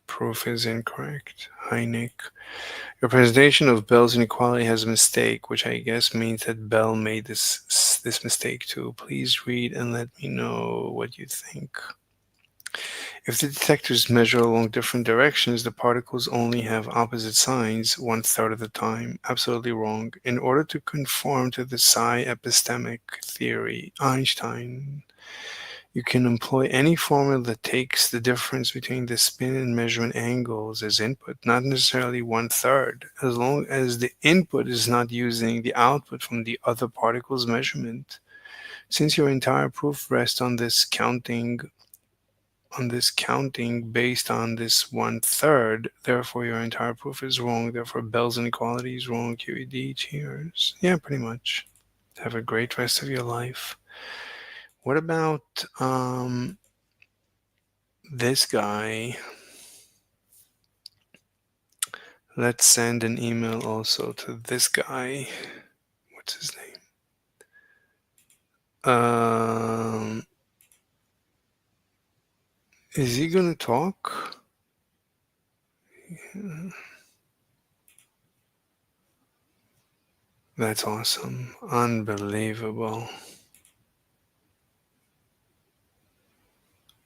proof is incorrect. Hi, Nick. Your presentation of Bell's inequality has a mistake, which I guess means that Bell made this mistake too. Please read and let me know what you think. If the detectors measure along different directions, the particles only have opposite signs 1/3 of the time. Absolutely wrong. In order to conform to the psi epistemic theory, Einstein, you can employ any formula that takes the difference between the spin and measurement angles as input, not necessarily 1/3, as long as the input is not using the output from the other particle's measurement. Since your entire proof rests on this counting based on this 1/3, therefore your entire proof is wrong, therefore Bell's inequality is wrong. QED, cheers. Yeah, pretty much. Have a great rest of your life. What about this guy? Let's send an email also to this guy. What's his name? Is he gonna talk? That's awesome. Unbelievable.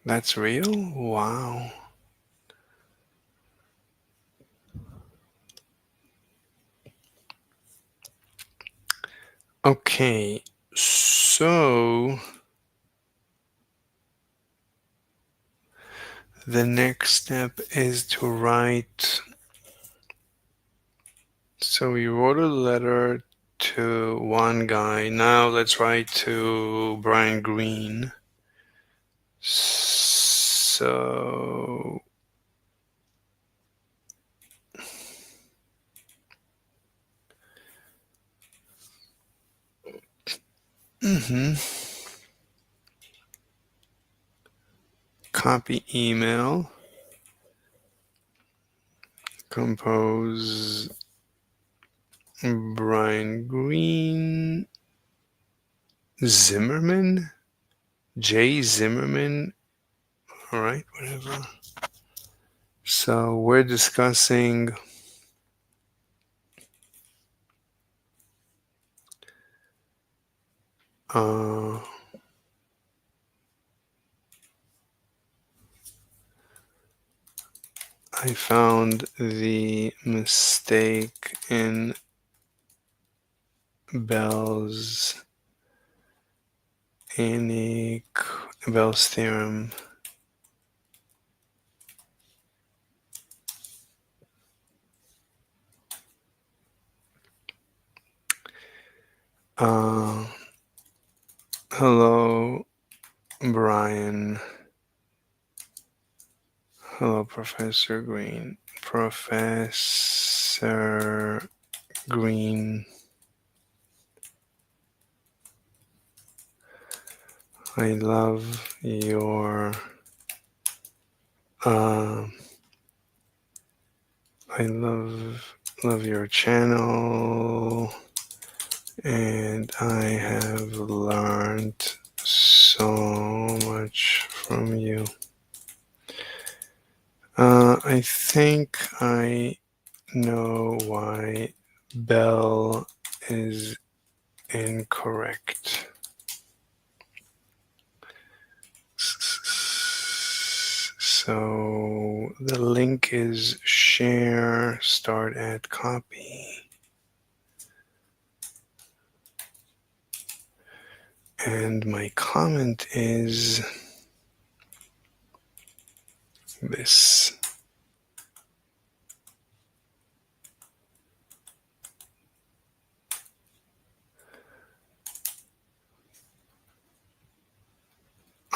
That's real? Wow. Okay, so the next step is to write. So we wrote a letter to one guy. Now let's write to Brian Greene. So copy email, compose Brian Greene, Zimmerman, J. Zimmerman. All right, whatever. So we're discussing I found the mistake in Bell's theorem. Hello, Brian. Hello, Professor Green. Professor Green. I love your your channel, and I have learned so much from you. I think I know why Bell is incorrect. So the link is share, start at copy. And my comment is this.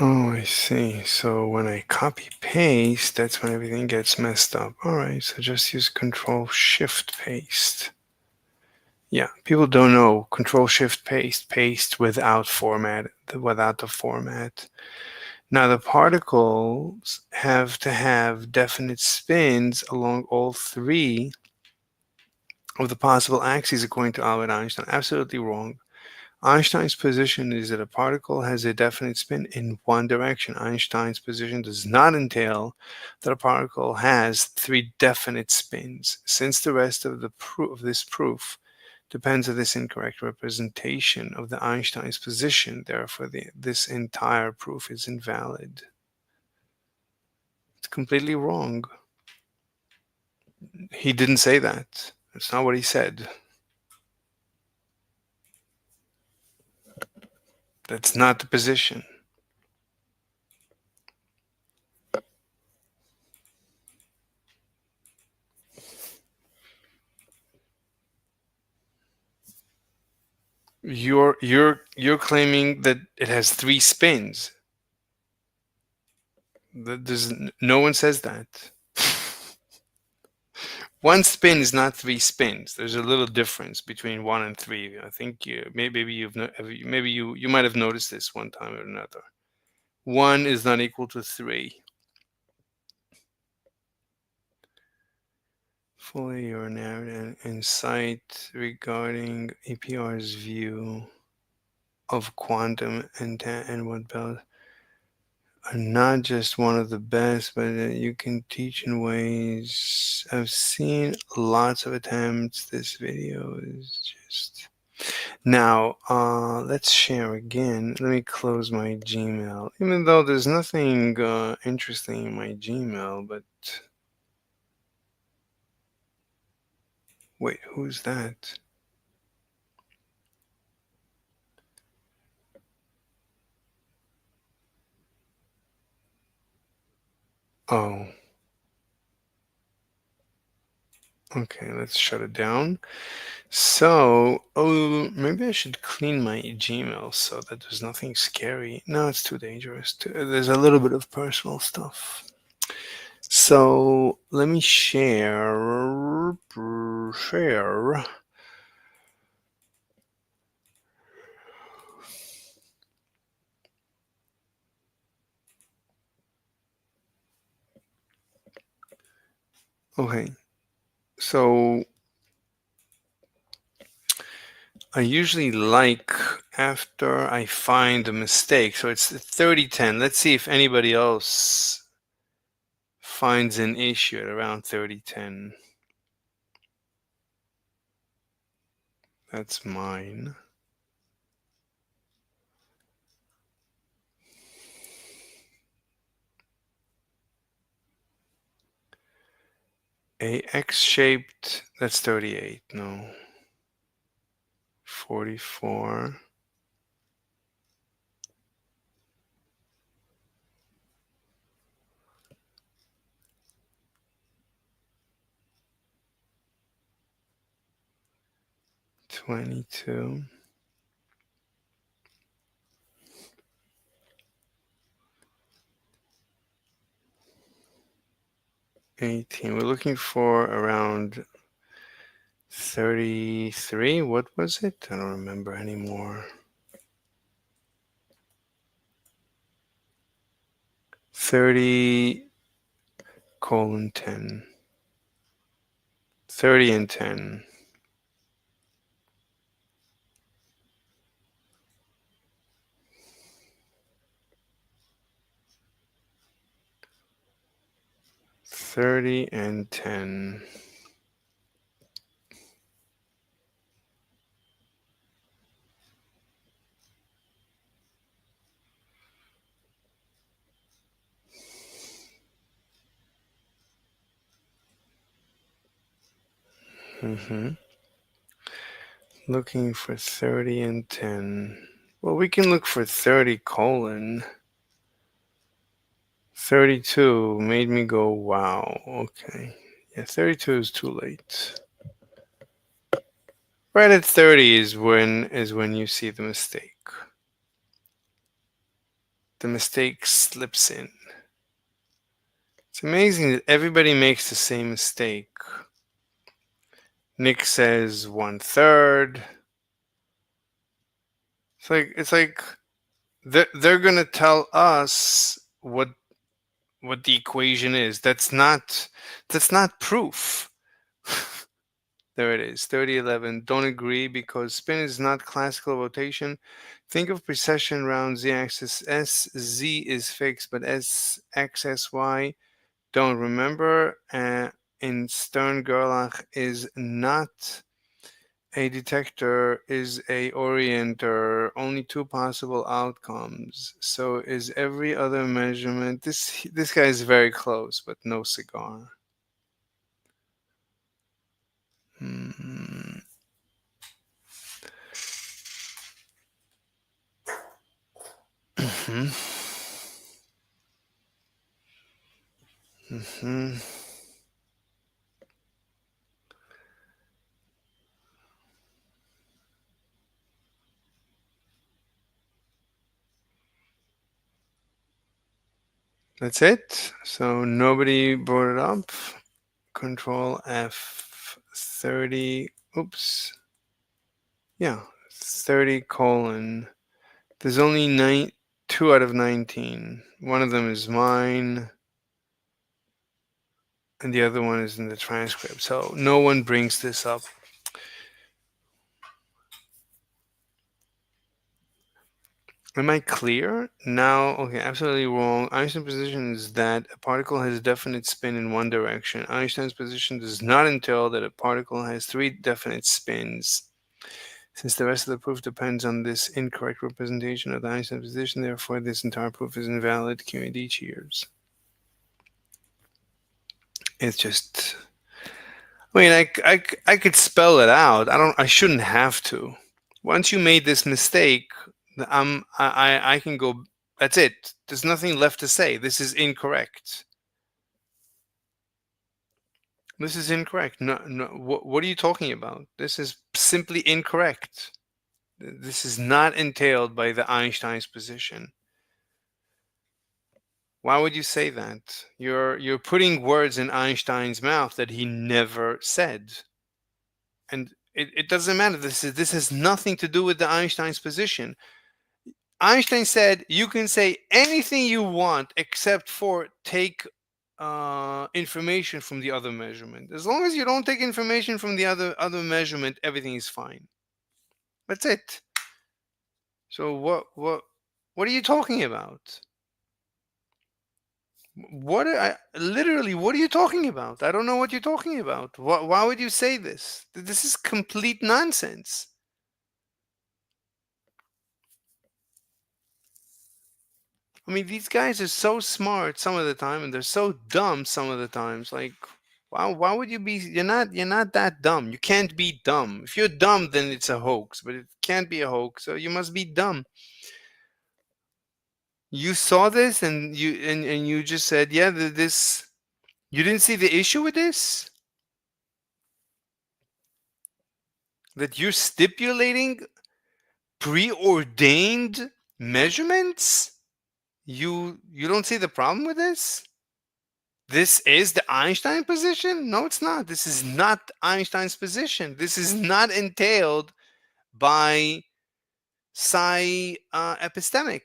Oh, I see. So when I copy paste, that's when everything gets messed up. All right, so just use Control Shift Paste. Yeah, people don't know Control Shift paste without without the format. Now the particles have to have definite spins along all three of the possible axes according to Albert Einstein. Absolutely wrong. Einstein's position is that a particle has a definite spin in one direction. Einstein's position does not entail that a particle has three definite spins. Since the rest of this proof depends on this incorrect representation of the Einstein's position, therefore this entire proof is invalid. It's completely wrong. He didn't say that. That's not what he said. That's not the position. You're claiming that it has three spins. No one says that. One spin is not three spins. There's a little difference between one and three. I think maybe you might have noticed this one time or another. One is not equal to three. Fully your narrative and insight regarding APR's view of quantum and what Bell are not just one of the best, but you can teach in ways. I've seen lots of attempts. This video is just now. Let's share again. Let me close my Gmail, even though there's nothing interesting in my Gmail. But wait, who's that? Oh. Okay, let's shut it down. So, maybe I should clean my Gmail so that there's nothing scary. No, it's too dangerous. There's a little bit of personal stuff. So, let me share. Okay, so I usually like after I find a mistake. So it's 3010. Let's see if anybody else finds an issue at around 3010. That's mine. A X-shaped, that's 38, no. 44. $22. 18. We're looking for around 33. What was it? I don't remember anymore. 30 colon 10. 30 and 10. $30 and 10. Looking for 30 and 10. Well, we can look for 30 colon. 32 made me go, wow, okay. Yeah, 32 is too late. Right at 30 is when you see the mistake. The mistake slips in. It's amazing that everybody makes the same mistake. Nick says 1/3. It's like they're gonna tell us what the equation is. That's not proof. There it is, 3011. Don't agree because spin is not classical rotation. Think of precession around z-axis. Z is fixed, but SXSY don't remember. In Stern Gerlach is not a detector, is a orienter. Only two possible outcomes. So is every other measurement. This guy is very close, but no cigar. Hmm. Hmm. Hmm. That's it. So nobody brought it up. Control F30. Oops. Yeah, 30 colon. There's only 2 out of 19. One of them is mine, and the other one is in the transcript. So no one brings this up. Am I clear? Now, okay, absolutely wrong. Einstein's position is that a particle has a definite spin in one direction. Einstein's position does not entail that a particle has 3 definite spins. Since the rest of the proof depends on this incorrect representation of the Einstein position, therefore this entire proof is invalid. QED cheers. It's just, I mean, I could spell it out. I shouldn't have to. Once you made this mistake, I can go. That's it. There's nothing left to say. This is incorrect. This is incorrect. No, no. What are you talking about? This is simply incorrect. This is not entailed by the Einstein's position. Why would you say that? You're putting words in Einstein's mouth that he never said. And it doesn't matter. This has nothing to do with the Einstein's position. Einstein said you can say anything you want except for take information from the other measurement. As long as you don't take information from the other measurement, everything is fine. That's it. So what are you talking about? What literally? What are you talking about? I don't know what you're talking about. Why would you say this? This is complete nonsense. I mean, these guys are so smart some of the time, and they're so dumb some of the times. Like, why would you be? You're not that dumb. You can't be dumb. If you're dumb, then it's a hoax. But it can't be a hoax, so you must be dumb. You saw this, and you just said, yeah, this. You didn't see the issue with this. That you're stipulating preordained measurements? You don't see the problem with this? This is the Einstein position? No, it's not. This is not Einstein's position. This is not entailed by psi epistemic.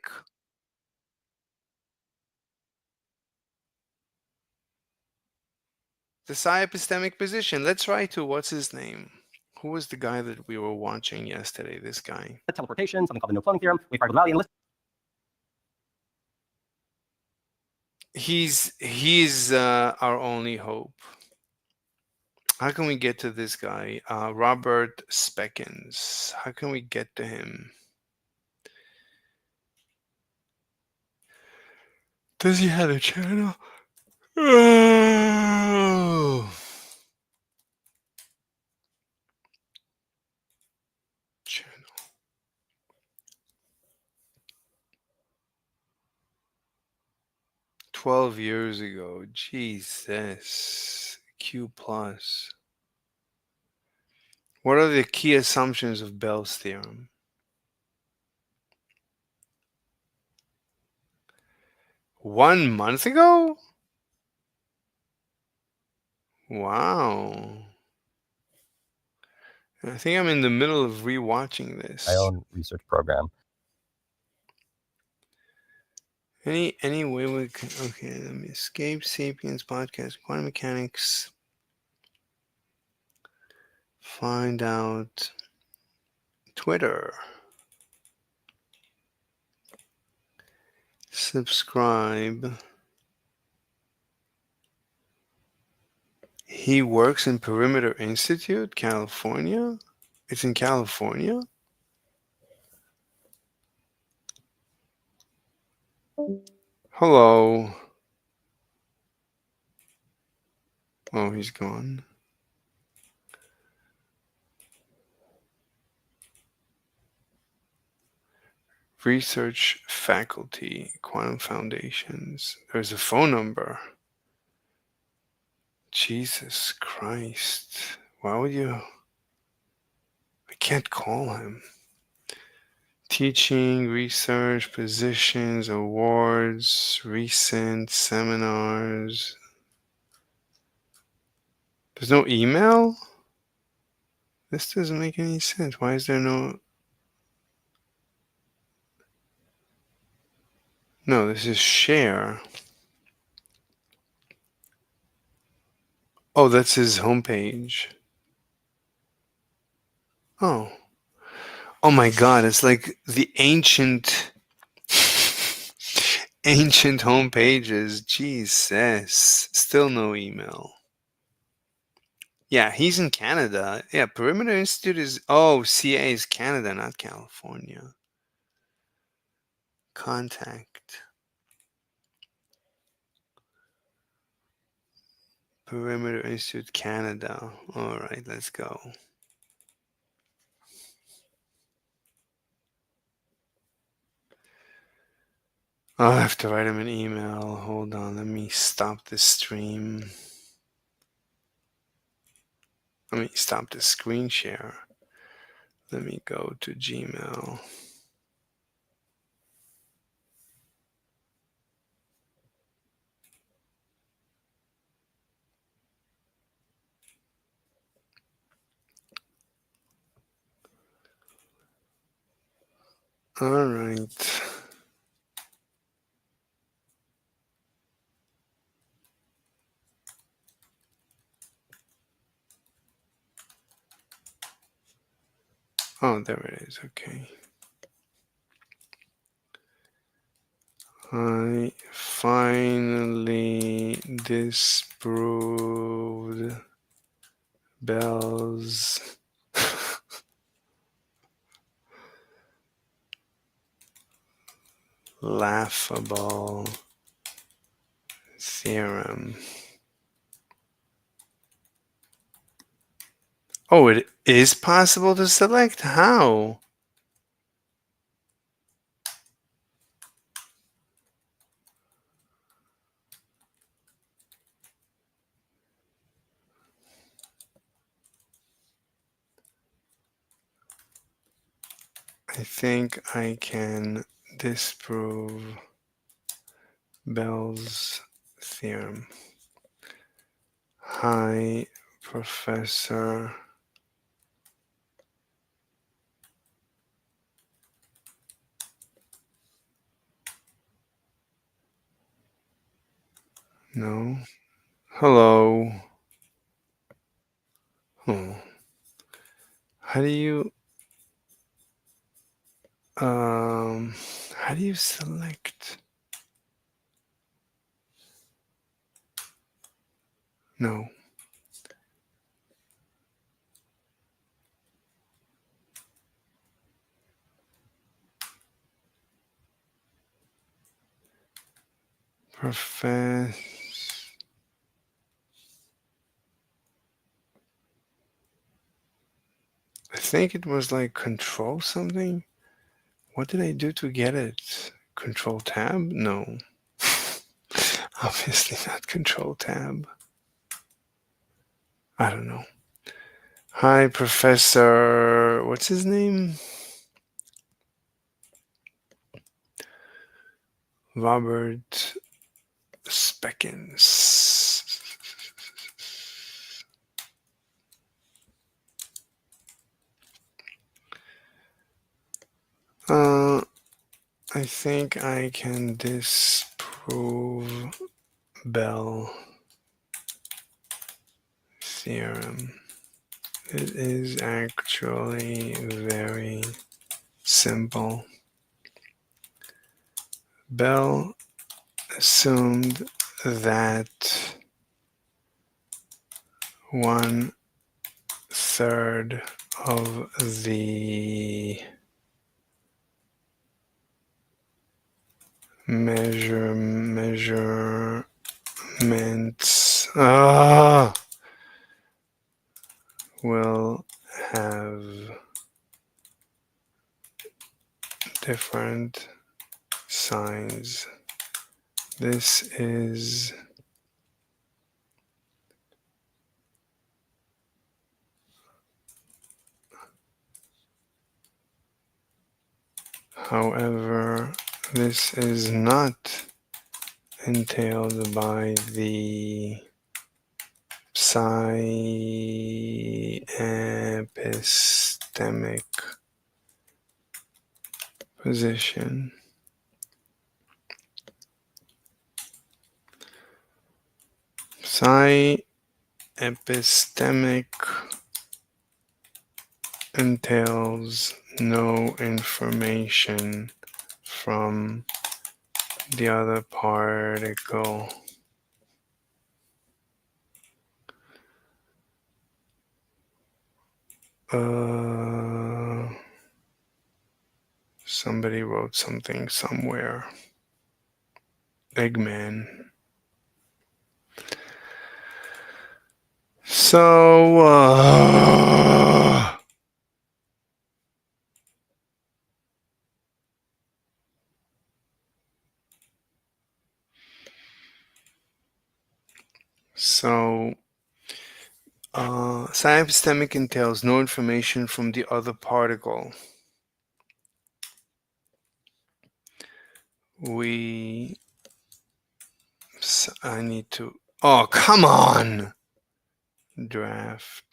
The psi epistemic position. Let's write to what's his name? Who was the guy that we were watching yesterday? This guy. Teleportation, something called the no-cloning theorem. We've argued with Rowley and He's our only hope. How can we get to this guy? Robert Speckens. How can we get to him? Does he have a channel? Oh. Channel. 12 years ago. Jesus. Q plus. What are the key assumptions of Bell's theorem? One month ago? Wow. I think I'm in the middle of rewatching this. my own research program. Any way we can, okay, let me escape Sapiens podcast, quantum mechanics. Find out Twitter. Subscribe. He works in Perimeter Institute, California. It's in California. Hello. Oh, he's gone. Research faculty, quantum foundations. There's a phone number. Jesus Christ. Why would you? I can't call him. Teaching, research, positions, awards, recent seminars. There's no email? This doesn't make any sense. Why is there no... No, this is share. Oh, that's his homepage. Oh. Oh my God, it's like the ancient home pages. Jesus. Still no email. Yeah, he's in Canada. Yeah, Perimeter Institute is... Oh, CA is Canada, not California. Contact. Perimeter Institute, Canada. All right, let's go. I'll have to write him an email. Hold on, let me stop the stream. Let me stop the screen share. Let me go to Gmail. All right. Oh, there it is. Okay. I finally disproved Bell's laughable theorem. Oh, it is possible to select? How? I think I can disprove Bell's theorem. Hi, Professor. No. Hello. Oh. How do you select? No. Professor. I think it was like control something. What did I do to get it? Control tab? No. Obviously not Control Tab. I don't know. Hi, Professor. What's his name? Robert Speckens. I think I can disprove Bell theorem. It is actually very simple. Bell assumed that 1/3 of the measurements will have different signs. This is however, this is not entailed by the psi-epistemic position. Psi-epistemic entails no information from the other particle. Somebody wrote something somewhere. Eggman. So psi-epistemic entails no information from the other particle. I need to, oh, come on! Draft.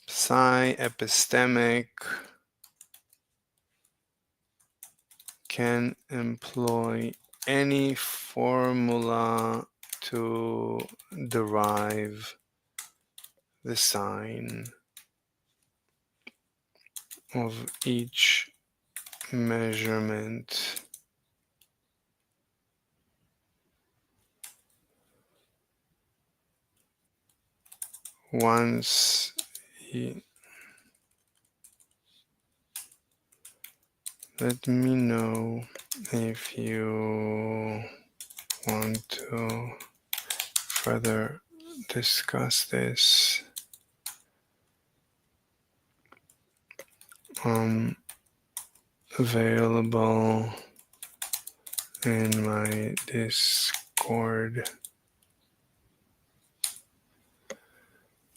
Psi-epistemic can employ any formula to derive the sign of each measurement. Once let me know if you want to further discuss this. Available in my Discord.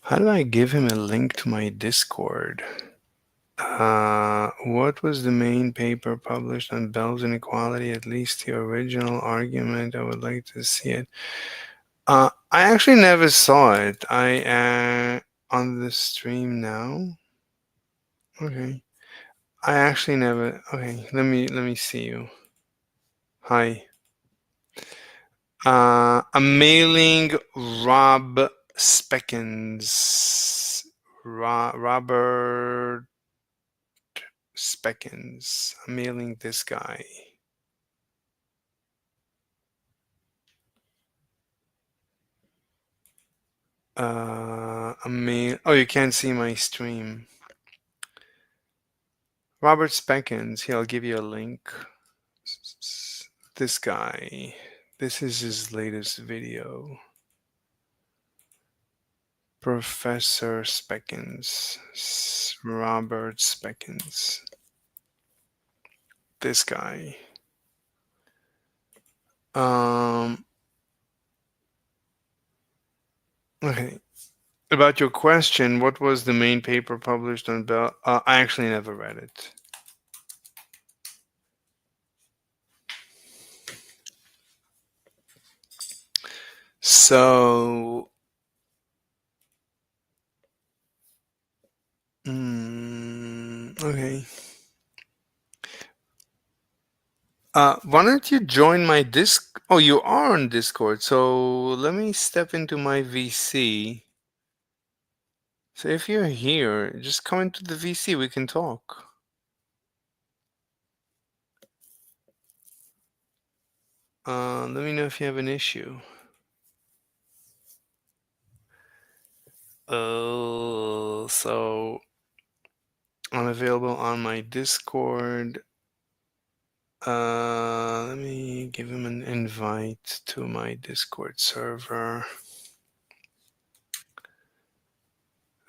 How do I give him a link to my Discord? What was the main paper published on Bell's inequality? At least the original argument. I would like to see it. I actually never saw it. I on the stream now. Okay. I actually never. Okay, let me see you. Hi. I'm mailing Rob Speckens. Robert Speckens. I'm mailing this guy. Oh, you can't see my stream. Robert Speckens. Here, I'll give you a link. This guy. This is his latest video. Professor Speckens. Robert Speckens. This guy. Okay. About your question, what was the main paper published on Bell? I actually never read it. So, okay. Why don't you join my Disc? Oh, you are on Discord. So let me step into my VC. So if you're here, just come into the VC. We can talk. Let me know if you have an issue. So I'm available on my Discord. Let me give him an invite to my Discord server.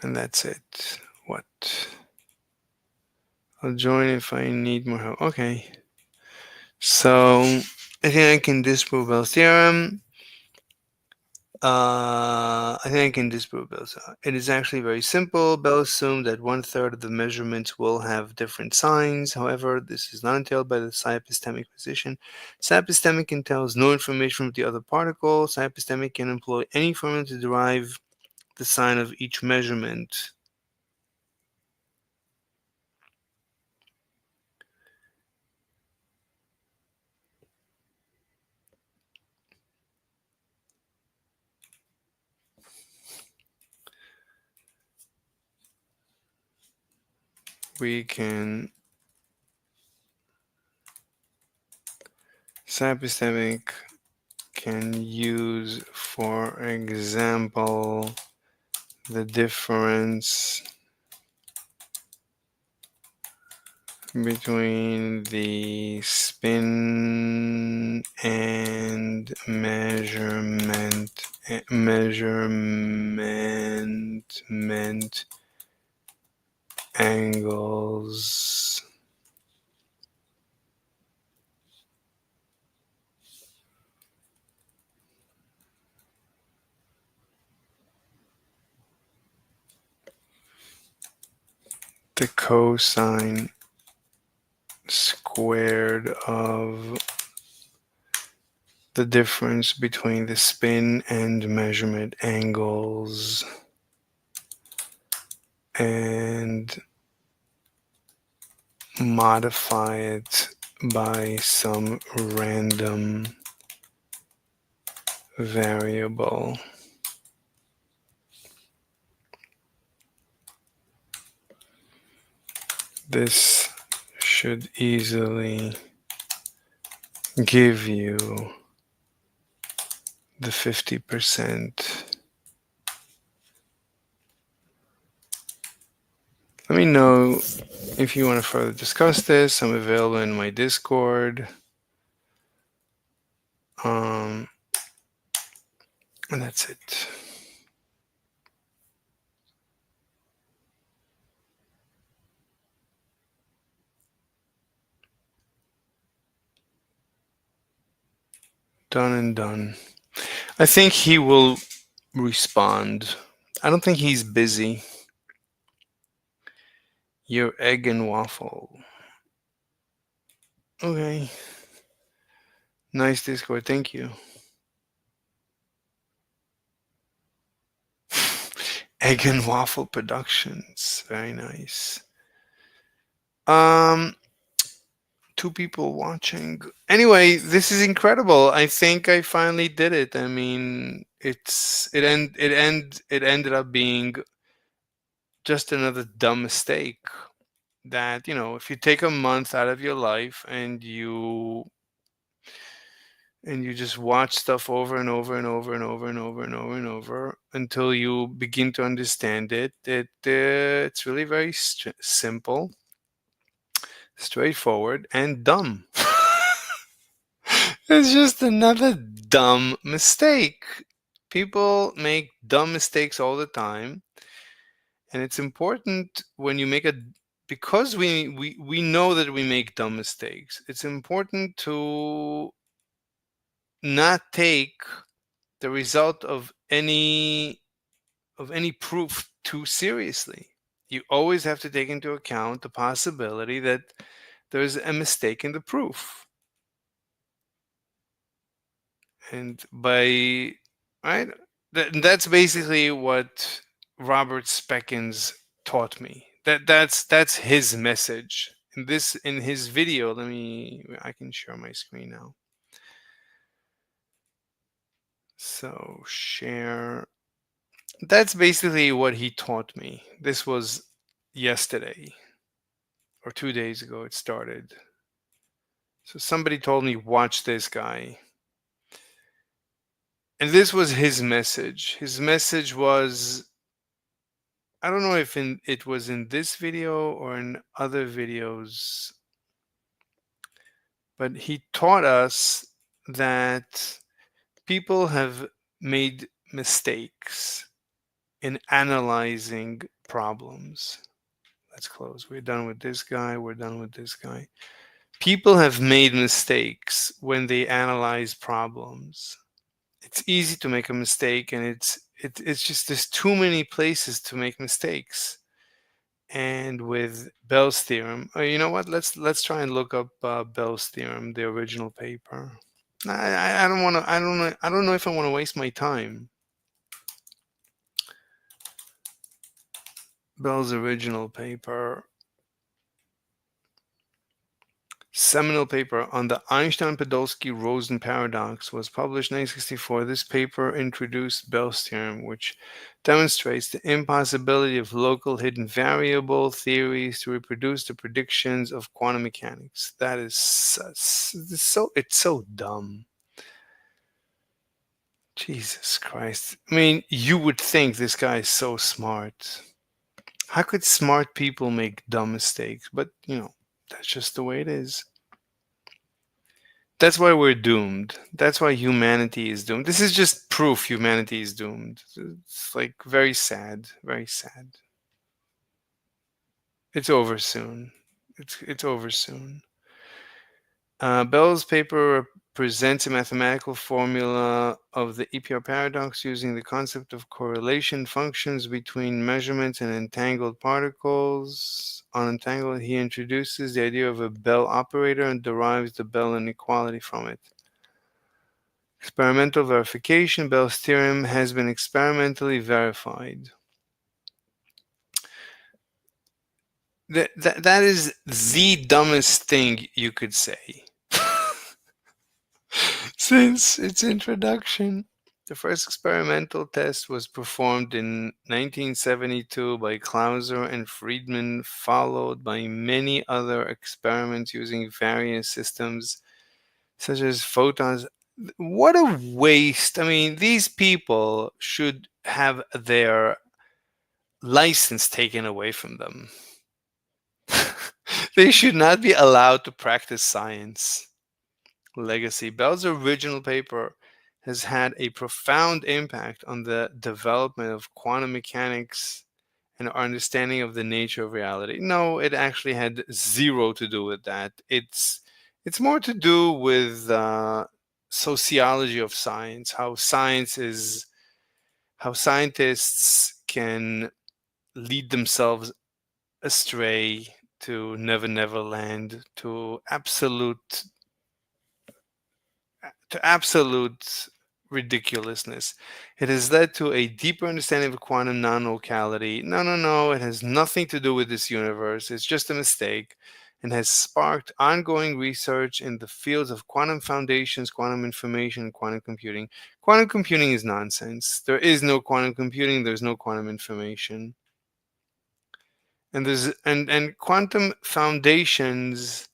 And that's it. What? I'll join if I need more help. Okay. So I think I can disprove Bell's theorem. I think I can disprove Bell's. It is actually very simple. Bell assumed that 1/3 of the measurements will have different signs. However, this is not entailed by the psi epistemic position. Psi epistemic entails no information from the other particle. Psi epistemic can employ any formula to derive the sign of each measurement. We can psi epistemic can use, for example, the difference between the spin and measurement angles. The cosine squared of the difference between the spin and measurement angles, and modify it by some random variable. This should easily give you the 50%. Let me know if you want to further discuss this. I'm available in my Discord. And that's it. Done and done. I think he will respond. I don't think he's busy. Your egg and waffle. Okay. Nice Discord. Thank you. Egg and Waffle Productions. Very nice. 2 people watching. Anyway, this is incredible. I think I finally did it. I mean, it ended up being just another dumb mistake that, if you take a month out of your life and you just watch stuff over and over and over and over and over and over and over until you begin to understand it's really very simple, straightforward, and dumb. It's just another dumb mistake. People make dumb mistakes all the time, and it's important when you make because we know that we make dumb mistakes. It's important to not take the result of any proof too seriously. You always have to take into account the possibility that there's a mistake in the proof. And right, that's basically what Robert Speckens taught me. That's his message. In his video, I can share my screen now. So share. That's basically what he taught me. This was yesterday or 2 days ago it started. So somebody told me, watch this guy. And this was his message. His message was, I don't know if it was in this video or in other videos, but he taught us that people have made mistakes in analyzing problems. Let's close. We're done with this guy. We're done with this guy. People have made mistakes when they analyze problems. It's easy to make a mistake, and it's just there's too many places to make mistakes. And with Bell's theorem, you know what? Let's try and look up Bell's theorem, the original paper. I don't want to. I don't know. I don't know if I want to waste my time. Bell's original paper. Seminal paper on the Einstein-Podolsky-Rosen paradox was published in 1964. This paper introduced Bell's theorem, which demonstrates the impossibility of local hidden variable theories to reproduce the predictions of quantum mechanics. That is it's so dumb. Jesus Christ. I mean, you would think this guy is so smart. How could smart people make dumb mistakes? But, that's just the way it is. That's why we're doomed. That's why humanity is doomed. This is just proof humanity is doomed. It's like very sad, very sad. It's over soon. It's over soon. Bell's paper presents a mathematical formula of the EPR paradox using the concept of correlation functions between measurements and entangled particles. On entangled, he introduces the idea of a Bell operator and derives the Bell inequality from it. Experimental verification. Bell's theorem has been experimentally verified. That is the dumbest thing you could say. Since its introduction, the first experimental test was performed in 1972 by Clauser and Friedman, followed by many other experiments using various systems, such as photons. What a waste. I mean, these people should have their license taken away from them. They should not be allowed to practice science. Legacy. Bell's original paper has had a profound impact on the development of quantum mechanics and our understanding of the nature of reality. No, it actually had zero to do with that. It's more to do with sociology of science, how scientists can lead themselves astray to Never Never Land, to absolute ridiculousness. It has led to a deeper understanding of quantum non-locality. No, it has nothing to do with this universe. It's just a mistake, and has sparked ongoing research in the fields of quantum foundations, quantum information, and quantum computing. Quantum computing is nonsense. There is no quantum computing. There's no quantum information. And and quantum foundations.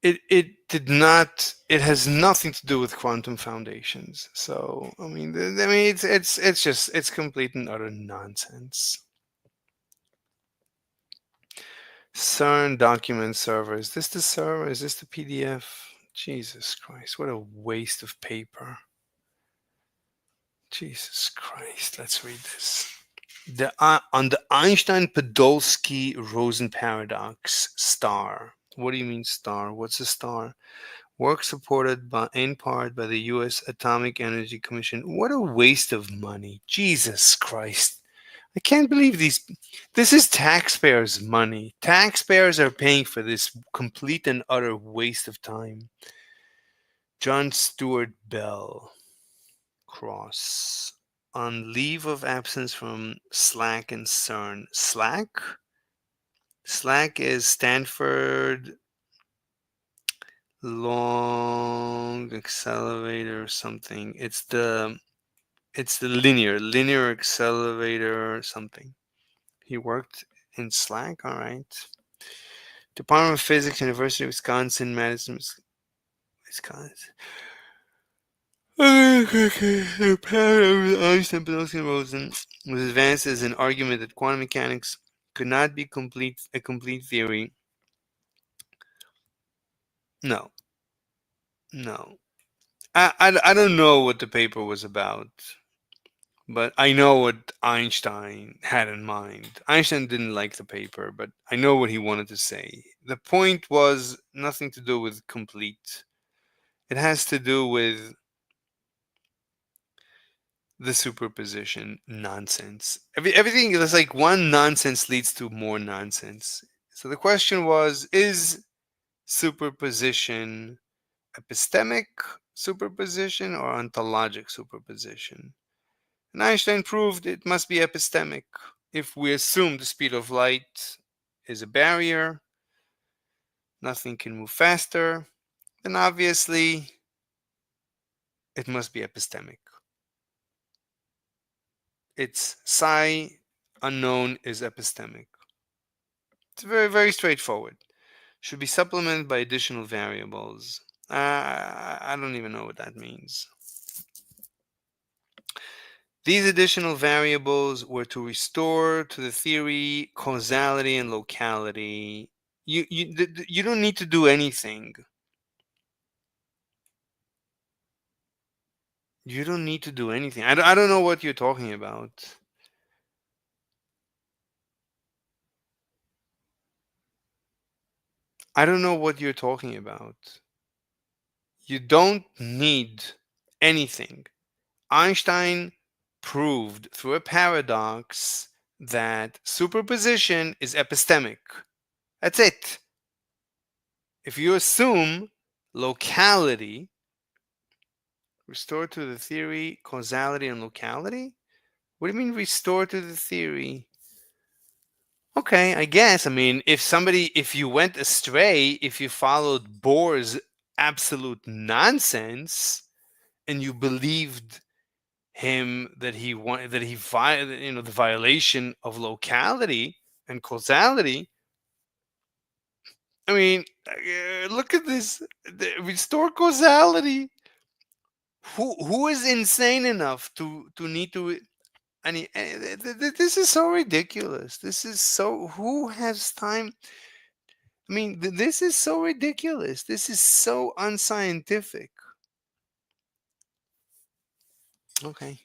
It has nothing to do with quantum foundations. So it's complete and utter nonsense. CERN document server. Is this the server? Is this the PDF? Jesus Christ, what a waste of paper. Jesus Christ, let's read this. On the Einstein-Podolsky-Rosen paradox, star. What do you mean star? What's a star? Work supported in part by the U.S. Atomic Energy Commission. What a waste of money. Jesus Christ. I can't believe these. This is taxpayers' money. Taxpayers are paying for this complete and utter waste of time. John Stuart Bell, Cross. On leave of absence from SLAC and CERN. SLAC? SLAC is Stanford Long Accelerator or something. It's the linear accelerator or something. He worked in SLAC, all right. Department of Physics, University of Wisconsin, Madison, Wisconsin. The pattern of Einstein, Podolsky, and Rosen was advanced as an argument that quantum mechanics could not be a complete theory. No, no. I don't know what the paper was about, but I know what Einstein had in mind. Einstein didn't like the paper, but I know what he wanted to say. The point was nothing to do with complete. It has to do with the superposition nonsense. Everything is like one nonsense leads to more nonsense. So the question was, is superposition epistemic superposition or ontologic superposition? And Einstein proved it must be epistemic. If we assume the speed of light is a barrier, nothing can move faster, then obviously it must be epistemic. Its psi unknown is epistemic. It's very, very straightforward. Should be supplemented by additional variables. I don't even know what that means. These additional variables were to restore to the theory causality and locality. You don't need to do anything. You don't need to do anything. I don't know what you're talking about. I don't know what you're talking about. You don't need anything. Einstein proved through a paradox that superposition is epistemic. That's it. If you assume locality, restore to the theory causality and locality? What do you mean restore to the theory? Okay, I guess. I mean, if you went astray, if you followed Bohr's absolute nonsense and you believed him that he wanted that he the violation of locality and causality. I mean, look at this. Restore causality. Who is insane enough to need to? I mean, this is so ridiculous. This is so. Who has time? I mean, this is so ridiculous. This is so unscientific. Okay.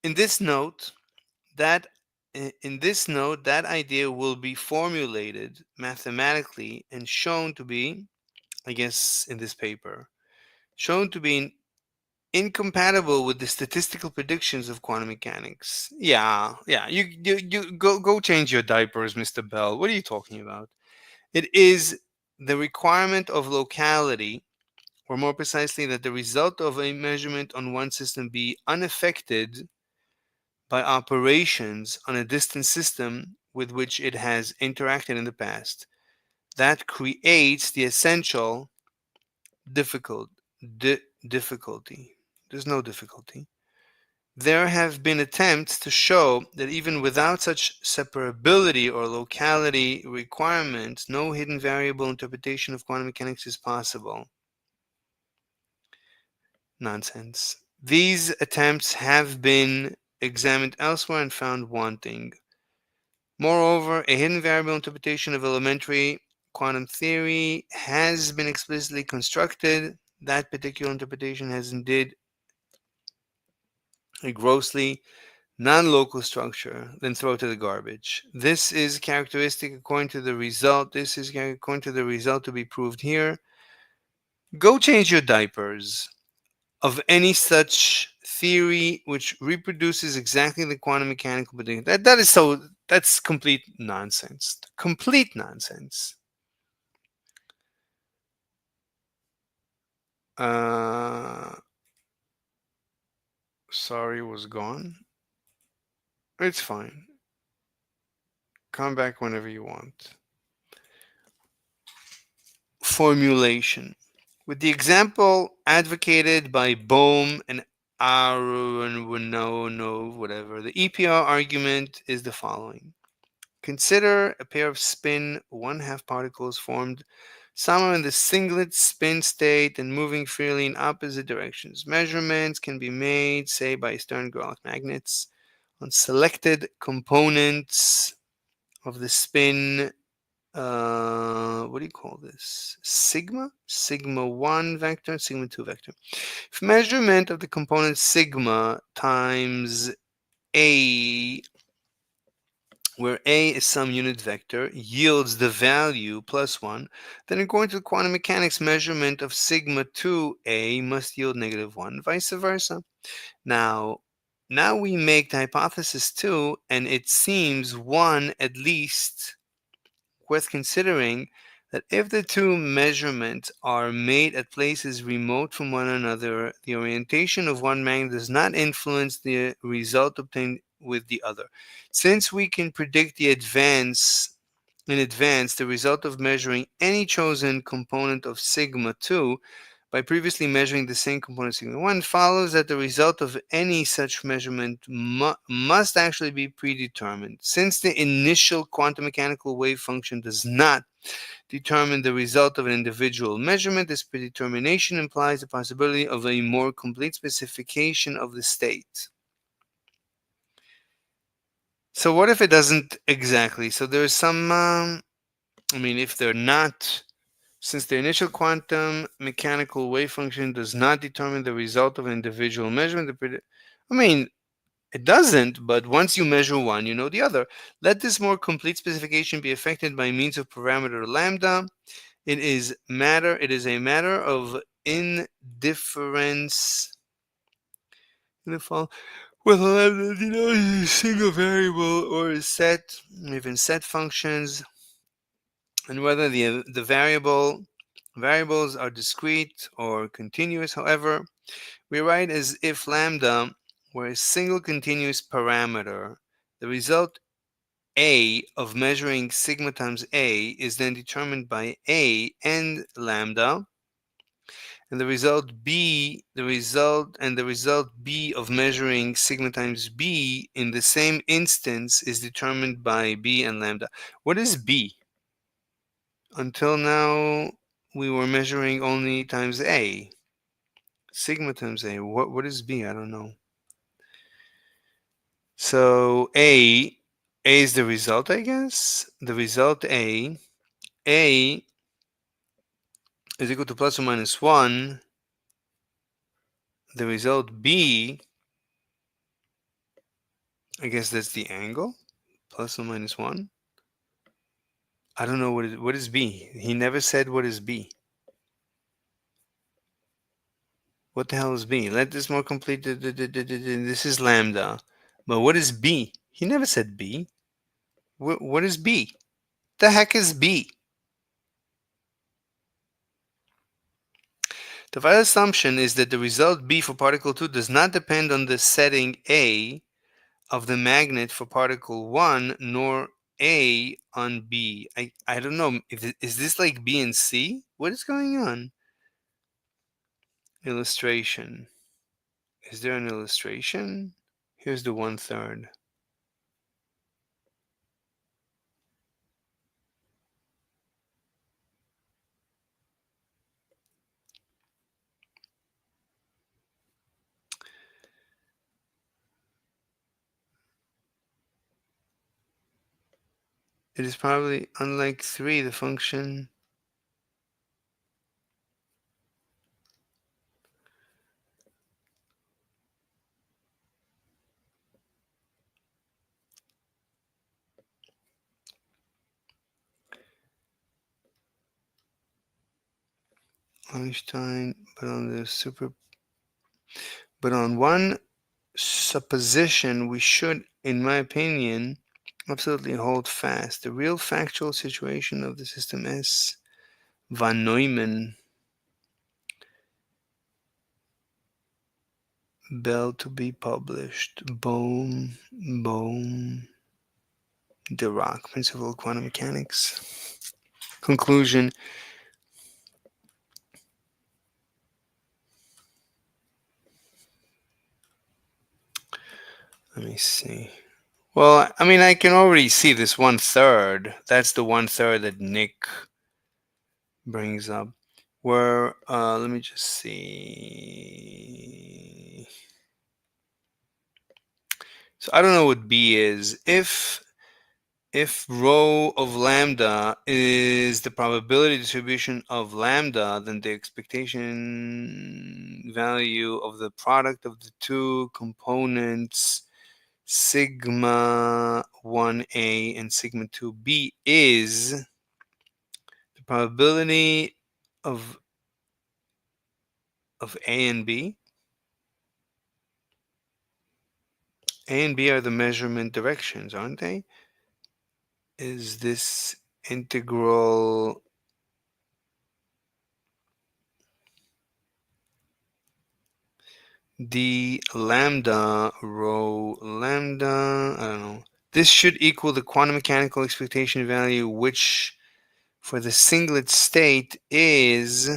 In this note, that that idea will be formulated mathematically and shown to be, I guess in this paper, shown to be incompatible with the statistical predictions of quantum mechanics. Yeah, you go change your diapers, Mr. Bell. What are you talking about? It is the requirement of locality, or more precisely, that the result of a measurement on one system be unaffected by operations on a distant system with which it has interacted in the past. That creates the essential difficult difficulty. There's no difficulty. There have been attempts to show that even without such separability or locality requirements, no hidden variable interpretation of quantum mechanics is possible. Nonsense. These attempts have been examined elsewhere and found wanting. Moreover, a hidden variable interpretation of elementary quantum theory has been explicitly constructed. That particular interpretation has indeed a grossly non-local structure, then throw it to the garbage. This is characteristic according to the result. This is according to the result to be proved here. Go change your diapers of any such theory which reproduces exactly the quantum mechanical prediction. That's complete nonsense. Complete nonsense. Sorry was gone. It's fine. Come back whenever you want. Formulation. With the example advocated by Bohm and Aronov, whatever, the EPR argument is the following. Consider a pair of spin 1/2 particles formed somewhere in the singlet spin state and moving freely in opposite directions. Measurements can be made, say, by Stern Gerlach magnets on selected components of the spin. What do you call this? Sigma 1 vector, sigma 2 vector. If measurement of the component sigma times a, where a is some unit vector, yields the value plus 1, then according to quantum mechanics, measurement of sigma 2a must yield -1, vice versa. Now we make the hypothesis 2, and it seems 1 at least worth considering that if the two measurements are made at places remote from one another, the orientation of one magnet does not influence the result obtained with the other. Since we can predict in advance the result of measuring any chosen component of sigma 2 by previously measuring the same component sigma 1, follows that the result of any such measurement must actually be predetermined. Since the initial quantum mechanical wave function does not determine the result of an individual measurement, this predetermination implies the possibility of a more complete specification of the state. So what if it doesn't exactly? So there's some, if they're not, since the initial quantum mechanical wave function does not determine the result of an individual measurement, it doesn't, but once you measure one, you know the other. Let this more complete specification be effected by means of parameter lambda. It is a matter of indifference whether lambda denotes a single variable or a set, even set functions, and whether the variables are discrete or continuous. However, we write as if lambda were a single continuous parameter. The result A of measuring sigma times A is then determined by A and lambda, and the result B of measuring sigma times B in the same instance is determined by B and lambda. What is B? Until now, we were measuring only times A. Sigma times A. What is B? I don't know. So A is the result, I guess. The result A is equal to plus or minus 1. The result B, I guess that's the angle, plus or minus 1. I don't know what is B. He never said what is B. What the hell is B? Let this more complete. This is lambda. But what is B? He never said B. What is B? The heck is B? The final assumption is that the result B for particle 2 does not depend on the setting A of the magnet for particle 1, nor A on B. I don't know. Is this like B and C? What is going on? Illustration. Is there an illustration? Here's the 1/3. It is probably unlike 3, the function. Einstein, but on one supposition we should, in my opinion, absolutely hold fast. The real factual situation of the system S. Von Neumann, Bell to be published. Bohm, Dirac, Principle of Quantum Mechanics. Conclusion. Let me see. Well, I mean, I can already see this 1/3. That's the 1/3 that Nick brings up. Where, let me just see. So I don't know what B is. If rho of lambda is the probability distribution of lambda, then the expectation value of the product of the two components sigma 1a and sigma 2b is the probability of a and b. A and b are the measurement directions, aren't they? Is this integral d lambda rho lambda? I don't know. This should equal the quantum mechanical expectation value, which for the singlet state is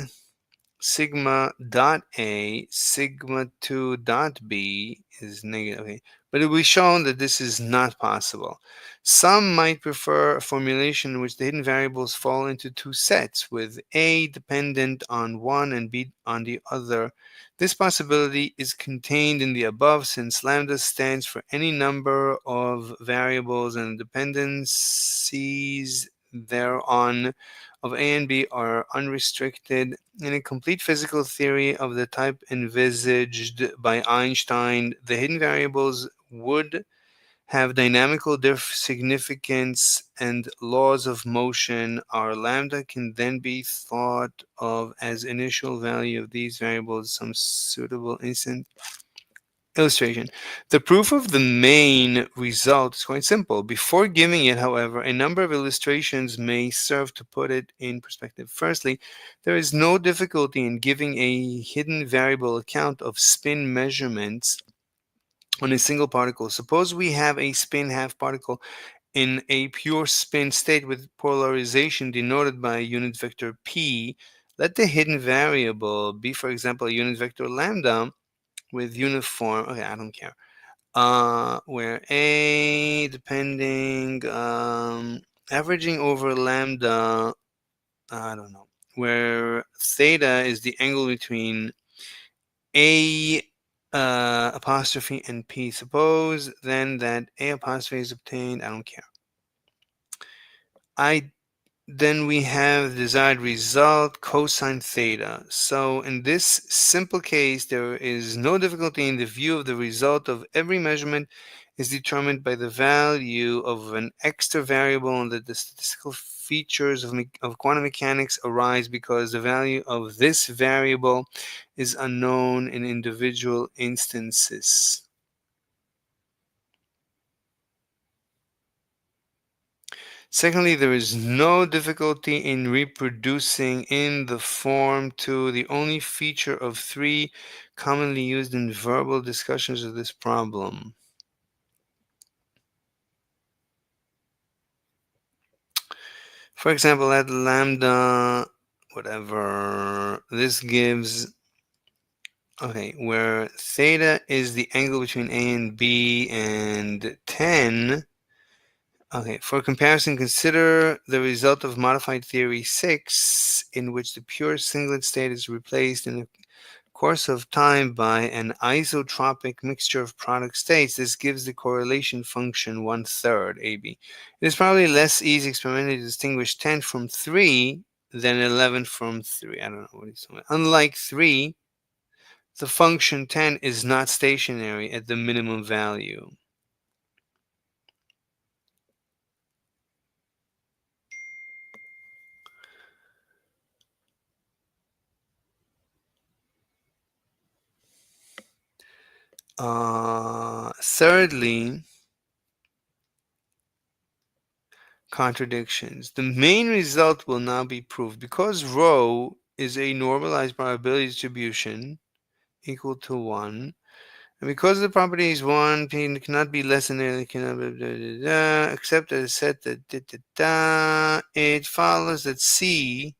sigma dot A, sigma 2 dot B is negative. Okay. But it will be shown that this is not possible. Some might prefer a formulation in which the hidden variables fall into two sets, with A dependent on one and B on the other. This possibility is contained in the above, since lambda stands for any number of variables and dependencies thereon of A and B are unrestricted. In a complete physical theory of the type envisaged by Einstein, the hidden variables would have dynamical significance and laws of motion. Our lambda can then be thought of as initial value of these variables, some suitable instant. Illustration. The proof of the main result is quite simple. Before giving it, however, a number of illustrations may serve to put it in perspective. Firstly, there is no difficulty in giving a hidden variable account of spin measurements on a single particle. Suppose we have a spin half particle in a pure spin state with polarization denoted by a unit vector p. Let the hidden variable be, for example, a unit vector lambda with uniform. Okay, I don't care. Where a depending averaging over lambda. I don't know. Where theta is the angle between a apostrophe and p. Suppose then that a apostrophe is obtained. I don't care. Then we have the desired result, cosine theta. So in this simple case, there is no difficulty in the view of the result of every measurement is determined by the value of an extra variable, and that the statistical features of quantum mechanics arise because the value of this variable is unknown in individual instances. Secondly, there is no difficulty in reproducing in the form 2 the only feature of 3 commonly used in verbal discussions of this problem. For example, at lambda, whatever, this gives, okay, where theta is the angle between A and B and 10. Okay, for comparison, consider the result of modified theory 6, in which the pure singlet state is replaced in the course of time by an isotropic mixture of product states. This gives the correlation function 1/3 AB. It is probably less easy experimentally to distinguish 10 from 3 than 11 from 3. I don't know what he's talking about. Unlike 3, the function 10 is not stationary at the minimum value. Thirdly, contradictions. The main result will now be proved because rho is a normalized probability distribution equal to 1. And because the property is 1, P cannot be less than it cannot be except as set that it follows that C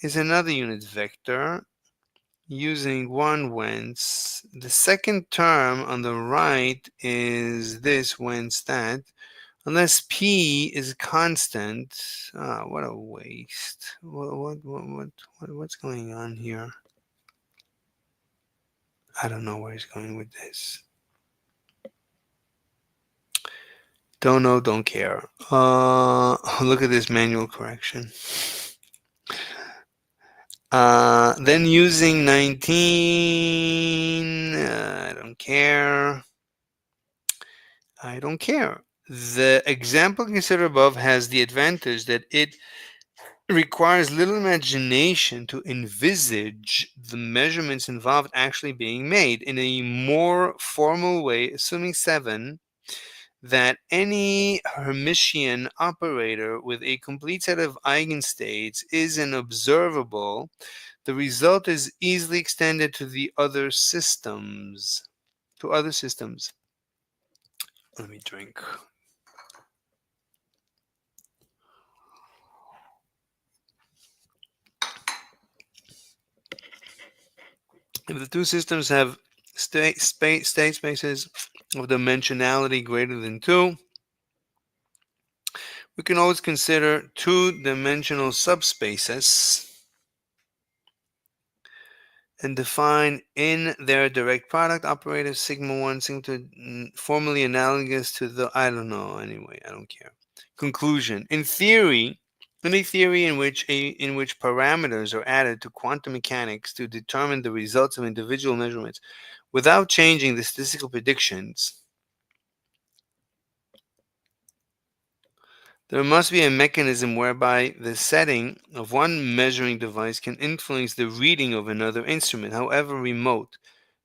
is another unit vector using 1 whence. The second term on the right is this whence that. Unless P is constant. What a waste. What's going on here? I don't know where he's going with this. Don't know, don't care. Look at this manual correction. Then using 19, I don't care. I don't care. The example considered above has the advantage that it requires little imagination to envisage the measurements involved actually being made. In a more formal way, assuming 7, that any Hermitian operator with a complete set of eigenstates is an observable, the result is easily extended to the other systems. Let me drink. If the two systems have state spaces of dimensionality greater than 2, we can always consider two-dimensional subspaces and define in their direct product operators sigma 1, sigma 2, formally analogous to the, I don't know, anyway, I don't care. Conclusion. In a theory in which parameters are added to quantum mechanics to determine the results of individual measurements without changing the statistical predictions, there must be a mechanism whereby the setting of one measuring device can influence the reading of another instrument, however remote.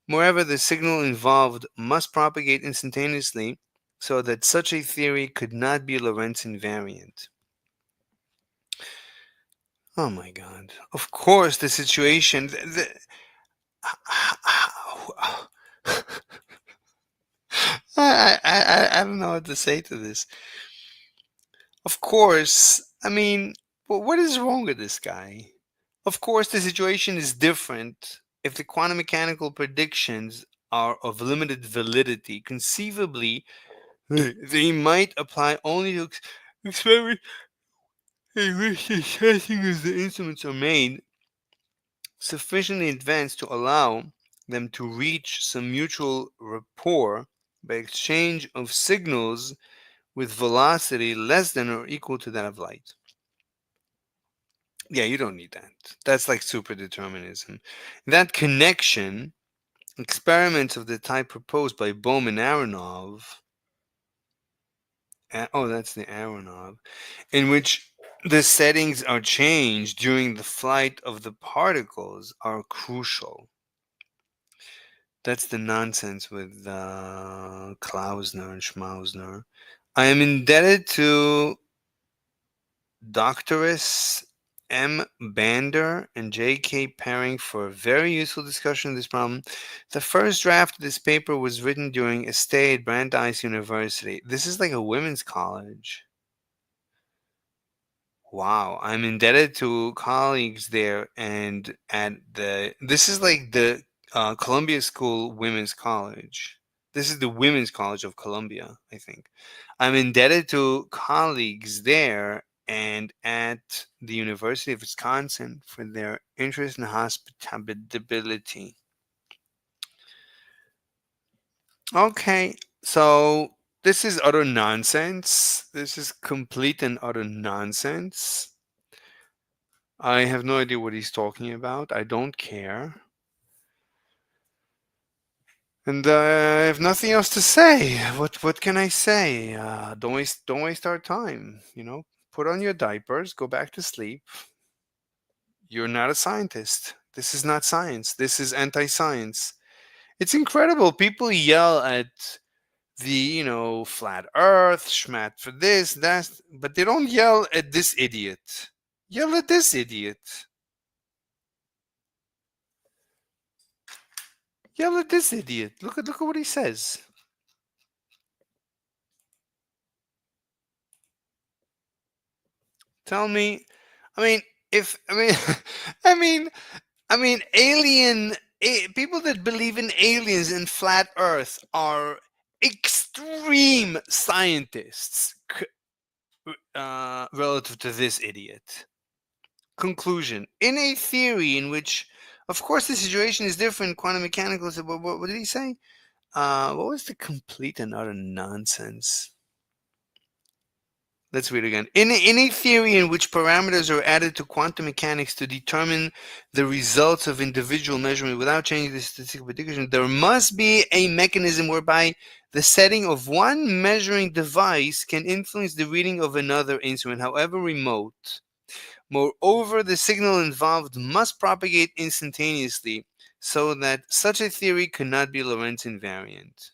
Moreover, the signal involved must propagate instantaneously so that such a theory could not be Lorentz invariant. Oh my God. Of course, the situation. I don't know what to say to this. Of course, I mean, what is wrong with this guy? Of course, the situation is different if the quantum mechanical predictions are of limited validity. Conceivably, they might apply only to experiments in which the testing of the instruments are made sufficiently advanced to allow them to reach some mutual rapport by exchange of signals with velocity less than or equal to that of light. Yeah, you don't need that. That's like superdeterminism. That connection, experiments of the type proposed by Bohm and Aronov, that's the Aronov, in which the settings are changed during the flight of the particles, are crucial. That's the nonsense with Klausner and Schmausner. I am indebted to Doctorus M. Bander and J.K. Paring for a very useful discussion of this problem. The first draft of this paper was written during a stay at Brandeis University. This is like a women's college. Wow, I'm indebted to colleagues there and at this is like the Columbia School Women's College. This is the Women's College of Columbia, I think. I'm indebted to colleagues there and at the University of Wisconsin for their interest in hospitality. Okay, so this is utter nonsense. This is complete and utter nonsense. I have no idea what he's talking about. I don't care. And I have nothing else to say. What can I say? Don't waste our time. Put on your diapers, go back to sleep. You're not a scientist. This is not science. This is anti-science. It's incredible. People yell at the flat Earth, schmat for this, that, but they don't yell at this idiot. Yell at this idiot. Yell at this idiot. Look at what he says. Tell me, I mean, if I mean, I mean, people that believe in aliens and flat Earth are extreme scientists relative to this idiot. Conclusion: in a theory in which, of course, the situation is different, quantum mechanical. What did he say? What was the complete and utter nonsense? Let's read again. In a theory in which parameters are added to quantum mechanics to determine the results of individual measurement without changing the statistical prediction, there must be a mechanism whereby the setting of one measuring device can influence the reading of another instrument, however remote. Moreover, the signal involved must propagate instantaneously, so that such a theory cannot be Lorentz invariant.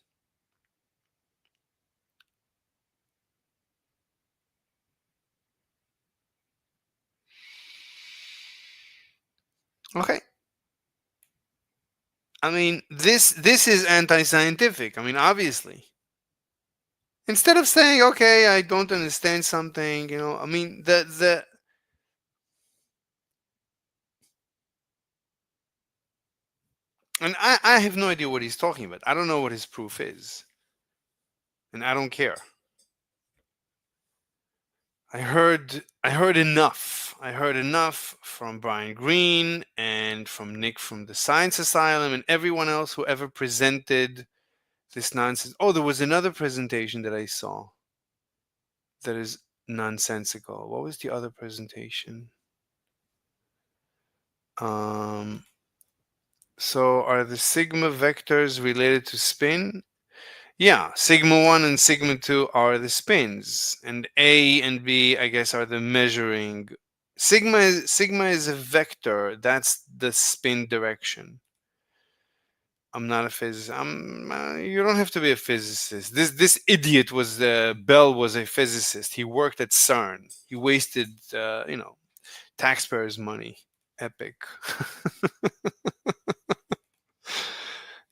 Okay. I mean, this is anti-scientific. I mean, obviously. Instead of saying, "Okay, I don't understand something," I mean, and I have no idea what he's talking about. I don't know what his proof is, and I don't care. I heard enough. I heard enough from Brian Greene and from Nick from the Science Asylum and everyone else who ever presented this nonsense. Oh, there was another presentation that I saw that is nonsensical. What was the other presentation? So are the sigma vectors related to spin? Yeah, sigma 1 and sigma 2 are the spins, and A and B, I guess, are the measuring. Sigma is a vector. That's the spin direction. I'm not a physicist. You don't have to be a physicist. This idiot was Bell was a physicist. He worked at CERN. He wasted taxpayers' money. Epic.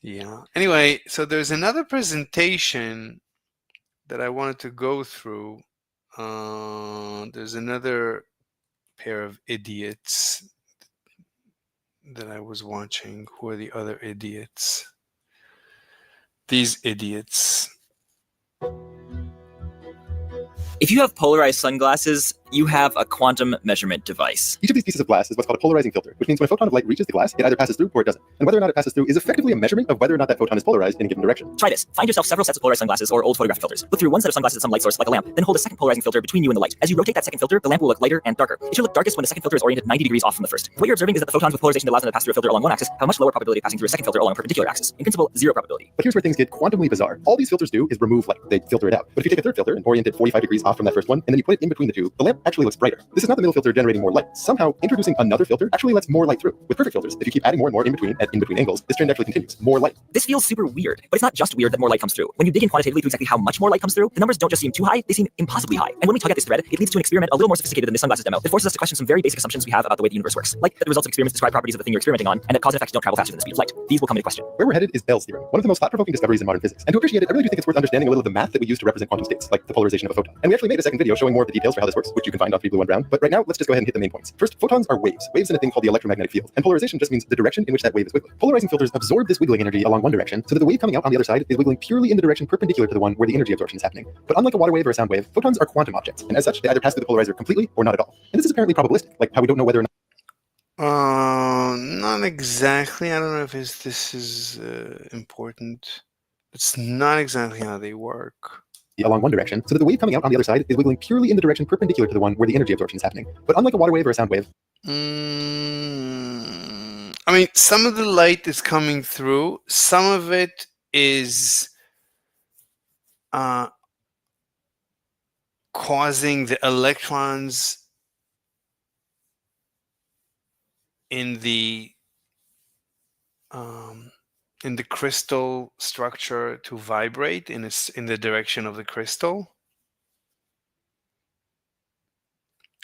Yeah. Anyway, so there's another presentation that I wanted to go through. There's another pair of idiots that I was watching. Who are the other idiots? These idiots. If you have polarized sunglasses, you have a quantum measurement device. Each of these pieces of glass is what's called a polarizing filter, which means when a photon of light reaches the glass, it either passes through or it doesn't. And whether or not it passes through is effectively a measurement of whether or not that photon is polarized in a given direction. Try this. Find yourself several sets of polarized sunglasses or old photographic filters. Look through one set of sunglasses at some light source, like a lamp, then hold a second polarizing filter between you and the light. As you rotate that second filter, the lamp will look lighter and darker. It should look darkest when the second filter is oriented 90 degrees off from the first. What you're observing is that the photons with polarization that allows them to pass through a filter along one axis have a much lower probability of passing through a second filter along a perpendicular axis. In principle, zero probability. But here's where things get quantumly bizarre. All these filters do is remove light. They filter it out. But if you take a third filter and orient it 45 degrees off from that first one, and then you put it in between the two, the lamp actually looks brighter. This is not the middle filter generating more light. Somehow, introducing another filter actually lets more light through. With perfect filters, if you keep adding more and more in between at in between angles, this trend actually continues. More light. This feels super weird, but it's not just weird that more light comes through. When you dig in quantitatively to exactly how much more light comes through, the numbers don't just seem too high, they seem impossibly high. And when we tug at this thread, it leads to an experiment a little more sophisticated than the sunglasses demo that forces us to question some very basic assumptions we have about the way the universe works, like that the results of experiments describe properties of the thing you're experimenting on, and that cause and effects don't travel faster than the speed of light. These will come into question. Where we're headed is Bell's theorem, one of the most thought-provoking discoveries in modern physics. And to appreciate it, I really do think it's worth understanding a little of the math that we use to represent quantum states, like the polarization of a photon. And we actually made a second video showing more of the details for how this works, which you can find on 3 Blue 1 Brown. But right now, let's just go ahead and hit the main points. First, photons are waves. Waves in a thing called the electromagnetic field. And polarization just means the direction in which that wave is wiggling. Polarizing filters absorb this wiggling energy along one direction, so that the wave coming out on the other side is wiggling purely in the direction perpendicular to the one where the energy absorption is happening. But unlike a water wave or a sound wave, photons are quantum objects, and as such, they either pass through the polarizer completely or not at all. And this is apparently probabilistic, like how we don't know whether or not Not exactly. I don't know if this is important. It's not exactly how they work. along one direction, so that the wave coming out on the other side is wiggling purely in the direction perpendicular to the one where the energy absorption is happening. But unlike a water wave or a sound wave, I mean, some of the light is coming through. Some of it is causing the electrons in the in the crystal structure to vibrate in the direction of the crystal.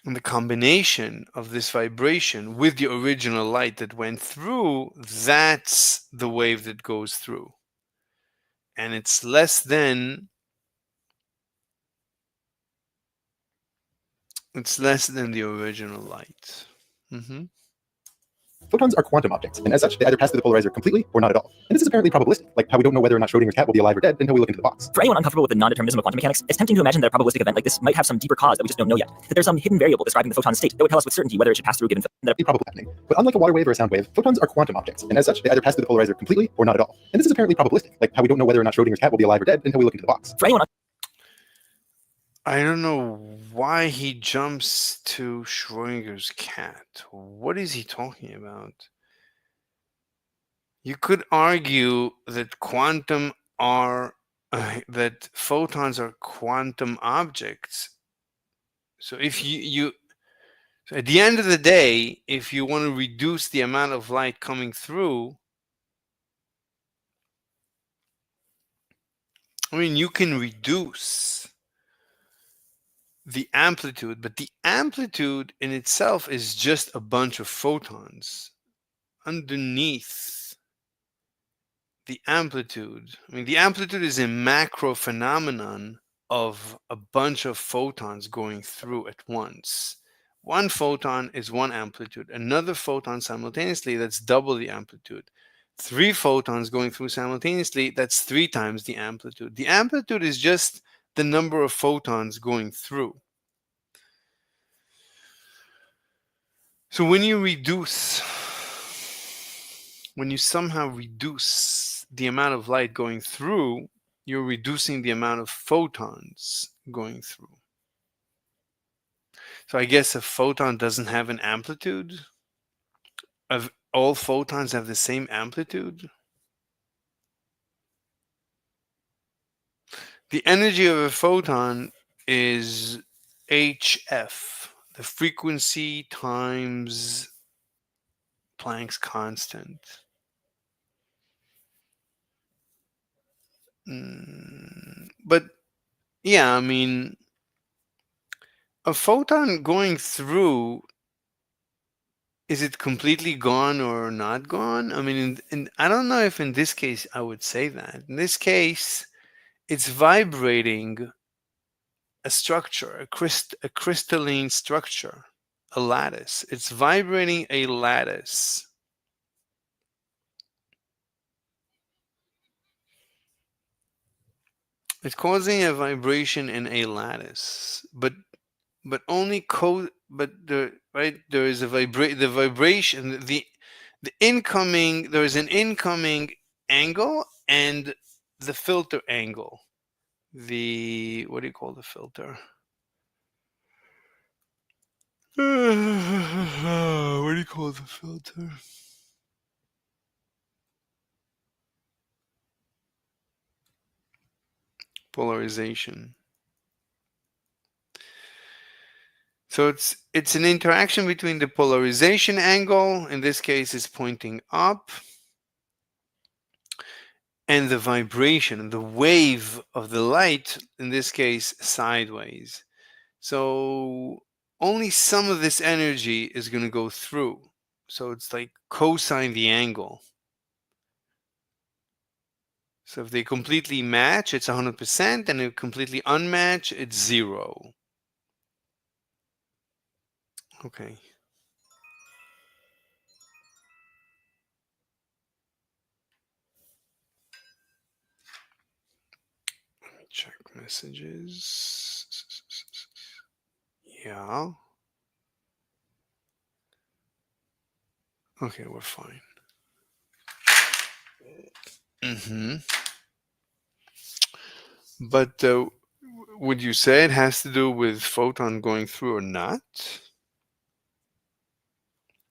And the combination of this vibration with the original light that went through, that's the wave that goes through. And it's less than the original light. Photons are quantum objects, and as such, they either pass through the polarizer completely or not at all. And this is apparently probabilistic, like how we don't know whether or not Schrodinger's cat will be alive or dead until we look into the box. For anyone uncomfortable with the non-determinism of quantum mechanics, it's tempting to imagine that a probabilistic event like this might have some deeper cause that we just don't know yet. That there's some hidden variable describing the photon's state that would tell us with certainty whether it should pass through a given That'd be probably happening. But unlike a water wave or a sound wave, photons are quantum objects, and as such, they either pass through the polarizer completely or not at all. And this is apparently probabilistic, like how we don't know whether or not Schrodinger's cat will be alive or dead until we look into the box. For anyone I don't know why he jumps to Schrodinger's cat. What is he talking about? You could argue that that photons are quantum objects. So if so at the end of the day, if you want to reduce the amount of light coming through, I mean, you can reduce the amplitude, but the amplitude in itself is just a bunch of photons underneath the amplitude. I mean, the amplitude is a macro phenomenon of a bunch of photons going through at once. One photon is one amplitude, another photon simultaneously, that's double the amplitude. 3 photons going through simultaneously, that's 3 times the amplitude. The amplitude is just the number of photons going through. So when you somehow reduce the amount of light going through, you're reducing the amount of photons going through. So I guess a photon doesn't have an amplitude. All photons have the same amplitude. The energy of a photon is hf, the frequency times Planck's constant. But yeah, I mean, a photon going through, is it completely gone or not gone? I mean, I don't know if in this case I would say that. In this case, it's vibrating a structure, a crystalline structure, a lattice. It's vibrating a lattice. It's causing a vibration in a lattice, but only there is a vibration, the incoming, there is an incoming angle and the filter angle. What do you call the filter? What do you call the filter? Polarization. So it's an interaction between the polarization angle, in this case is pointing up, and the vibration, the wave of the light, in this case sideways. So only some of this energy is going to go through. So it's like cosine the angle. So if they completely match, it's 100%, and if completely unmatch, it's 0. Okay. Let me check messages. Yeah. Okay, we're fine. But would you say it has to do with photon going through or not?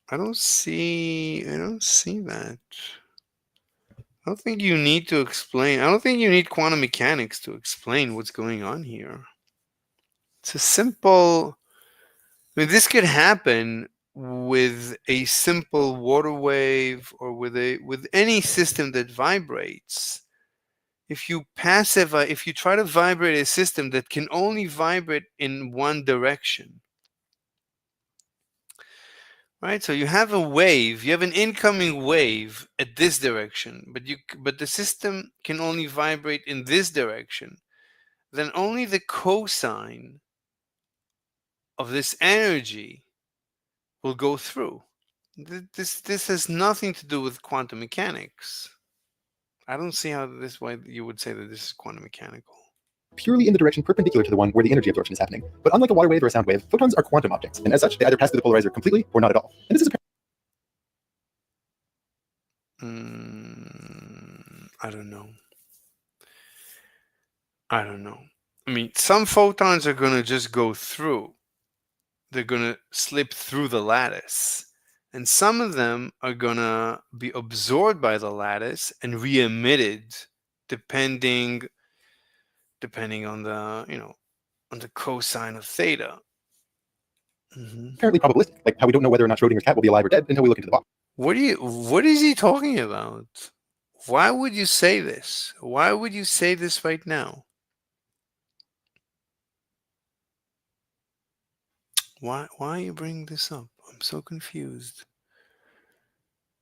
I don't see that. I don't think you need to explain. I don't think you need quantum mechanics to explain what's going on here. It's a simple, I mean, this could happen with a simple water wave or with any system that vibrates, if you try to vibrate a system that can only vibrate in one direction, right? So you have a wave, you have an incoming wave at this direction, but the system can only vibrate in this direction, then only the cosine of this energy will go through. This has nothing to do with quantum mechanics. I don't see how why you would say that this is quantum mechanical. Purely in the direction perpendicular to the one where the energy absorption is happening. But unlike a water wave or a sound wave, photons are quantum objects, and as such, they either pass through the polarizer completely or not at all. And this is I don't know. I mean, some photons are going to just go through. They're going to slip through the lattice. And some of them are going to be absorbed by the lattice and re-emitted depending on the cosine of theta. apparently probabilistic, like how we don't know whether or not Schrodinger's cat will be alive or dead until we look into the box. What is he talking about? Why would you say this? Why would you say this right now? Why are you bringing this up? I'm so confused.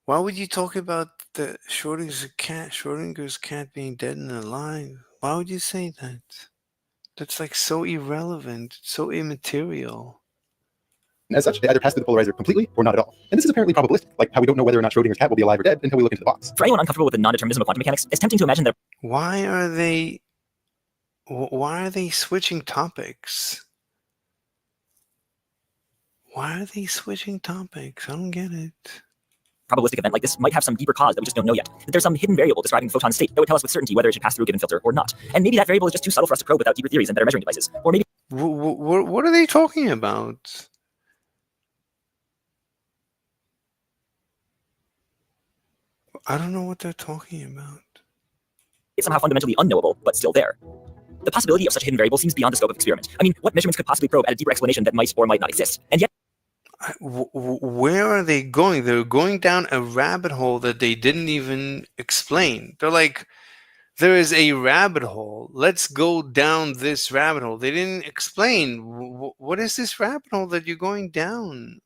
Why would you talk about the Schrodinger's cat being dead and alive? Why would you say that? That's like so irrelevant, so immaterial. And as such, they either pass through the polarizer completely or not at all. And this is apparently probabilistic, like how we don't know whether or not Schrodinger's cat will be alive or dead until we look into the box. For anyone uncomfortable with the non-determinism of quantum mechanics, it's tempting to imagine that Why are they switching topics? Why are they switching topics? I don't get it. a probabilistic event like this might have some deeper cause that we just don't know yet. That there's some hidden variable describing the photon's state that would tell us with certainty whether it should pass through a given filter or not. And maybe that variable is just too subtle for us to probe without deeper theories and better measuring devices. Or maybe What are they talking about? I don't know what they're talking about. it's somehow fundamentally unknowable, but still there. The possibility of such a hidden variable seems beyond the scope of experiment. I mean, what measurements could possibly probe at a deeper explanation that might or might not exist? And yet, Where are they going? They're going down a rabbit hole that they didn't even explain. They're like, there is a rabbit hole. Let's go down this rabbit hole. They didn't explain what is this rabbit hole that you're going down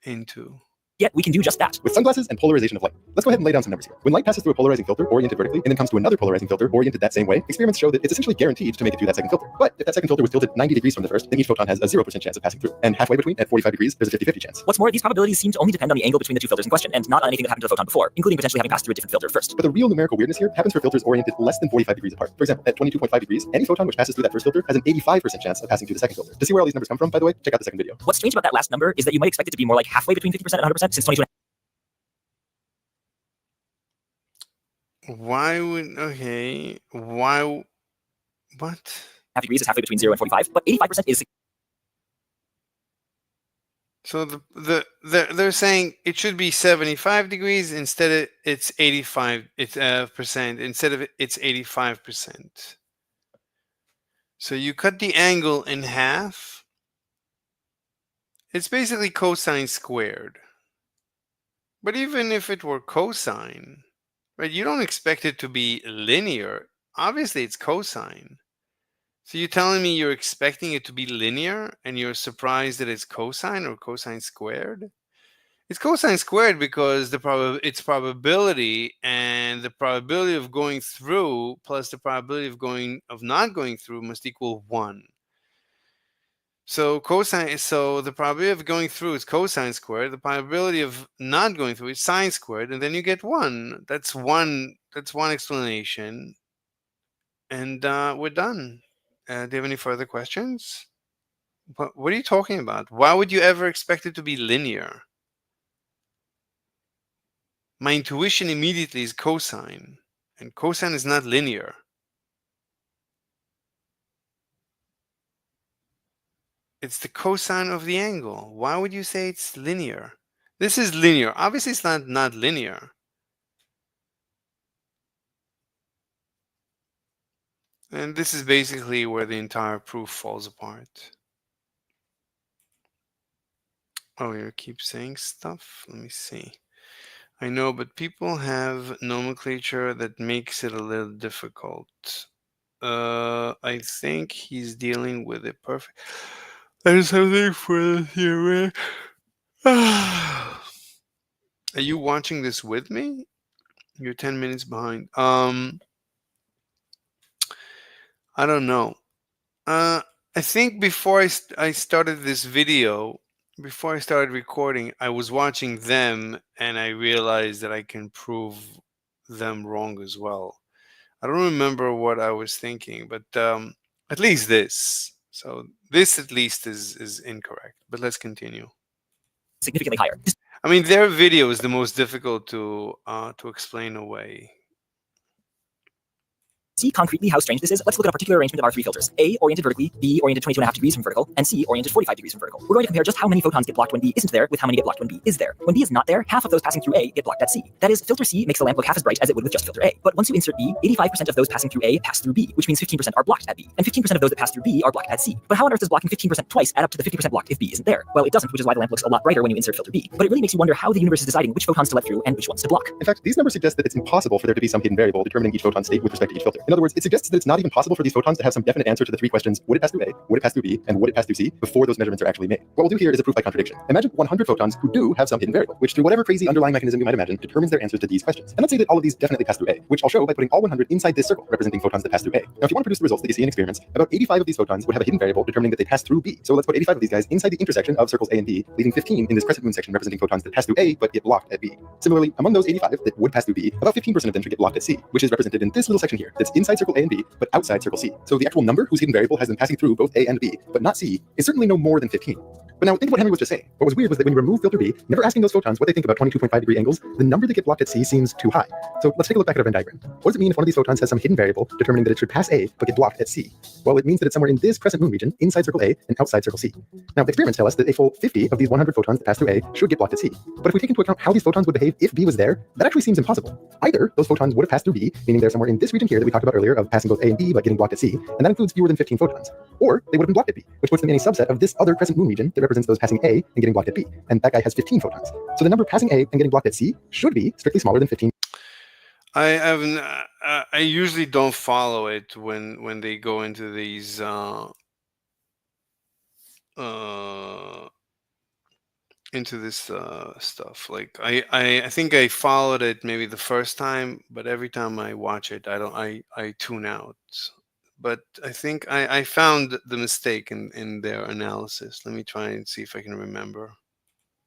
into. yet we can do just that. With sunglasses and polarization of light. Let's go ahead and lay down some numbers here. When light passes through a polarizing filter oriented vertically and then comes to another polarizing filter oriented that same way, experiments show that it's essentially guaranteed to make it through that second filter. But if that second filter was tilted 90 degrees from the first, then each photon has a 0% chance of passing through. And halfway between, at 45 degrees, there's a 50-50 chance. What's more, these probabilities seem to only depend on the angle between the two filters in question, and not on anything that happened to the photon before, including potentially having passed through a different filter first. But the real numerical weirdness here happens for filters oriented less than 45 degrees apart. For example, at 22.5 degrees, any photon which passes through that first filter has an 85% chance of passing through the second filter. To see where all these numbers come from, by the way, check out the second video. What's strange about that last number is that you might expect it to be more like halfway between 50% and 100% since 22. Why would what? Half degrees is halfway between 0 and 45, but 85% is. So they're saying it should be 75 degrees instead of it's 85 percent instead of it's 85%. So you cut the angle in half. It's basically cosine squared. But even if it were cosine, right, you don't expect it to be linear. Obviously, it's cosine. So you're telling me you're expecting it to be linear and you're surprised that it's cosine or cosine squared? It's cosine squared because its probability and the probability of going through plus the probability of not going through must equal 1. So the probability of going through is cosine squared. The probability of not going through is sine squared, and then you get 1. That's one explanation, and we're done. Do you have any further questions? What are you talking about? Why would you ever expect it to be linear? My intuition immediately is cosine, and cosine is not linear. It's the cosine of the angle. Why would you say it's linear? This is linear. Obviously, it's not linear. And this is basically where the entire proof falls apart. Oh, you keep saying stuff? Let me see. I know, but people have nomenclature that makes it a little difficult. I think he's dealing with it perfect. There's something for the theory. Are you watching this with me? You're 10 minutes behind. I don't know. I think before I started this video, before I started recording, I was watching them and I realized that I can prove them wrong as well. I don't remember what I was thinking, but at least this. So this at least is incorrect. But let's continue. Significantly higher. I mean, their video is the most difficult to explain away. See concretely how strange this is? Let's look at a particular arrangement of our three filters. A, oriented vertically, B, oriented 22.5 degrees from vertical, and C, oriented 45 degrees from vertical. We're going to compare just how many photons get blocked when B isn't there with how many get blocked when B is there. When B is not there, half of those passing through A get blocked at C. That is, filter C makes the lamp look half as bright as it would with just filter A. But once you insert B, 85% of those passing through A pass through B, which means 15% are blocked at B. And 15% of those that pass through B are blocked at C. But how on earth does blocking 15% twice add up to the 50% blocked if B isn't there? Well, it doesn't, which is why the lamp looks a lot brighter when you insert filter B. But it really makes you wonder how the universe is deciding which photons to let through and which ones to block. In fact, these numbers suggest that it's impossible for there to be some hidden variable determining each photon's state with respect to each filter. In other words, it suggests that it's not even possible for these photons to have some definite answer to the three questions: would it pass through A, would it pass through B, and would it pass through C before those measurements are actually made. What we'll do here is a proof by contradiction. Imagine 100 photons who do have some hidden variable, which through whatever crazy underlying mechanism you might imagine determines their answers to these questions. And let's say that all of these definitely pass through A, which I'll show by putting all 100 inside this circle representing photons that pass through A. Now, if you want to produce the results that you see in experiments, about 85 of these photons would have a hidden variable determining that they pass through B. So let's put 85 of these guys inside the intersection of circles A and B, leaving 15 in this crescent moon section representing photons that pass through A but get blocked at B. Similarly, among those 85 that would pass through B, about 15% of them should get blocked at C, which is represented in this little section here that's inside circle A and B but outside circle C. So the actual number whose hidden variable has them passing through both A and B, but not C, is certainly no more than 15. But now think of what Henry was just saying. What was weird was that when you remove filter B, never asking those photons what they think about 22.5 degree angles, the number that get blocked at C seems too high. So let's take a look back at our Venn diagram. What does it mean if one of these photons has some hidden variable determining that it should pass A but get blocked at C? Well, it means that it's somewhere in this crescent moon region, inside circle A and outside circle C. Now, experiments tell us that a full 50 of these 100 photons that pass through A should get blocked at C. But if we take into account how these photons would behave if B was there, that actually seems impossible. Either those photons would have passed through B, meaning they're somewhere in this region here that we talked about earlier of passing both A and B but getting blocked at C, and that includes fewer than 15 photons. Or they would have been blocked at B, which puts them in a subset of this other crescent moon region that represents those passing A and getting blocked at B. And that guy has 15 photons. So the number passing A and getting blocked at C should be strictly smaller than 15. I usually don't follow it when they go into these into this stuff. Like I think I followed it maybe the first time, but every time I watch it, I tune out. But I think I found the mistake in their analysis. Let me try and see if I can remember.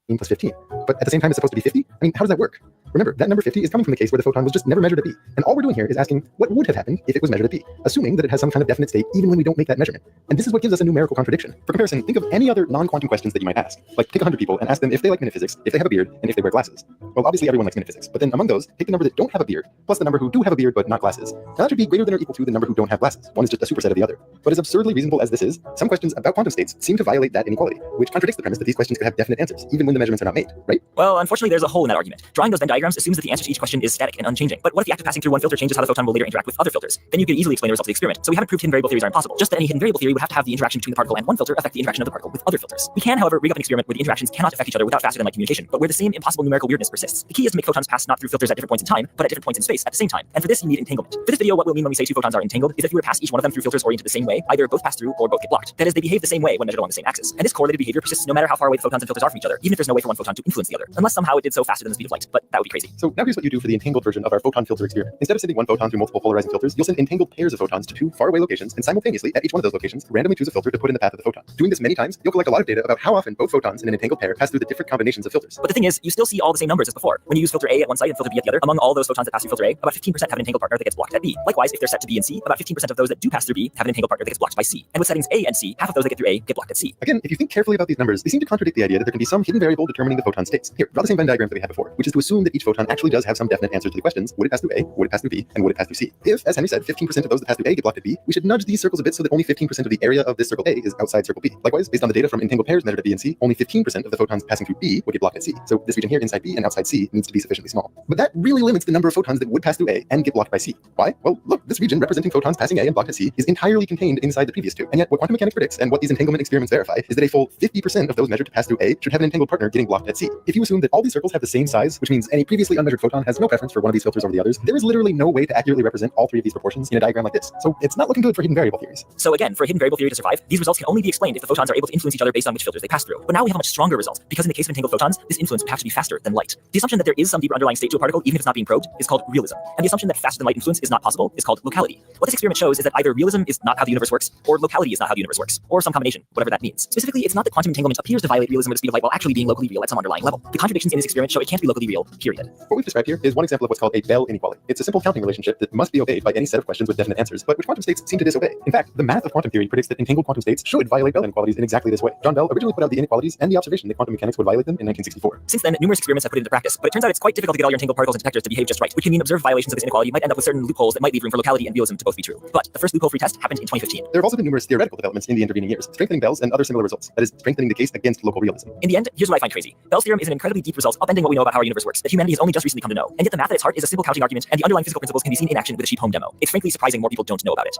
Plus 15. But at the same time, it's supposed to be 50? I mean, how does that work? Remember, that number 50 is coming from the case where the photon was just never measured at B. And all we're doing here is asking what would have happened if it was measured at B, assuming that it has some kind of definite state even when we don't make that measurement. And this is what gives us a numerical contradiction. For comparison, think of any other non-quantum questions that you might ask. Like, take 100 people and ask them if they like metaphysics, if they have a beard, and if they wear glasses. Well, obviously everyone likes metaphysics, but then among those, take the number that don't have a beard, plus the number who do have a beard but not glasses. Now that should be greater than or equal to the number who don't have glasses. One is just a superset of the other. But as absurdly reasonable as this is, some questions about quantum states seem to violate that inequality, which contradicts the premise that these questions could have definite answers, even when the measurements are not made, right? Well, unfortunately, there's a hole in that argument. Drawing those Venn diagrams assumes that the answer to each question is static and unchanging. But what if the act of passing through one filter changes how the photon will later interact with other filters? Then you could easily explain the results of the experiment. So we haven't proved hidden variable theories are impossible. Just that any hidden variable theory would have to have the interaction between the particle and one filter affect the interaction of the particle with other filters. We can, however, rig up an experiment where the interactions cannot affect each other without faster than light communication, but where the same impossible numerical weirdness persists. The key is to make photons pass not through filters at different points in time, but at different points in space at the same time. And for this, you need entanglement. For this video, what we'll mean when we say two photons are entangled is that if you were to pass each one of them through filters oriented the same way, either both pass through or both get blocked. That is, they behave the same way when measured along the same axis. And this correlated behavior persists no matter how far away the photons and filters are from each other, even if there's no way for one photon to influence the other, unless somehow it did so faster than the speed of light, but that would be crazy. So now here's what you do for the entangled version of our photon filter experiment. Instead of sending one photon through multiple polarizing filters, you'll send entangled pairs of photons to two faraway locations, and simultaneously at each one of those locations, randomly choose a filter to put in the path of the photon. Doing this many times, you'll collect a lot of data about how often both photons in an entangled pair pass through the different combinations of filters. But the thing is, you still see all the same numbers as before. When you use filter A at one site and filter B at the other, among all those photons that pass through filter A, about 15% have an entangled partner that gets blocked at B. Likewise, if they're set to B and C, about 15% of those that do pass through B have an entangled partner that gets blocked by C. And with settings A and C, half of those that get through A get blocked at C. Again, if you think carefully about these numbers, they seem to contradict the idea that there can be some hidden variable determining the photon states. Here, draw the same Venn diagram that we had before, which is to assume that each photon actually does have some definite answers to the questions: would it pass through A, would it pass through B, and would it pass through C? If, as Henry said, 15% of those that pass through A get blocked at B, we should nudge these circles a bit so that only 15% of the area of this circle A is outside circle B. Likewise, based on the data from entangled pairs measured at B and C, only 15% of the photons passing through B would get blocked at C. So this region here inside B and outside C needs to be sufficiently small. But that really limits the number of photons that would pass through A and get blocked by C. Why? Well, look, this region representing photons passing A and blocked at C is entirely contained inside the previous two. And yet what quantum mechanics predicts and what these entanglement experiments verify is that a full 50% of those measured to pass through A should have an entangled partner getting blocked at C. If you assume that all these circles have the same size, which means any previously unmeasured photon has no preference for one of these filters over the others, there is literally no way to accurately represent all three of these proportions in a diagram like this. So it's not looking good for hidden variable theories. So again, for a hidden variable theory to survive, these results can only be explained if the photons are able to influence each other based on which filters they pass through. But now we have a much stronger result, because in the case of entangled photons, this influence would have to be faster than light. The assumption that there is some deeper underlying state to a particle, even if it's not being probed, is called realism. And the assumption that faster than light influence is not possible is called locality. What this experiment shows is that either realism is not how the universe works, or locality is not how the universe works, or some combination, whatever that means. Specifically, it's not that quantum entanglement appears to violate realism at the speed of light while actually being locally real at some underlying level. The contradictions in this experiment show it can't be locally real, period. What we've described here is one example of what's called a Bell inequality. It's a simple counting relationship that must be obeyed by any set of questions with definite answers, but which quantum states seem to disobey. In fact, the math of quantum theory predicts that entangled quantum states should violate Bell inequalities in exactly this way. John Bell originally put out the inequalities and the observation that quantum mechanics would violate them in 1964. Since then, numerous experiments have put it into practice, but it turns out it's quite difficult to get all your entangled particles and detectors to behave just right, which can mean observed violations of this inequality might end up with certain loopholes that might leave room for locality and realism to both be true. But the first loophole-free test happened in 2015. There have also been numerous theoretical developments in the intervening years, strengthening Bell's and other similar results, that is, strengthening the case against local realism. In the end, here's what I find crazy. Bell's theorem is an incredibly deep result, upending what we know about how our universe works, that humanity has only just recently come to know. And yet the math at its heart is a simple counting argument, and the underlying physical principles can be seen in action with a cheap home demo. It's frankly surprising more people don't know about it.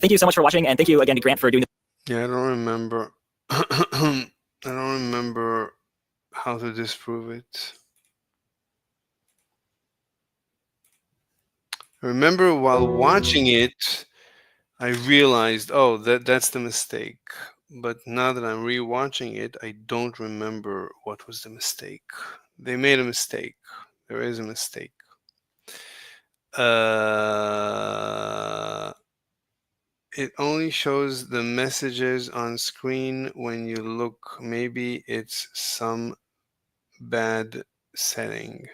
Thank you so much for watching, and thank you again to Grant for doing this. Yeah, I don't remember. I don't remember how to disprove it. I remember while watching it, I realized, oh, that's the mistake. But now that I'm rewatching it, I don't remember what was the mistake. They made a mistake. There is a mistake. It only shows the messages on screen when you look. Maybe it's some bad setting.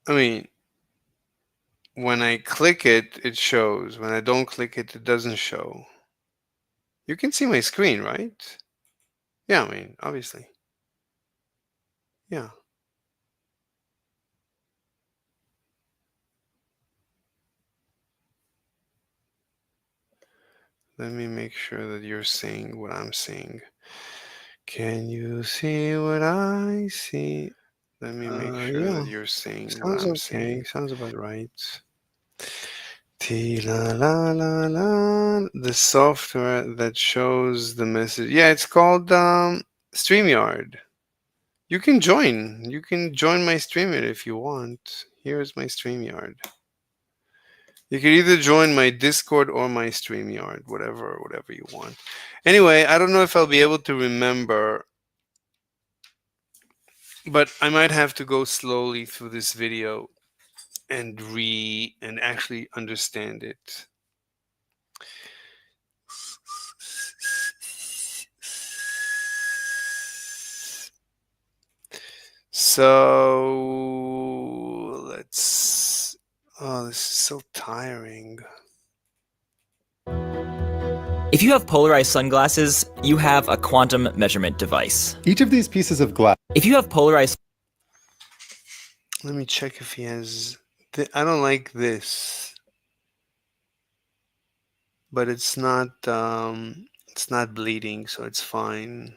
I mean, when I click it, it shows. When I don't click it, it doesn't show. You can see my screen, right? Yeah, I mean, obviously. Yeah. Let me make sure that you're seeing what I'm seeing. Can you see what I see? Let me make sure that you're seeing what I'm seeing. Sounds about right. La la la la. The software that shows the message. Yeah, it's called StreamYard. You can join. You can join my StreamYard if you want. Here's my StreamYard. You can either join my Discord or my StreamYard, whatever you want. Anyway, I don't know if I'll be able to remember, but I might have to go slowly through this video and actually understand it. So let's. Oh, this is so tiring. If you have polarized sunglasses, you have a quantum measurement device. Each of these pieces of glass. If you have polarized... Let me check if he has. I don't like this, but it's not. It's not bleeding, so it's fine.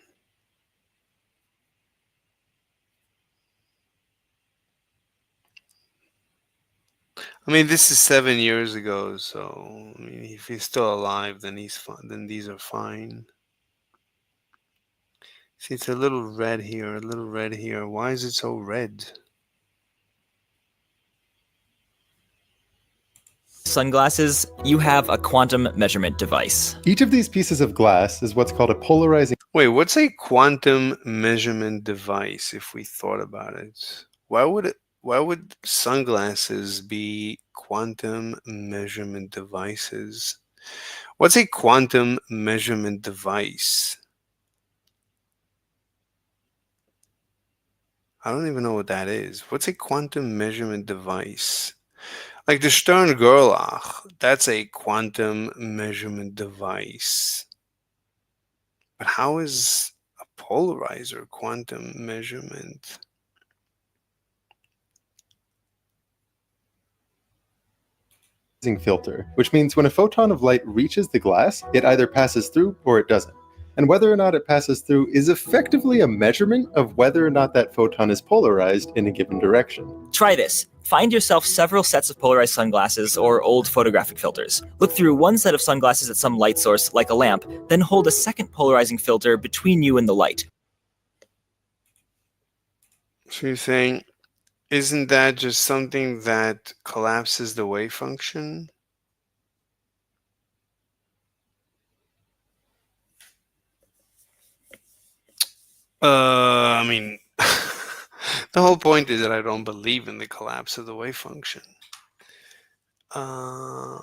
I mean, this is 7 years ago, so I mean, if he's still alive, then he's fine. Then these are fine. See, it's a little red here, a little red here. Why is it so red? Sunglasses, you have a quantum measurement device. Each of these pieces of glass is what's called a polarizing. Wait, what's a quantum measurement device? If we thought about it, why would sunglasses be quantum measurement devices? What's a quantum measurement device? I don't even know what that is. What's a quantum measurement device? Like the Stern Gerlach, that's a quantum measurement device. But how is a polarizer quantum measurement? Filter, which means when a photon of light reaches the glass, it either passes through or it doesn't. And whether or not it passes through is effectively a measurement of whether or not that photon is polarized in a given direction. Try this. Find yourself several sets of polarized sunglasses or old photographic filters. Look through one set of sunglasses at some light source, like a lamp, then hold a second polarizing filter between you and the light. So you're saying, isn't that just something that collapses the wave function? I mean, the whole point is that I don't believe in the collapse of the wave function. I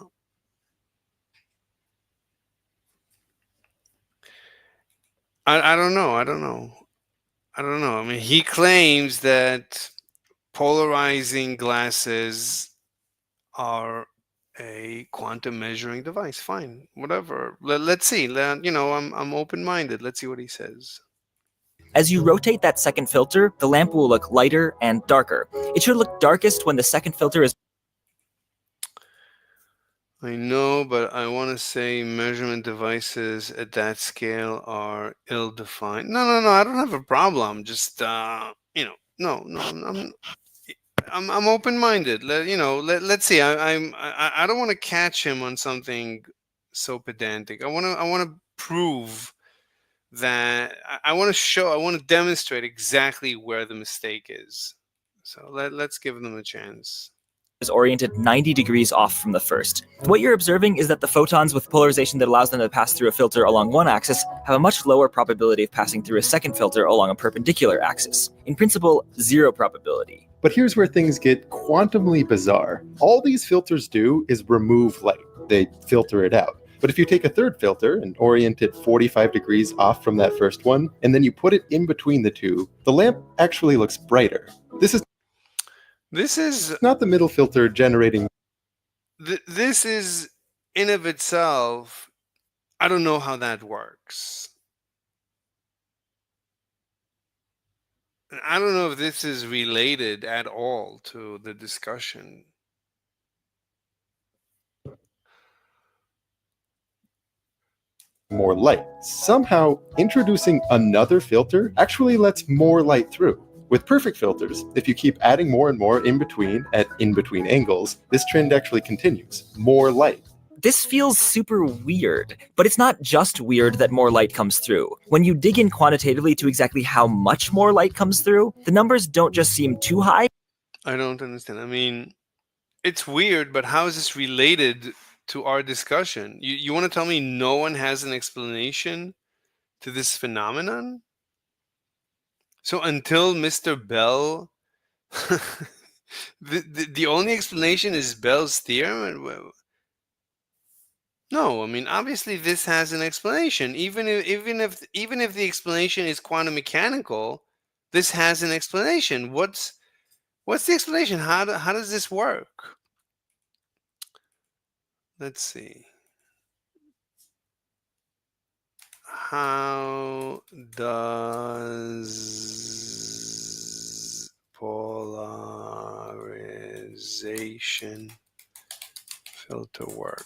don't know. I don't know. I mean, he claims that polarizing glasses are a quantum measuring device. Fine, whatever. Let's see. I'm open-minded. Let's see what he says. As you rotate that second filter, the lamp will look lighter and darker. It should look darkest when the second filter is... I know, but I want to say measurement devices at that scale are ill-defined. No, I don't have a problem. Just no, I'm open-minded. Let's see. I don't want to catch him on something so pedantic. I want to prove that I want to demonstrate exactly where the mistake is. So let's give them a chance. Is oriented 90 degrees off from the first. What you're observing is that the photons with polarization that allows them to pass through a filter along one axis have a much lower probability of passing through a second filter along a perpendicular axis. In principle, zero probability. But here's where things get quantumly bizarre. All these filters do is remove light. They filter it out. But if you take a third filter and orient it 45 degrees off from that first one, and then you put it in between the two, the lamp actually looks brighter. This is not the middle filter generating. This is in of itself, I don't know how that works. I don't know if this is related at all to the discussion. More light. Somehow, introducing another filter actually lets more light through. With perfect filters, if you keep adding more and more in between at in-between angles, this trend actually continues. More light. This feels super weird, but it's not just weird that more light comes through. When you dig in quantitatively to exactly how much more light comes through, the numbers don't just seem too high. I don't understand. I mean, it's weird, but how is this related to our discussion? You want to tell me no one has an explanation to this phenomenon? So until Mr. Bell, the only explanation is Bell's theorem? No, I mean, obviously this has an explanation. Even if the explanation is quantum mechanical, this has an explanation. What's the explanation? How does this work? Let's see. How does polarization filter work?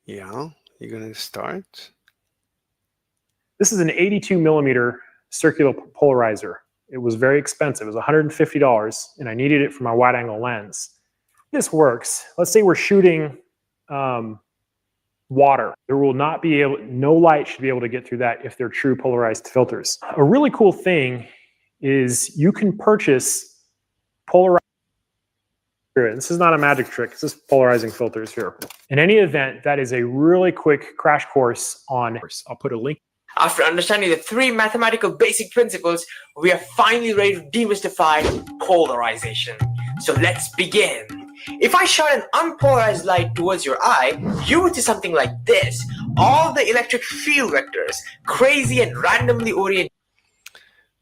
Yeah, you're gonna start? This is an 82 millimeter circular polarizer. It was very expensive. It was $150, and I needed it for my wide angle lens. This works. Let's say we're shooting water. There will not be no light should be able to get through that if they're true polarized filters. A really cool thing is you can purchase polarized. This is not a magic trick. This is polarizing filters here. In any event, that is a really quick crash course on. I'll put a link. After understanding the three mathematical basic principles, we are finally ready to demystify polarization. So let's begin. If I shot an unpolarized light towards your eye, you would see something like this. All the electric field vectors, crazy and randomly oriented.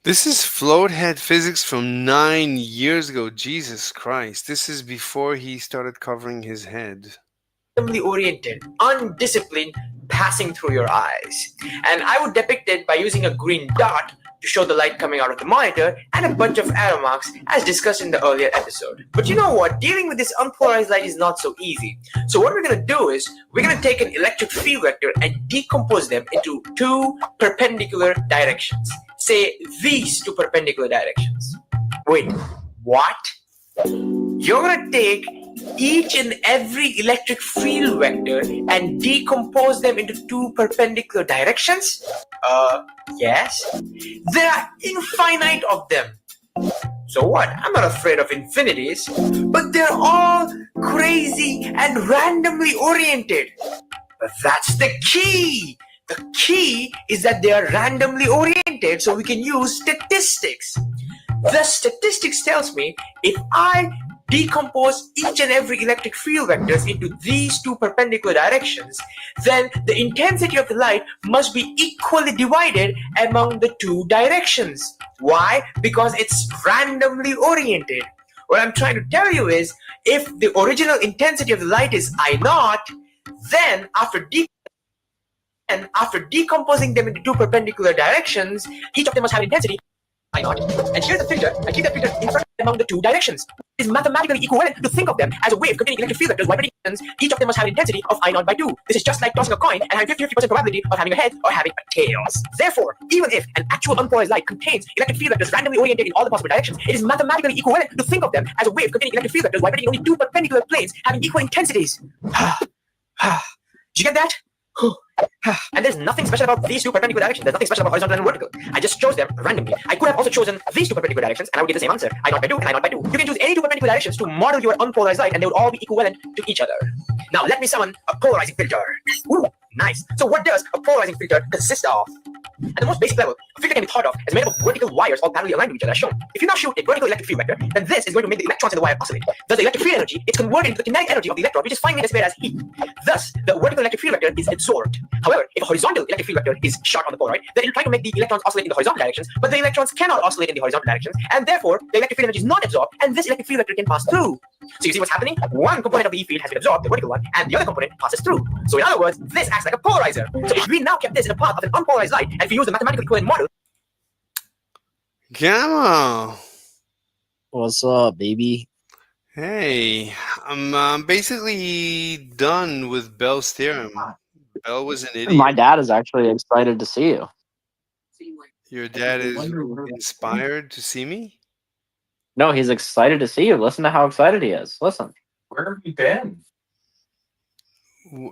This is float head physics from 9 years ago. Jesus Christ. This is before he started covering his head. Randomly oriented, undisciplined, passing through your eyes. And I would depict it by using a green dot to show the light coming out of the monitor and a bunch of arrow marks as discussed in the earlier episode. But you know what? Dealing with this unpolarized light is not so easy. So what we're going to do is we're going to take an electric field vector and decompose them into two perpendicular directions. Say these two perpendicular directions. Wait, what? You're going to take each and every electric field vector and decompose them into two perpendicular directions? Yes. There are infinite of them. So what? I'm not afraid of infinities, but they're all crazy and randomly oriented. But that's the key. The key is that they are randomly oriented, so we can use statistics. The statistics tells me if I decompose each and every electric field vectors into these two perpendicular directions, then the intensity of the light must be equally divided among the two directions. Why? Because it's randomly oriented. What I'm trying to tell you is, if the original intensity of the light is I naught, then after decomposing them into two perpendicular directions, each of them must have intensity I naught. And here's the filter. I keep that filter in front among the two directions. It is mathematically equivalent to think of them as a wave containing electric field vectors vibrating. Each of them must have an intensity of I naught by 2. This is just like tossing a coin and having 50% probability of having a head or having a tails. Therefore, even if an actual unpolarized light contains electric field vectors randomly oriented in all the possible directions, it is mathematically equivalent to think of them as a wave containing electric field vectors vibrating in only two perpendicular planes having equal intensities. Did you get that? And there's nothing special about these two perpendicular directions. There's nothing special about horizontal and vertical. I just chose them randomly. I could have also chosen these two perpendicular directions and I would get the same answer. I naught by 2 and I naught by 2. You can choose any two perpendicular directions to model your unpolarized light and they would all be equivalent to each other. Now let me summon a polarizing filter. Ooh, nice. So what does a polarizing filter consist of? At the most basic level, a filter can be thought of as made up of vertical wires all parallelly aligned to each other as shown. If you now shoot a vertical electric field vector, then this is going to make the electrons in the wire oscillate. Thus the electric field energy is converted into the kinetic energy of the electron, which is finally displayed as heat. Thus, the vertical electric field vector is absorbed. However, if a horizontal electric field vector is shot on the polaroid, then it will try to make the electrons oscillate in the horizontal directions, but the electrons cannot oscillate in the horizontal directions, and therefore the electric field energy is not absorbed, and this electric field vector can pass through. So you see what's happening? One component of the E field has been absorbed, the vertical one, and the other component passes through. So in other words, this acts like a polarizer. So if we now kept this in a path of an unpolarized light, and if we use the mathematical equivalent model. Gamma. What's up, baby? Hey, I'm basically done with Bell's theorem. Bell was an idiot. My dad is actually excited to see you. Your dad is inspired to see me? No, he's excited to see you. Listen to how excited he is. Listen. Where have you been?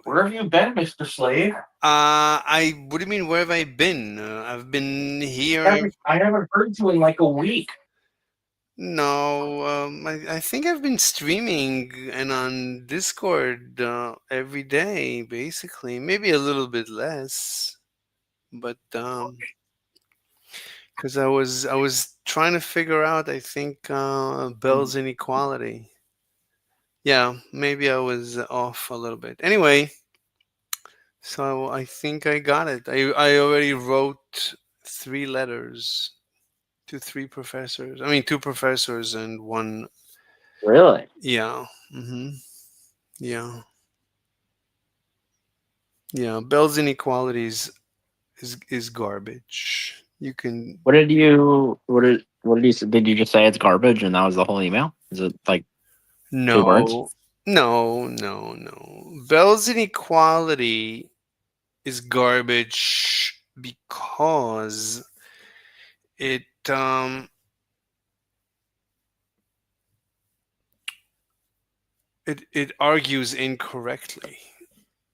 Where have you been, Mr. Slave? What do you mean, where have I been? I've been here. I haven't heard you in like a week. No, I think I've been streaming and on Discord every day, basically. Maybe a little bit less, but because I was trying to figure out, I think, Bell's inequality. Yeah, maybe I was off a little bit. Anyway, so I think I got it. I already wrote 3 letters to 3 professors. I mean, 2 professors and 1. Really? Yeah. Yeah. Yeah. Bell's inequalities is garbage. You can. What did you say? Did you just say it's garbage and that was the whole email? Is it like 2 words? No. Bell's inequality is garbage because it it argues incorrectly.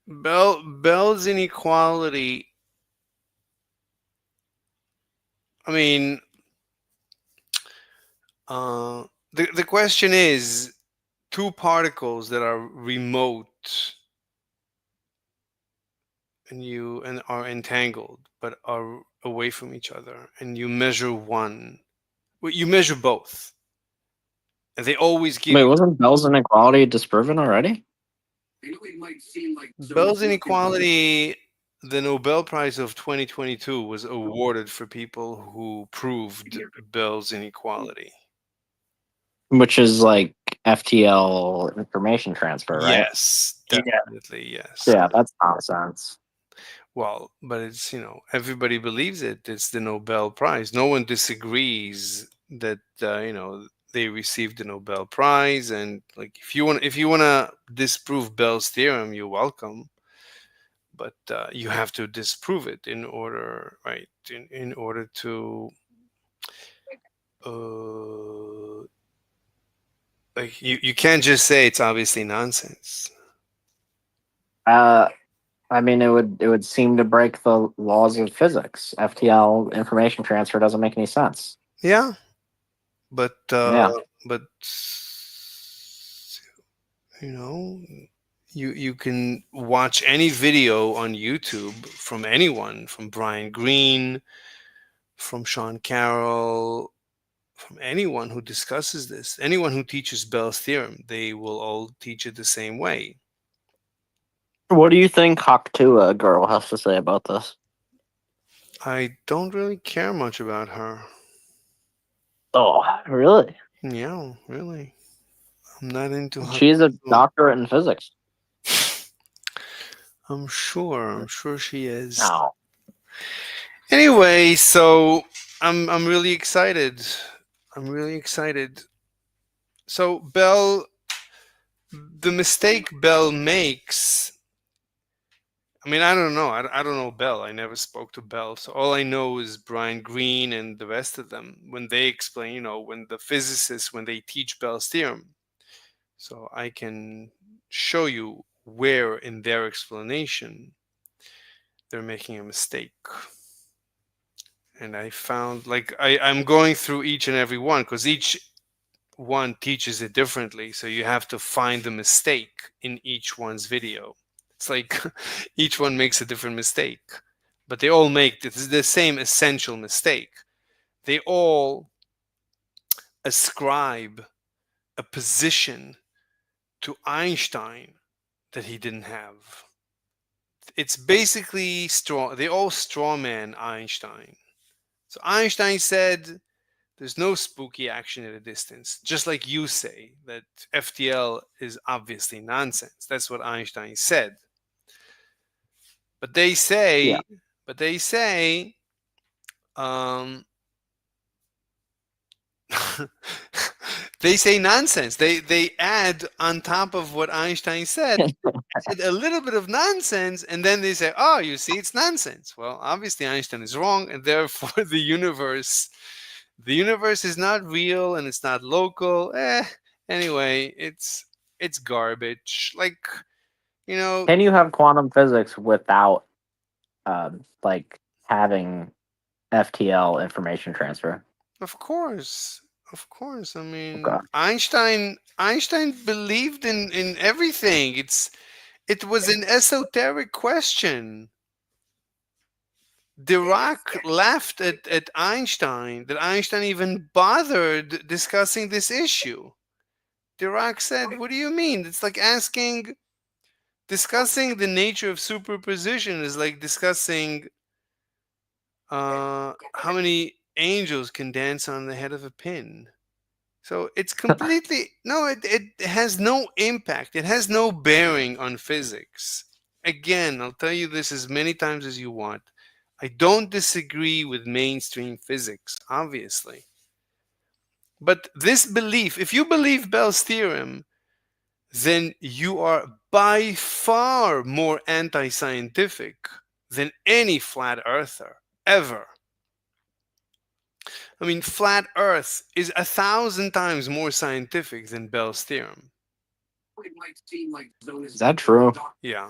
Bell's inequality. I mean, the question is 2 particles that are remote and are entangled but are away from each other, and you measure one. Well, you measure both, and they always give. Wait, wasn't Bell's inequality disproven already? Bell's inequality the Nobel Prize of 2022 was awarded for people who proved Bell's inequality. Which is like FTL information transfer, right? Yes, definitely yes. Yeah, that's nonsense. Well, but it's, everybody believes it. It's the Nobel Prize. No one disagrees that they received the Nobel Prize, and like if you want to disprove Bell's theorem, you're welcome. But you have to disprove it in order, right? In order to like you can't just say it's obviously nonsense. I mean, it would seem to break the laws of physics. FTL information transfer doesn't make any sense. Yeah, but Yeah. but you can watch any video on YouTube from anyone, from Brian Greene, from Sean Carroll, from anyone who discusses this, anyone who teaches Bell's theorem. They will all teach it the same way. What do you think Haktua girl has to say about this? I don't really care much about her. Oh, really? Yeah, really. I'm not into her. She's a doctorate in physics. I'm sure she is. No. Anyway, so I'm really excited. So Bell, the mistake Bell makes. I mean, I don't know. I don't know Bell. I never spoke to Bell. So all I know is Brian Greene and the rest of them when they explain, when the physicists, when they teach Bell's theorem. So I can show you where in their explanation they're making a mistake. And I found, like, I'm going through each and every one because each one teaches it differently. So you have to find the mistake in each one's video. It's like each one makes a different mistake, but they all make the same essential mistake. They all ascribe a position to Einstein that he didn't have. It's basically they all strawman Einstein. So Einstein said there's no spooky action at a distance, just like you say that FTL is obviously nonsense. That's what Einstein said. But they say, they say nonsense. They add on top of what Einstein said a little bit of nonsense, and then they say, "Oh, you see, it's nonsense." Well, obviously Einstein is wrong, and therefore the universe is not real and it's not local. Anyway, it's garbage. Like, Can you have quantum physics without, like having FTL information transfer? Of course. I mean, Okay. Einstein believed in everything. It was an esoteric question. Dirac laughed at Einstein that Einstein even bothered discussing this issue. Dirac said, "What do you mean? It's like discussing the nature of superposition is like discussing how many angels can dance on the head of a pin." So it's completely it has no impact. It has no bearing on physics. Again, I'll tell you this as many times as you want. I don't disagree with mainstream physics, obviously. But this belief, if you believe Bell's theorem, then you are by far more anti-scientific than any flat earther ever. I mean, flat Earth is 1,000 times more scientific than Bell's theorem. Is that true? Yeah.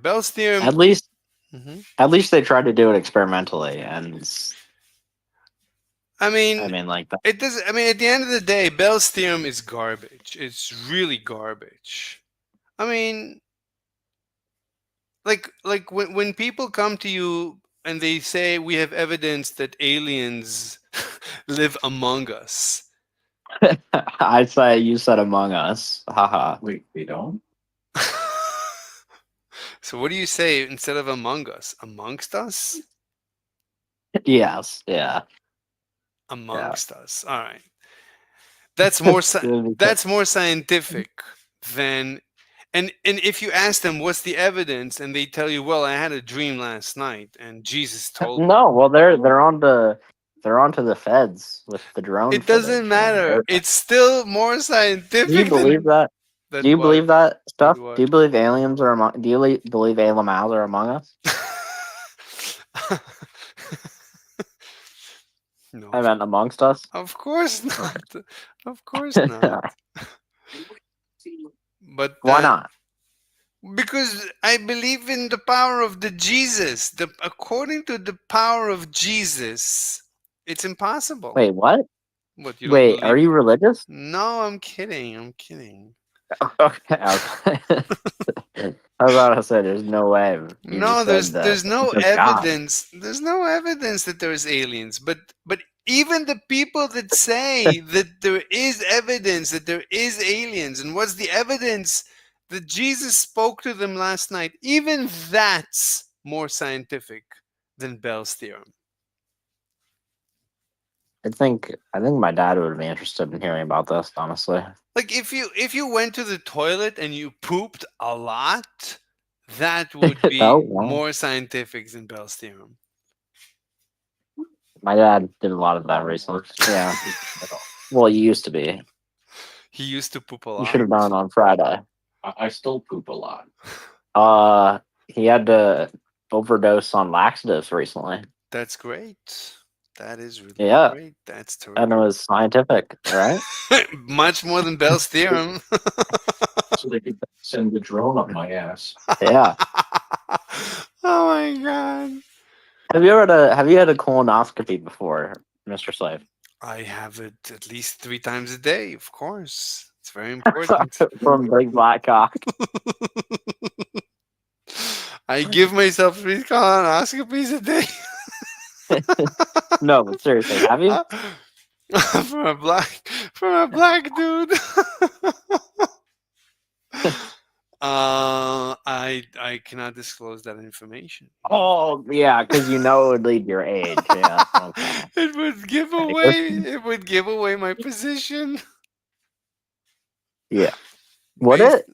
Bell's theorem. At least they tried to do it experimentally, and I mean, like that. It does. I mean, at the end of the day, Bell's theorem is garbage. It's really garbage. I mean, like when people come to you and they say we have evidence that aliens live among us. I say you said Among Us. Haha. Wait, they don't? So what do you say instead of among us? Amongst us? Yes. Yeah. Amongst us. All right. That's more that's more scientific than and if you ask them what's the evidence and they tell you, well, I had a dream last night and Jesus told me. No. Well, they're onto the feds with the drone It footage. doesn't and matter. everything. It's still more Do you scientific believe that? Do you what? believe that stuff? What? Do you believe aliens are among? Do you believe ALMAs are among us? No. I meant amongst us. Of course not. Of course not. But Why not? because I believe in the power of the Jesus. According to the power of Jesus, it's impossible. Wait, what? What, you don't Wait, are believe? you religious? No, I'm kidding. I'm kidding. Okay. I was about to say, there's no way you No, just said that. there's no It's God. evidence. There's no evidence that there's aliens. But even the people that say that there is evidence that there is aliens, and what's the evidence that Jesus spoke to them last night? Even that's more scientific than Bell's theorem. I think my dad would be interested in hearing about this, honestly. Like if you went to the toilet and you pooped a lot, that would be Oh, wow. more scientific than Bell's theorem. My dad did a lot of that recently. Yeah. Well, he used to be. He used to poop a lot. You should have done it on Friday. I still poop a lot. He had to overdose on laxatives recently. That's great. That is really Yeah. great. That's And it was scientific, right? much more than Bell's theorem. So they could send the drone up my ass. Yeah. Oh my god. Have you had a colonoscopy before, Mr. Slave? I have it at least 3 times a day, of course. It's very important. From Big Black Cock. I give myself 3 colonoscopies a day. No, but seriously, have you? from a black dude. I cannot disclose that information. Oh yeah, because you know it would lead your age. Yeah. Okay. It would give away my position. Yeah. Would based, it?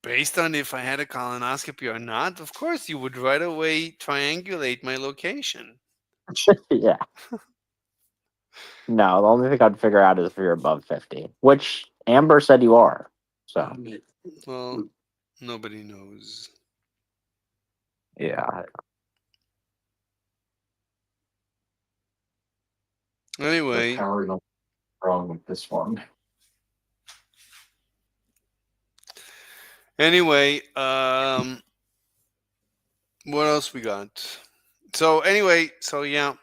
Based on if I had a colonoscopy or not, of course you would right away triangulate my location. Yeah. No, the only thing I'd figure out is if you're above 50, which Amber said you are. So. Well, nobody knows. Yeah. Anyway. Wrong with this one. Anyway, what else we got? So anyway, so yeah.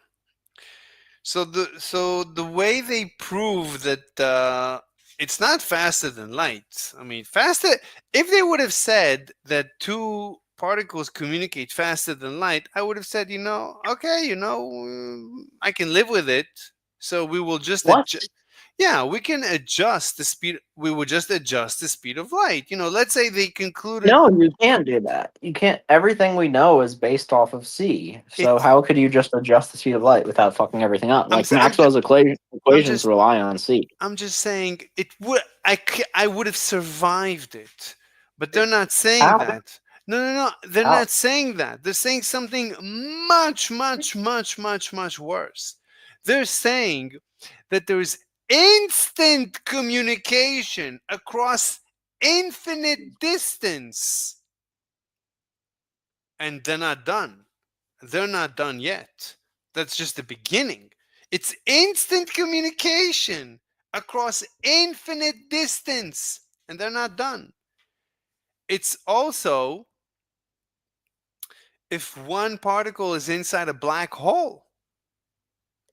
So the way they prove that it's not faster than light. I mean, faster. If they would have said that 2 particles communicate faster than light, I would have said, okay, I can live with it. So we will just adjust. Yeah, we can adjust the speed. We will just adjust the speed of light. Let's say they concluded. No, you can't do that. You can't. Everything we know is based off of C. So how could you just adjust the speed of light without fucking everything up? Like Maxwell's equations rely on C. I'm just saying it would. I would have survived it, but they're not saying that. No. They're not saying that. They're saying something much, much, much, much, much worse. They're saying that there's instant communication across infinite distance. And they're not done. They're not done yet. That's just the beginning. It's instant communication across infinite distance. And they're not done. It's also if one particle is inside a black hole.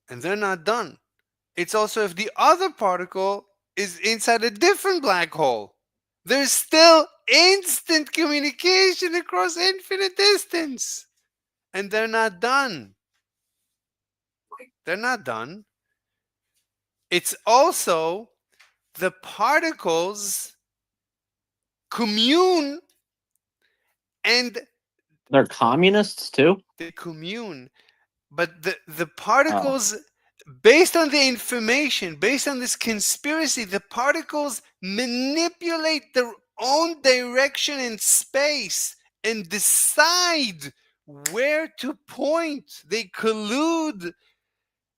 And they're not done. It's also if the other particle is inside a different black hole. There's still instant communication across infinite distance. And they're not done. They're not done. It's also the particles commune and They're communists too. they commune. But the Oh, particles, based on the information, based on this conspiracy, the particles manipulate their own direction in space and decide where to point. They collude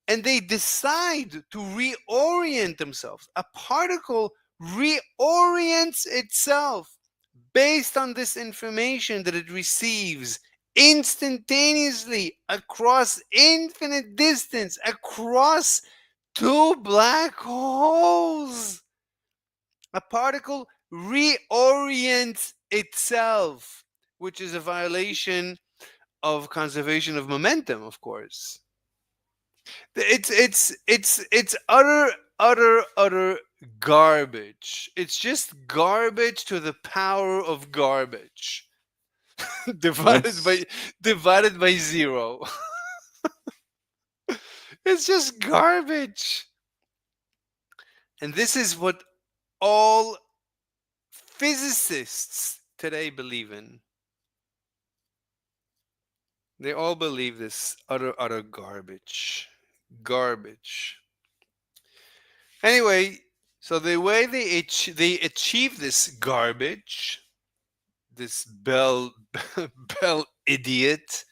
and they decide to reorient themselves. A particle reorients itself based on this information that it receives instantaneously across infinite distance, across two black holes. A particle reorients itself, which is a violation of conservation of momentum, of course. It's utter garbage. It's just garbage to the power of garbage. divided by let's. divided by zero. It's just garbage. And this is what all physicists today believe in. They all believe this utter garbage. Garbage. Anyway, so the way they achieve this garbage, this Bell idiot.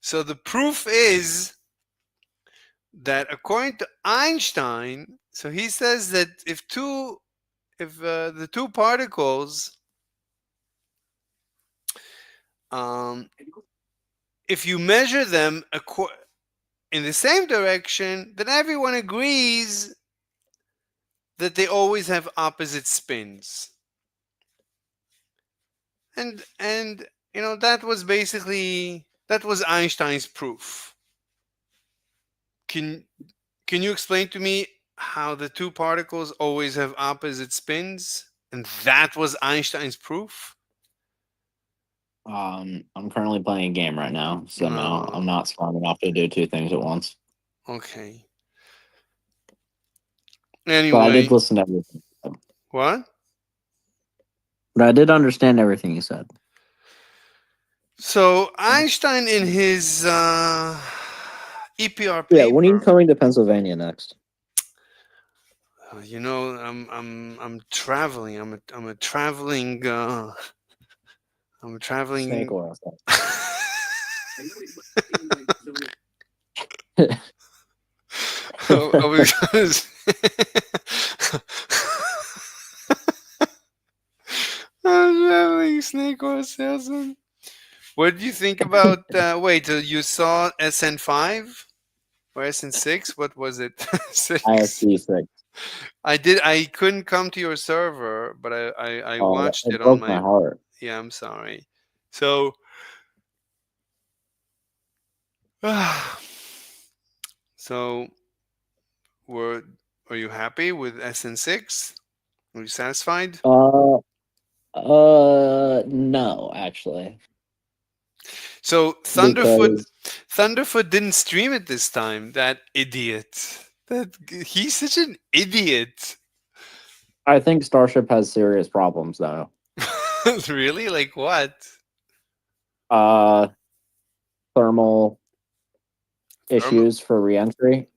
So the proof is that according to Einstein, so he says that if the two particles, if you measure them in the same direction, then everyone agrees that they always have opposite spins. And that was Einstein's proof. Can you explain to me how the two particles always have opposite spins? And that was Einstein's proof? I'm currently playing a game right now, so no, I'm No. not smart enough to do two things at once. Okay. But I Anyway, did listen to everything. what? But I did understand everything you said. So Einstein in his EPR Yeah, when are you paper, coming to Pennsylvania next? I'm traveling. I'm a traveling. I'm a traveling. Snake oil. I was I'm traveling snake oil salesman. What did you think about? Wait, you saw SN5 or SN6? What was it? 6. ISD 6. I did. I couldn't come to your server, but I Oh, watched it it on broke my my. heart. Yeah, I'm sorry. So, so are you happy with SN6? Are you satisfied? No, actually. So Because Thunderfoot didn't stream it this time. That idiot. He's such an idiot. I think Starship has serious problems, though. Really? Like what? Thermal issues for reentry.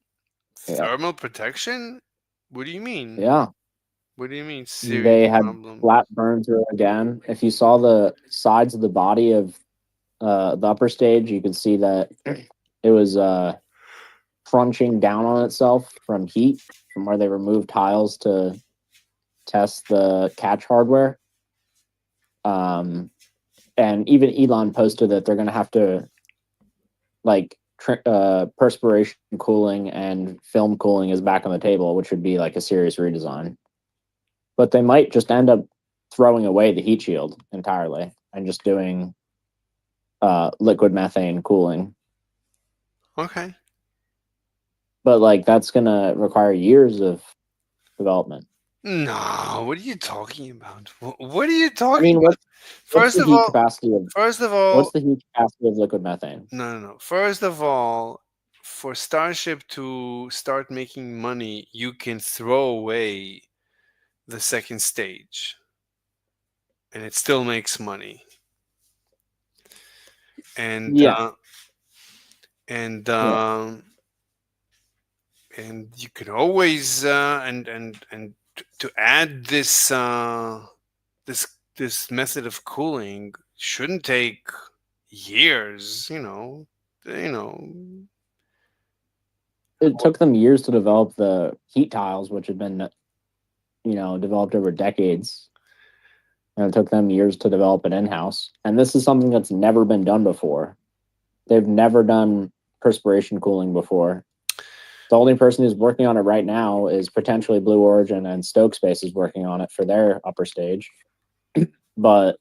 Yeah. Thermal protection? What do you mean? Yeah. What do you mean They serious had problem? flat burn through again. If you saw the sides of the body of the upper stage, you could see that it was crunching down on itself from heat, from where they removed tiles to test the catch hardware. And even Elon posted that they're going to have to perspiration cooling and film cooling is back on the table, which would be like a serious redesign. But they might just end up throwing away the heat shield entirely and just doing liquid methane cooling. Okay. But that's going to require years of development. No, what are you talking about? What are you talking I mean, about? what's the heat capacity of liquid methane? No. First of all, for Starship to start making money, you can throw away the second stage and it still makes money. and Yeah. and Yeah. and you could always to add this method of cooling shouldn't take years, you know. It took them years to develop the heat tiles, which had been, developed over decades. And it took them years to develop it in house. And this is something that's never been done before. They've never done perspiration cooling before. The only person who's working on it right now is potentially Blue Origin, and Stoke Space is working on it for their upper stage. But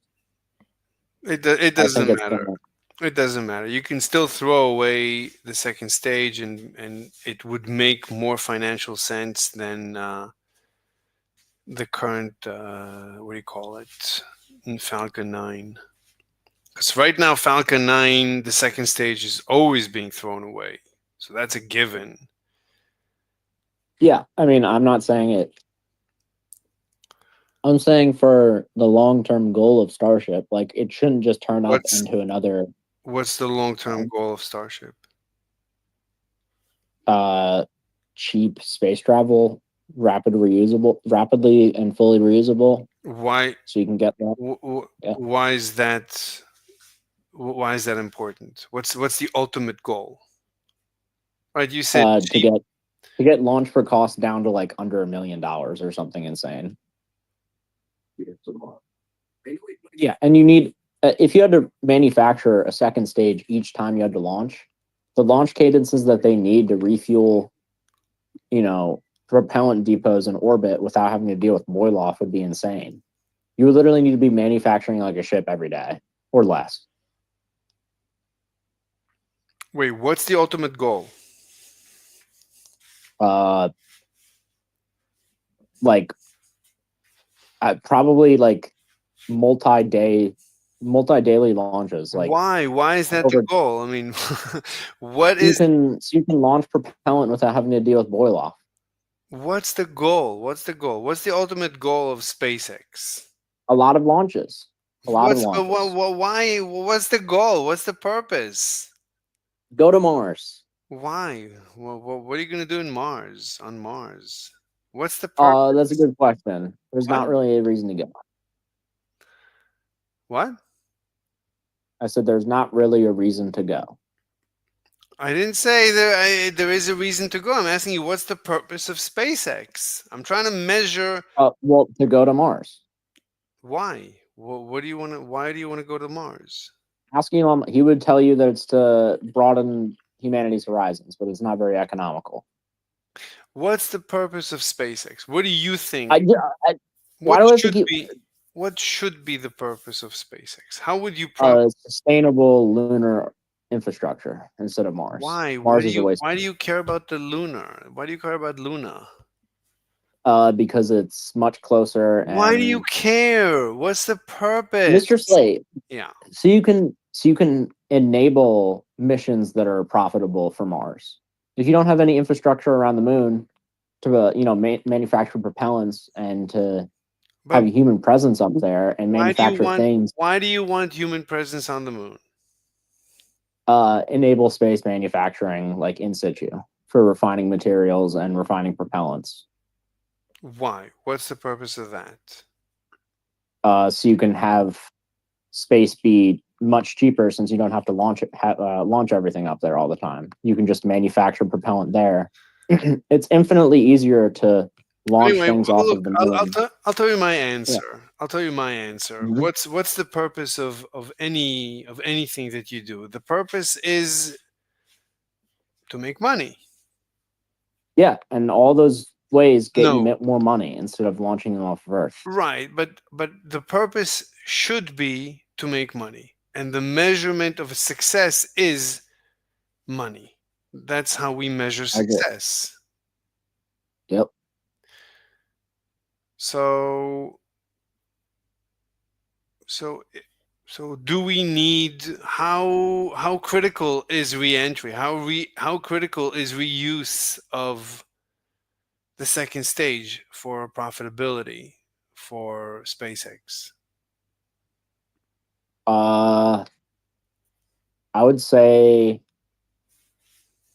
It I think doesn't it's matter. gonna, It doesn't matter. You can still throw away the second stage, and it would make more financial sense than the current what do you call it, in Falcon 9. Because right now Falcon 9, the second stage is always being thrown away, so that's a given. yeah. I mean, I'm not saying it. I'm saying for the long-term goal of Starship, like it shouldn't just turn up What's into another what's the long-term goal of Starship? cheap space travel, rapidly and fully reusable. Why So you can get that. Yeah. why is that important? What's the ultimate goal? Right, you said To cheap. get launch for cost down to like under $1 million or something insane. Yeah, and you need if you had to manufacture a second stage each time you had to launch, the launch cadences that they need to refuel, propellant depots in orbit without having to deal with boil off would be insane. You would literally need to be manufacturing like a ship every day or less. Wait, what's the ultimate goal? Like probably like multi-daily launches. Like Why is that the over goal? I mean, what you is can launch propellant without having to deal with boil off. what's the goal? What's the goal? What's the ultimate goal of SpaceX? A lot of launches. A lot of What's launches. why? What's the goal? What's the purpose? Go to Mars. Why? What are you gonna do in Mars? On Mars? What's the That's a purpose? good question. There's What? not really a reason to go. What? I said there's not really a reason to go. I didn't say there is a reason to go. I'm asking you, what's the purpose of SpaceX? I'm trying to measure Well, to go to Mars. why. What do you want to? Why do you want to go to Mars? Asking him, he would tell you that it's to broaden humanity's horizons, but it's not very economical. What's the purpose of SpaceX? What do you think? Why do I have to keep What should be the purpose of SpaceX? How would you sustainable lunar infrastructure instead of Mars? Why? Mars is a waste. Why do you care about the lunar? Why do you care about Luna? Because it's much closer. Why do you And care? What's the purpose? Mr. Slate. Yeah. So you can enable missions that are profitable for Mars. If you don't have any infrastructure around the moon to manufacture propellants and to have a human presence up there and manufacture things, why do you want human presence on the moon? enable space manufacturing like in situ for refining materials and refining propellants. Why? What's the purpose of that? So you can have space be much cheaper since you don't have to launch everything up there all the time. You can just manufacture propellant there. It's infinitely easier to launch things off of the moon. I'll tell you my answer. Yeah. I'll tell you my answer. Mm-hmm. What's the purpose of anything that you do? The purpose is to make money. Yeah, and all those ways get you more money instead of launching them off of Earth. Right, but the purpose should be to make money, and the measurement of success is money. That's how we measure success. Yep. So do we need how critical is reentry? How critical is reuse of the second stage for profitability for SpaceX? I would say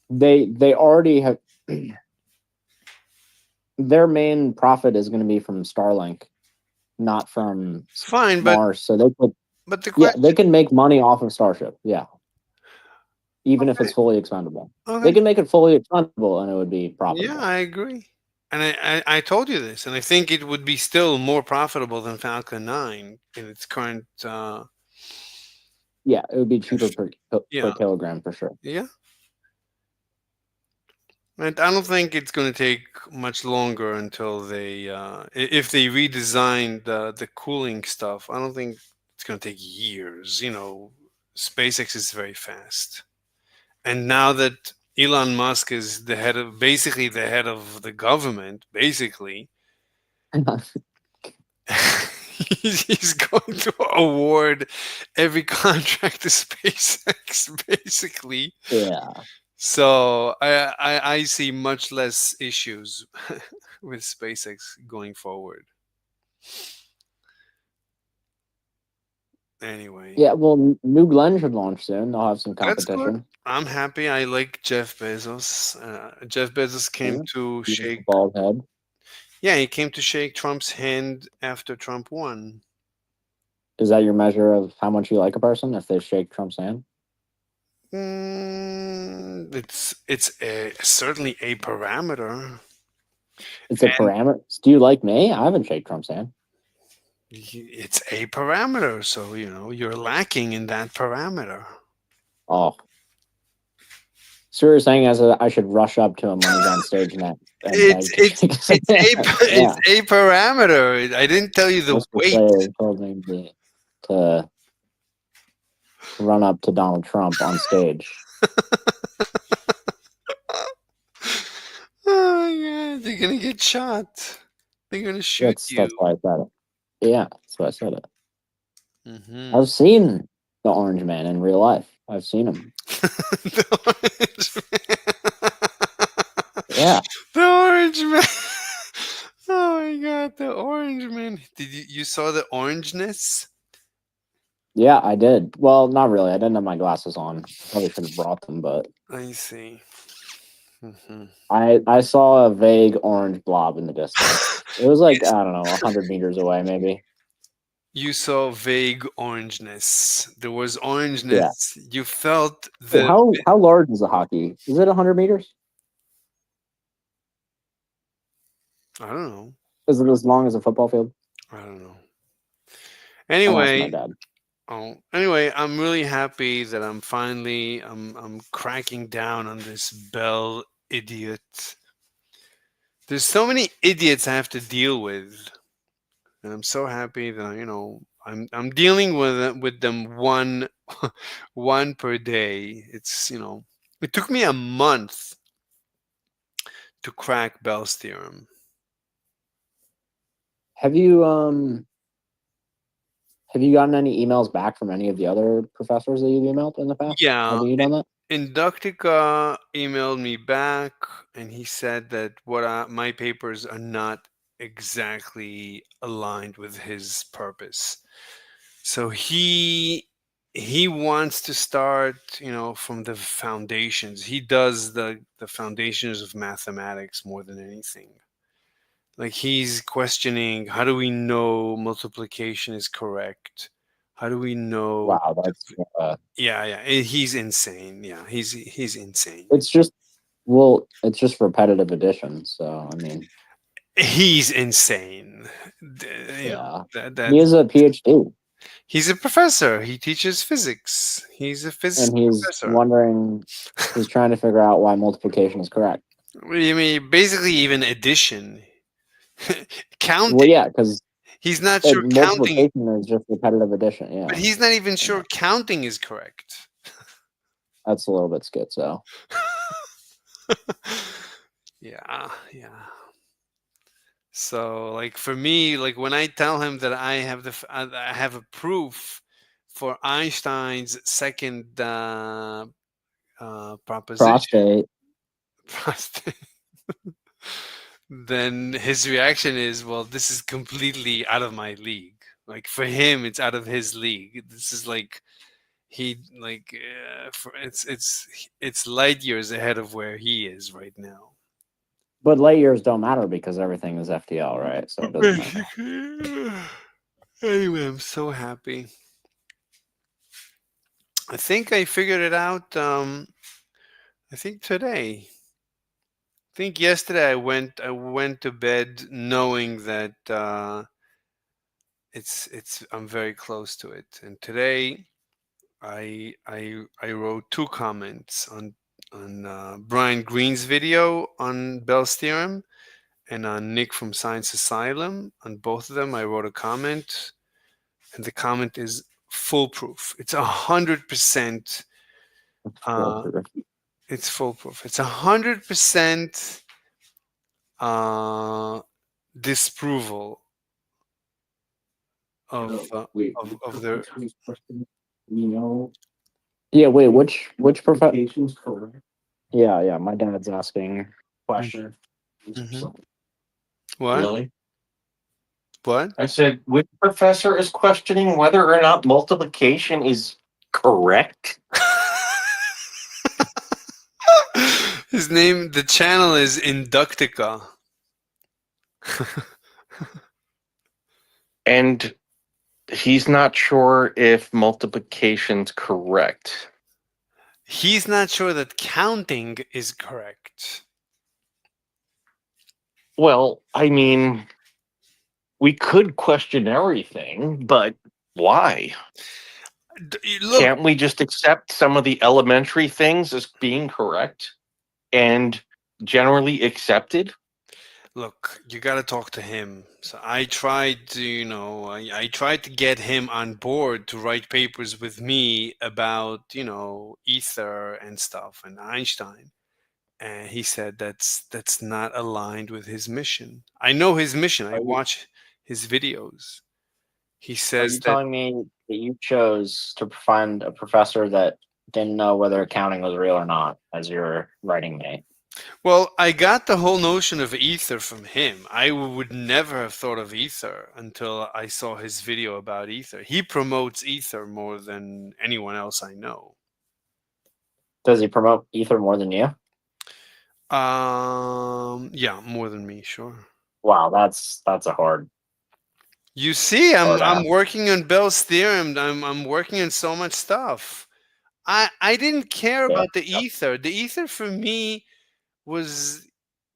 they already have their main profit is going to be from Starlink, not from Fine, but Mars. So they could, the yeah, they question. can make money off of Starship. Yeah, even if Okay. it's fully expendable, they Okay. can make it fully expendable, and it would be Yeah, profitable. I agree. And I told you this, and I think it would be still more profitable than Falcon 9 in its current. Yeah, it would be cheaper per Yeah, kilogram for sure. yeah. And I don't think it's going to take much longer until they, if they redesign the cooling stuff. I don't think it's going to take years. SpaceX is very fast, and now that Elon Musk is basically the head of the government, basically, he's going to award every contract to SpaceX, basically. Yeah. So I see much less issues with SpaceX going forward. Anyway, Yeah, well, New Glenn should launch soon. They'll have some that's good. competition. I'm happy. I like Jeff Bezos. Jeff Bezos came Yeah. to Beautiful shake. bald head. Yeah, he came to shake Trump's hand after Trump won. Is that your measure of how much you like a person? If they shake Trump's hand? It's certainly a parameter. It's a And parameter. Do you like me? I haven't shake Trump's hand. it's a parameter, so you're lacking in that parameter. Oh. So you're saying I should rush up to him when he's on stage and It's beg to it's shake his it's a hand? it's Yeah. a parameter. I didn't tell you the Mr. weight. Slayer told me to run up to Donald Trump on stage. Oh my god, they're gonna get shot. They're gonna shoot That's you. why I said it. Yeah, that's why I said it. Hmm I've seen the Orange Man in real life. I've seen him. Yeah. The orange man. Oh my god, the orange man. Did you saw the orangeness? Yeah, I did. Well, not really. I didn't have my glasses on. Probably should have brought them, but I see. Hmm I saw a vague orange blob in the distance. It was like, I don't know, 100 meters away, maybe. You saw vague orangeness. There was Yeah. orangeness. You felt Wait, the. how large is the hockey? Is it 100 meters? I don't know. Is it as long as a football field? I don't know. I'm asking my Anyway, dad. I'm really happy that I'm cracking down on this Bell idiot. There's so many idiots I have to deal with, and I'm so happy that I'm dealing with them one per day. It took me a month to crack Bell's theorem. Have you gotten any emails back from any of the other professors that you've emailed in the past? Yeah, Have you done that? Inductica emailed me back, and he said that my papers are not exactly aligned with his purpose. So he wants to start, from the foundations. He does the foundations of mathematics more than anything. Like he's questioning, how do we know multiplication is correct? How do we know? Wow, that's Yeah. He's insane. Yeah, he's insane. it's just repetitive addition. So I mean, He's insane. yeah, That he is a PhD, he's a professor. He teaches physics. He's a physics and he's professor. he's trying to figure out why multiplication is correct. What do you mean? Basically, even addition, counting. Well, yeah, because He's not sure counting, multiplication is just repetitive addition. Yeah, but he's not even sure counting is correct. that's a little bit schizo. Yeah. So, like for me, like when I tell him that I have a proof for Einstein's second proposition, Prostate. then his reaction is, well, this is completely out of my league. Like for him, it's out of his league. This is like He like it's light years ahead of where he is right now. But light years don't matter because everything is FTL, right? So it doesn't matter. Anyway, I'm so happy. I think I figured it out. I think today. I think yesterday I went to bed knowing that it's I'm very close to it, and today I wrote 2 comments on Brian Green's video on Bell's theorem and on Nick from Science Asylum. On both of them, I wrote a comment, and the comment is foolproof. It's 100%. It's foolproof. It's 100% disproval of their. You know. Yeah. Wait. Which profession? Yeah. My dad's asking question. Mhm. What? Really? What? I said, which professor is questioning whether or not multiplication is correct? His name, the channel is Inductica. And he's not sure if multiplication's correct. He's not sure that counting is correct. Well, I mean, we could question everything, but why? Look, Can't we just accept some of the elementary things as being correct and generally accepted? look, you got to talk to him. So I tried to, I tried to get him on board to write papers with me about, ether and stuff and Einstein. And he said that's not aligned with his mission. I know his mission. I watch his videos. He Are says you that. telling me that you chose to find a professor that didn't know whether accounting was real or not as your writing mate? Well, I got the whole notion of ether from him. I would never have thought of ether until I saw his video about ether. He promotes ether more than anyone else I know. Does he promote ether more than you? Yeah, more than me, sure. Wow, that's a hard. You see, I'm ask. working on Bell's theorem. I'm working on so much stuff. I didn't care about the ether. The ether for me was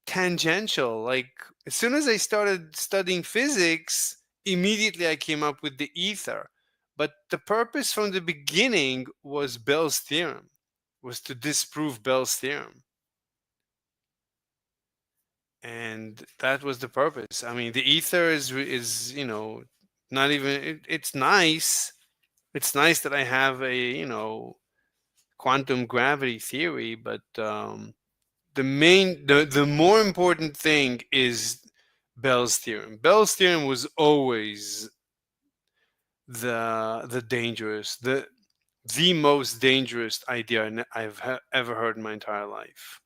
tangential. Like as soon as I started studying physics, immediately I came up with the ether. But the purpose from the beginning was Bell's theorem, was to disprove Bell's theorem. And that was the purpose. I mean, the ether is not even it's nice. It's nice that I have a quantum gravity theory, but the more important thing is Bell's theorem. Bell's theorem was always the dangerous, the most dangerous idea I've ever heard in my entire life.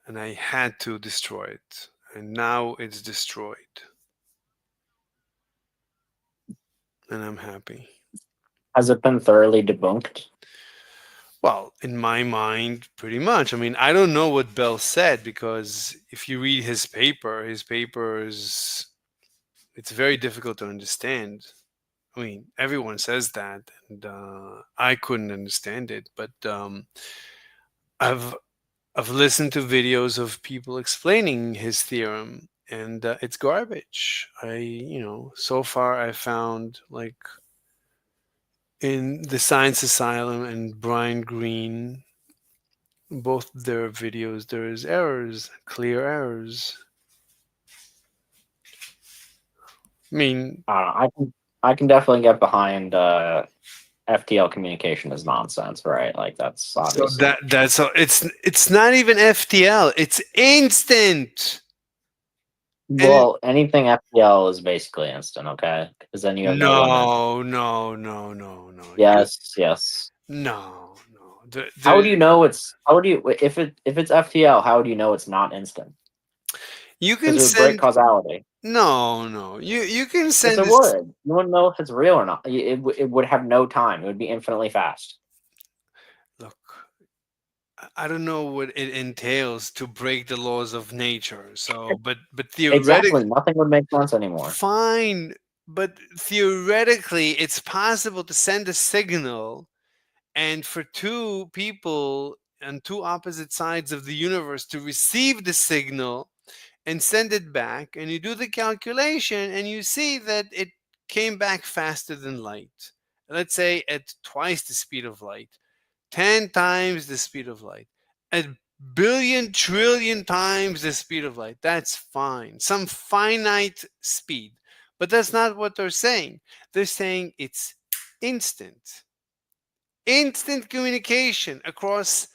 And I had to destroy it. And now it's destroyed. And I'm happy. Has it been thoroughly debunked? Well, in my mind, pretty much. I mean, I don't know what Bell said because if you read his paper is it's very difficult to understand. I mean, everyone says that, and I couldn't understand it. But I've listened to videos of people explaining his theorem, and it's garbage. So far I found like in the Science Asylum and Brian Green, both their videos, there is errors, clear errors. I mean, I can definitely get behind FTL communication is nonsense, right? Like that's obviously. so that's it's not even FTL. It's instant. Well, anything FTL is basically instant, okay? Because then you have no limit. No. Yes. No. How would you know it's? How would you if it's FTL? How would you know it's not instant? You Because can it would break send causality. no. You can Yes, send it this. would. You wouldn't know if it's real or not. It would have no time. It would be infinitely fast. Look, I don't know what it entails to break the laws of nature. So, but theoretically, Exactly. Nothing would make sense anymore. fine. But theoretically, it's possible to send a signal, and for two people on two opposite sides of the universe to receive the signal and send it back, and you do the calculation and you see that it came back faster than light. Let's say at twice the speed of light, 10 times the speed of light, a billion trillion times the speed of light. That's fine. Some finite speed. But that's not what they're saying. They're saying it's instant. Instant communication across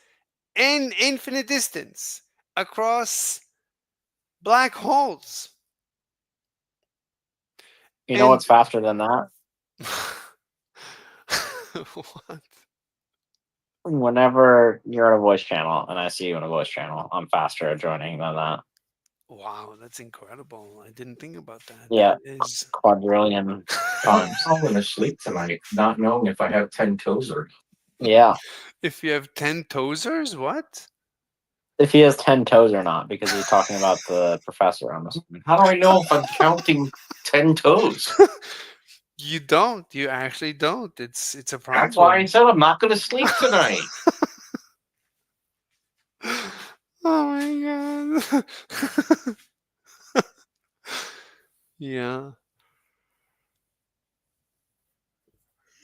an infinite distance, across black holes. You know And what's faster than that? what? Whenever you're in a voice channel and I see you in a voice channel, I'm faster at joining than that. Wow, that's incredible. I didn't think about that. Yeah, That is quadrillion times. I'm gonna sleep tonight, not knowing if I have 10 toes or Yeah, if you have 10 toesers, what? if he has 10 toes or not, because he's talking about the professor. I'm assuming. how do I know if I'm counting 10 toes? You don't. You actually don't. It's a That's why I problem. said I'm not gonna sleep tonight. Oh my god. Yeah.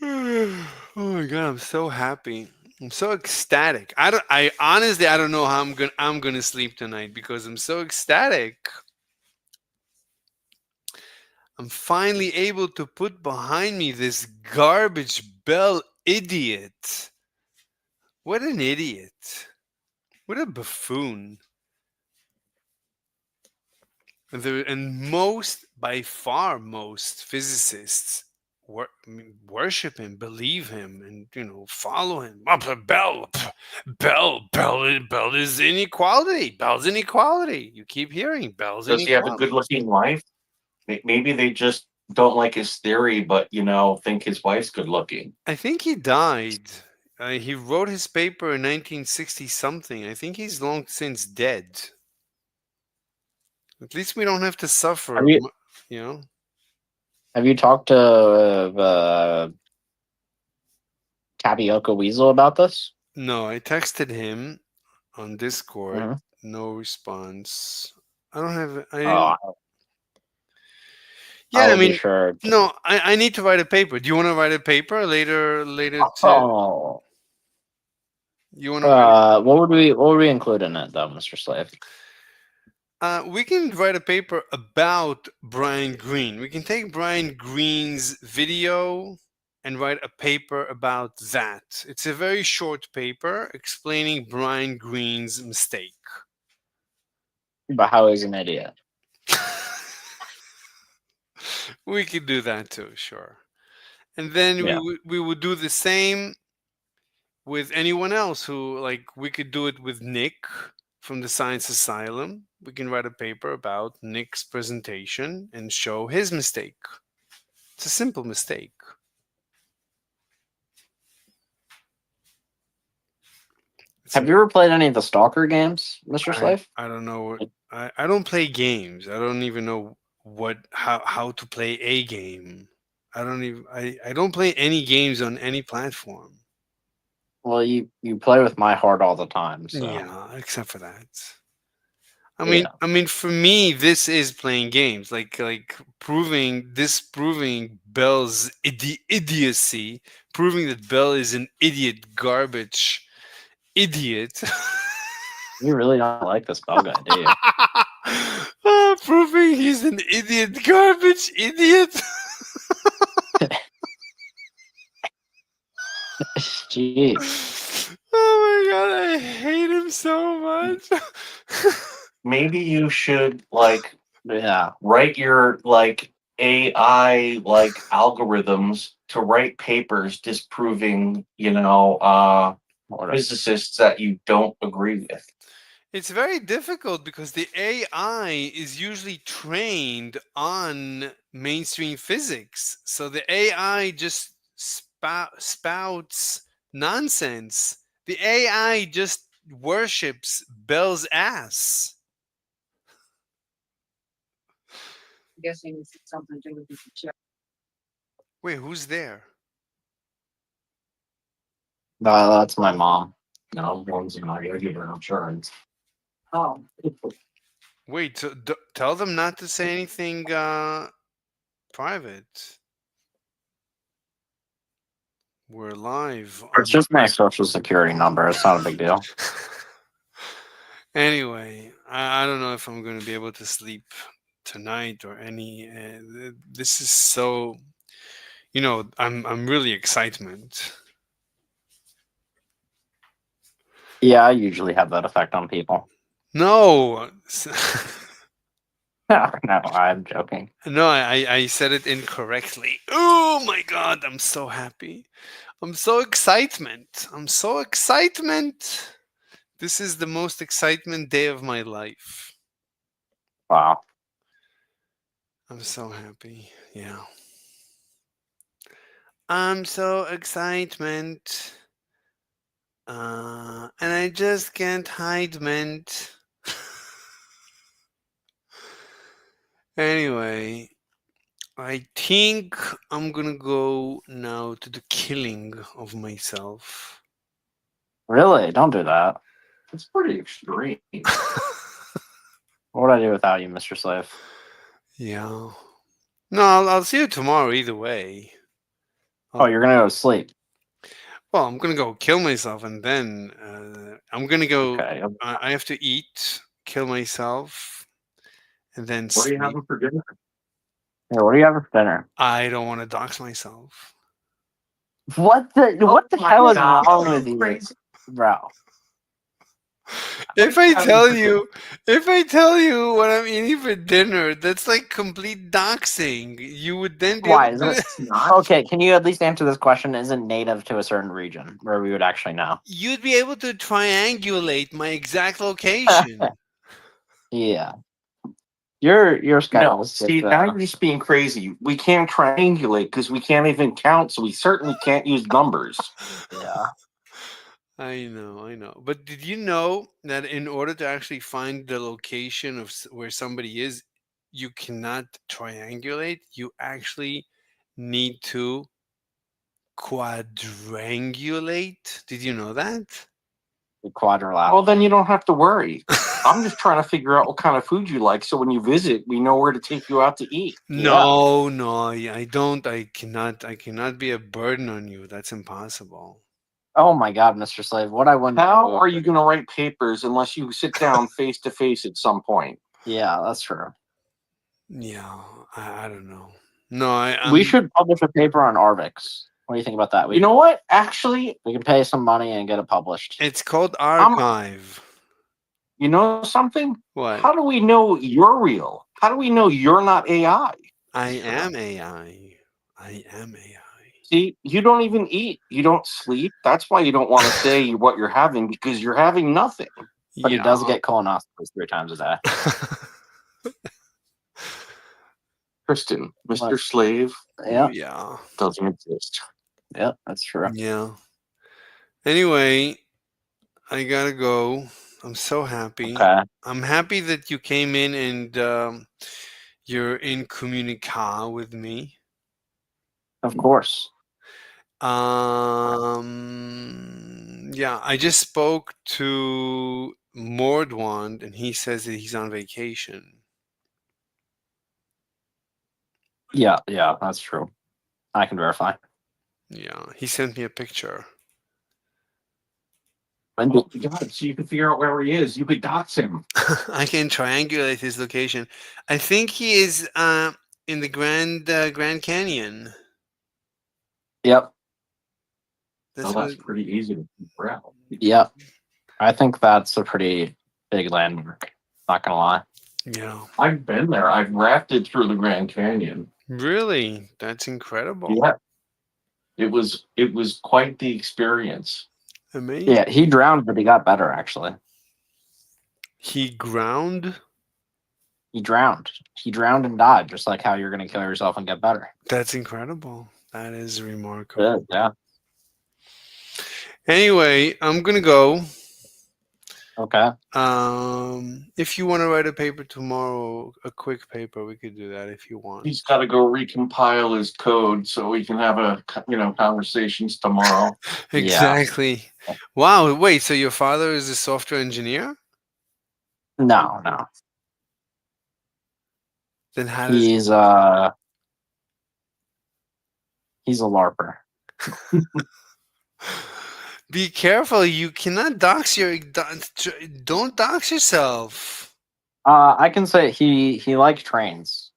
Oh my god, I'm so happy. I'm so ecstatic. I honestly I don't know how I'm gonna sleep tonight because I'm so ecstatic. I'm finally able to put behind me this garbage bell idiot. What an idiot. What a buffoon. And most, by far, most physicists worship him, believe him, and follow him. Bell is inequality. Bell's inequality. You keep hearing Bell's Does he have a inequality. good looking wife? Maybe they just don't like his theory, but think his wife's good looking. I think he died. He wrote his paper in 1960 something. I think he's long since dead. At least we don't have to suffer. Have you You know. have you talked to Tapioca Weasel about this? No, I texted him on Discord. Mhm. No response. I don't have. Oh, Yeah, I I will be mean, sure. no, I need to write a paper. Do you want to write a paper later? Oh, You want to write? what would we include in it though, Mr. Slave? We can write a paper about Brian Greene. We can take Brian Greene's video and write a paper about that. It's a very short paper explaining Brian Greene's mistake. About how he's an idiot. We could do that too, sure. And then Yeah. we would do the same with anyone else who, like, we could do it with Nick from the Science Asylum. We can write a paper about Nick's presentation and show his mistake. It's a simple mistake. Have you ever played any of the Stalker games, Mr. Slave? I don't know. I don't play games. I don't even know how to play a game. I don't play any games on any platform. Well, you play with my heart all the time, so Yeah, except for that. Yeah. I mean, for me, this is playing games, like disproving Bell's idiocy, proving that Bell is an idiot, garbage idiot. You really don't like this Bell guy, do you? Proving he's an idiot, garbage idiot. Jeez. Oh my god, I hate him so much. Maybe you should Yeah. write your AI algorithms to write papers disproving physicists that you don't agree with. It's very difficult because the AI is usually trained on mainstream physics. So the AI just spouts nonsense. The AI just worships Bell's ass. Guessing it's something to do with the chip. Wait, who's there? That's my mom. No, one's not gonna give her insurance. Oh. Wait, tell them not to say anything private. We're live. It's just my social security number. It's not a big deal. Anyway, I don't know if I'm going to be able to sleep tonight or any. This is so, I'm really excitement. Yeah, I usually have that effect on people. No, No, I'm joking. no, I said it incorrectly. Oh my God, I'm so happy. I'm so excitement. I'm so excitement. This is the most excitement day of my life. Wow. I'm so happy. Yeah. I'm so excitement. And I just can't hide ment. Anyway, I think I'm gonna go now to the killing of myself. Really? Don't do that. It's pretty extreme. What would I do without you, Mr. Slave? Yeah. No, I'll see you tomorrow either way. Oh, you're gonna go to sleep. Well, I'm gonna go kill myself, and then I'm gonna go. Okay. I have to eat, kill myself, and then What are you sleep. having for dinner? Yeah, what do you have for dinner? I don't want to dox myself. What the my hell is God. wrong with you, Crazy. bro? If I tell you what I'm eating for dinner, that's like complete doxing. You would then be Why able is to. it? Okay, can you at least answer this question? Isn't native to a certain region where we would actually know? You'd be able to triangulate my exact location. Yeah. Your schedule. No, see, now you're just being crazy. We can't triangulate because we can't even count, so we certainly can't use numbers. Yeah. I know. But did you know that in order to actually find the location of where somebody is, you cannot triangulate. You actually need to quadrangulate. Did you know that? Quadrilateral. Well, then you don't have to worry. I'm just trying to figure out what kind of food you like, so when you visit, we know where to take you out to eat. No, I don't. I cannot be a burden on you. That's impossible. Oh my God, Mr. Slave, what I wouldn't. How are you going to write papers unless you sit down face to face at some point? Yeah, that's true. Yeah, I don't know. No, We should publish a paper on Arvix. What do you think about that? You know what? Actually, we can pay some money and get it published. It's called archive. You know something? What? How do we know you're real? How do we know you're not AI? I am AI. I am AI. See, you don't even eat. You don't sleep. That's why you don't want to say what you're having, because you're having nothing. But he does get colonoscopies 3 times a day. Kristen, Mr. Slave. Yeah. Doesn't exist. Yeah, that's true. Yeah. Anyway, I gotta go. I'm so happy. Okay. I'm happy that you came in and you're in communica with me. Of course. Yeah, I just spoke to Mordwand and he says that he's on vacation. Yeah, that's true. I can verify. Yeah, he sent me a picture. Oh my God, so you can figure out where he is. You could dox him. I can triangulate his location. I think he is in the Grand Canyon. Yep. That's pretty easy to figure out. Yep. I think that's a pretty big landmark. Not gonna lie. Yeah. I've been there. I've rafted through the Grand Canyon. Really? That's incredible. Yeah. It was quite the experience. Amazing. Yeah, he drowned, but he got better actually. He ground? He drowned. He drowned and died, just like how you're going to kill yourself and get better. That's incredible. That is remarkable. Yeah. Anyway, I'm gonna go. Okay. If you want to write a paper tomorrow, a quick paper, we could do that if you want. He's got to go recompile his code so we can have conversations tomorrow. Exactly. Wow. Wait. So your father is a software engineer? No. Then how does He's a LARPer. Be careful. You cannot dox your. Don't dox yourself. I can say he likes trains.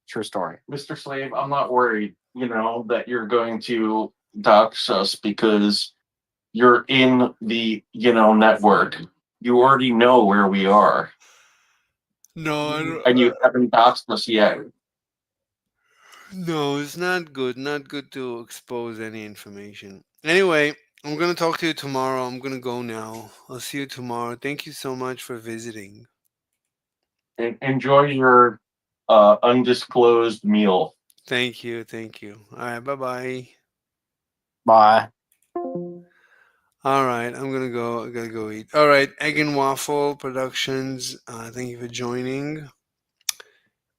True story. Mr. Slave, I'm not worried, that you're going to dox us because you're in the, network. You already know where we are. No, I don't, And you haven't doxed us yet. no, it's not good. Not good to expose any information. Anyway, I'm gonna talk to you tomorrow. I'm gonna go now. I'll see you tomorrow. Thank you so much for visiting. Enjoy your undisclosed meal. Thank you. Thank you. All right. Bye-bye. Bye. All right. I'm gonna go. I gotta go eat. All right. Egg and Waffle Productions. Thank you for joining.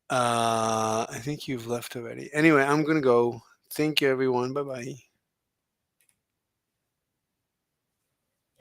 I think you've left already. Anyway, I'm gonna go. Thank you, everyone. Bye-bye.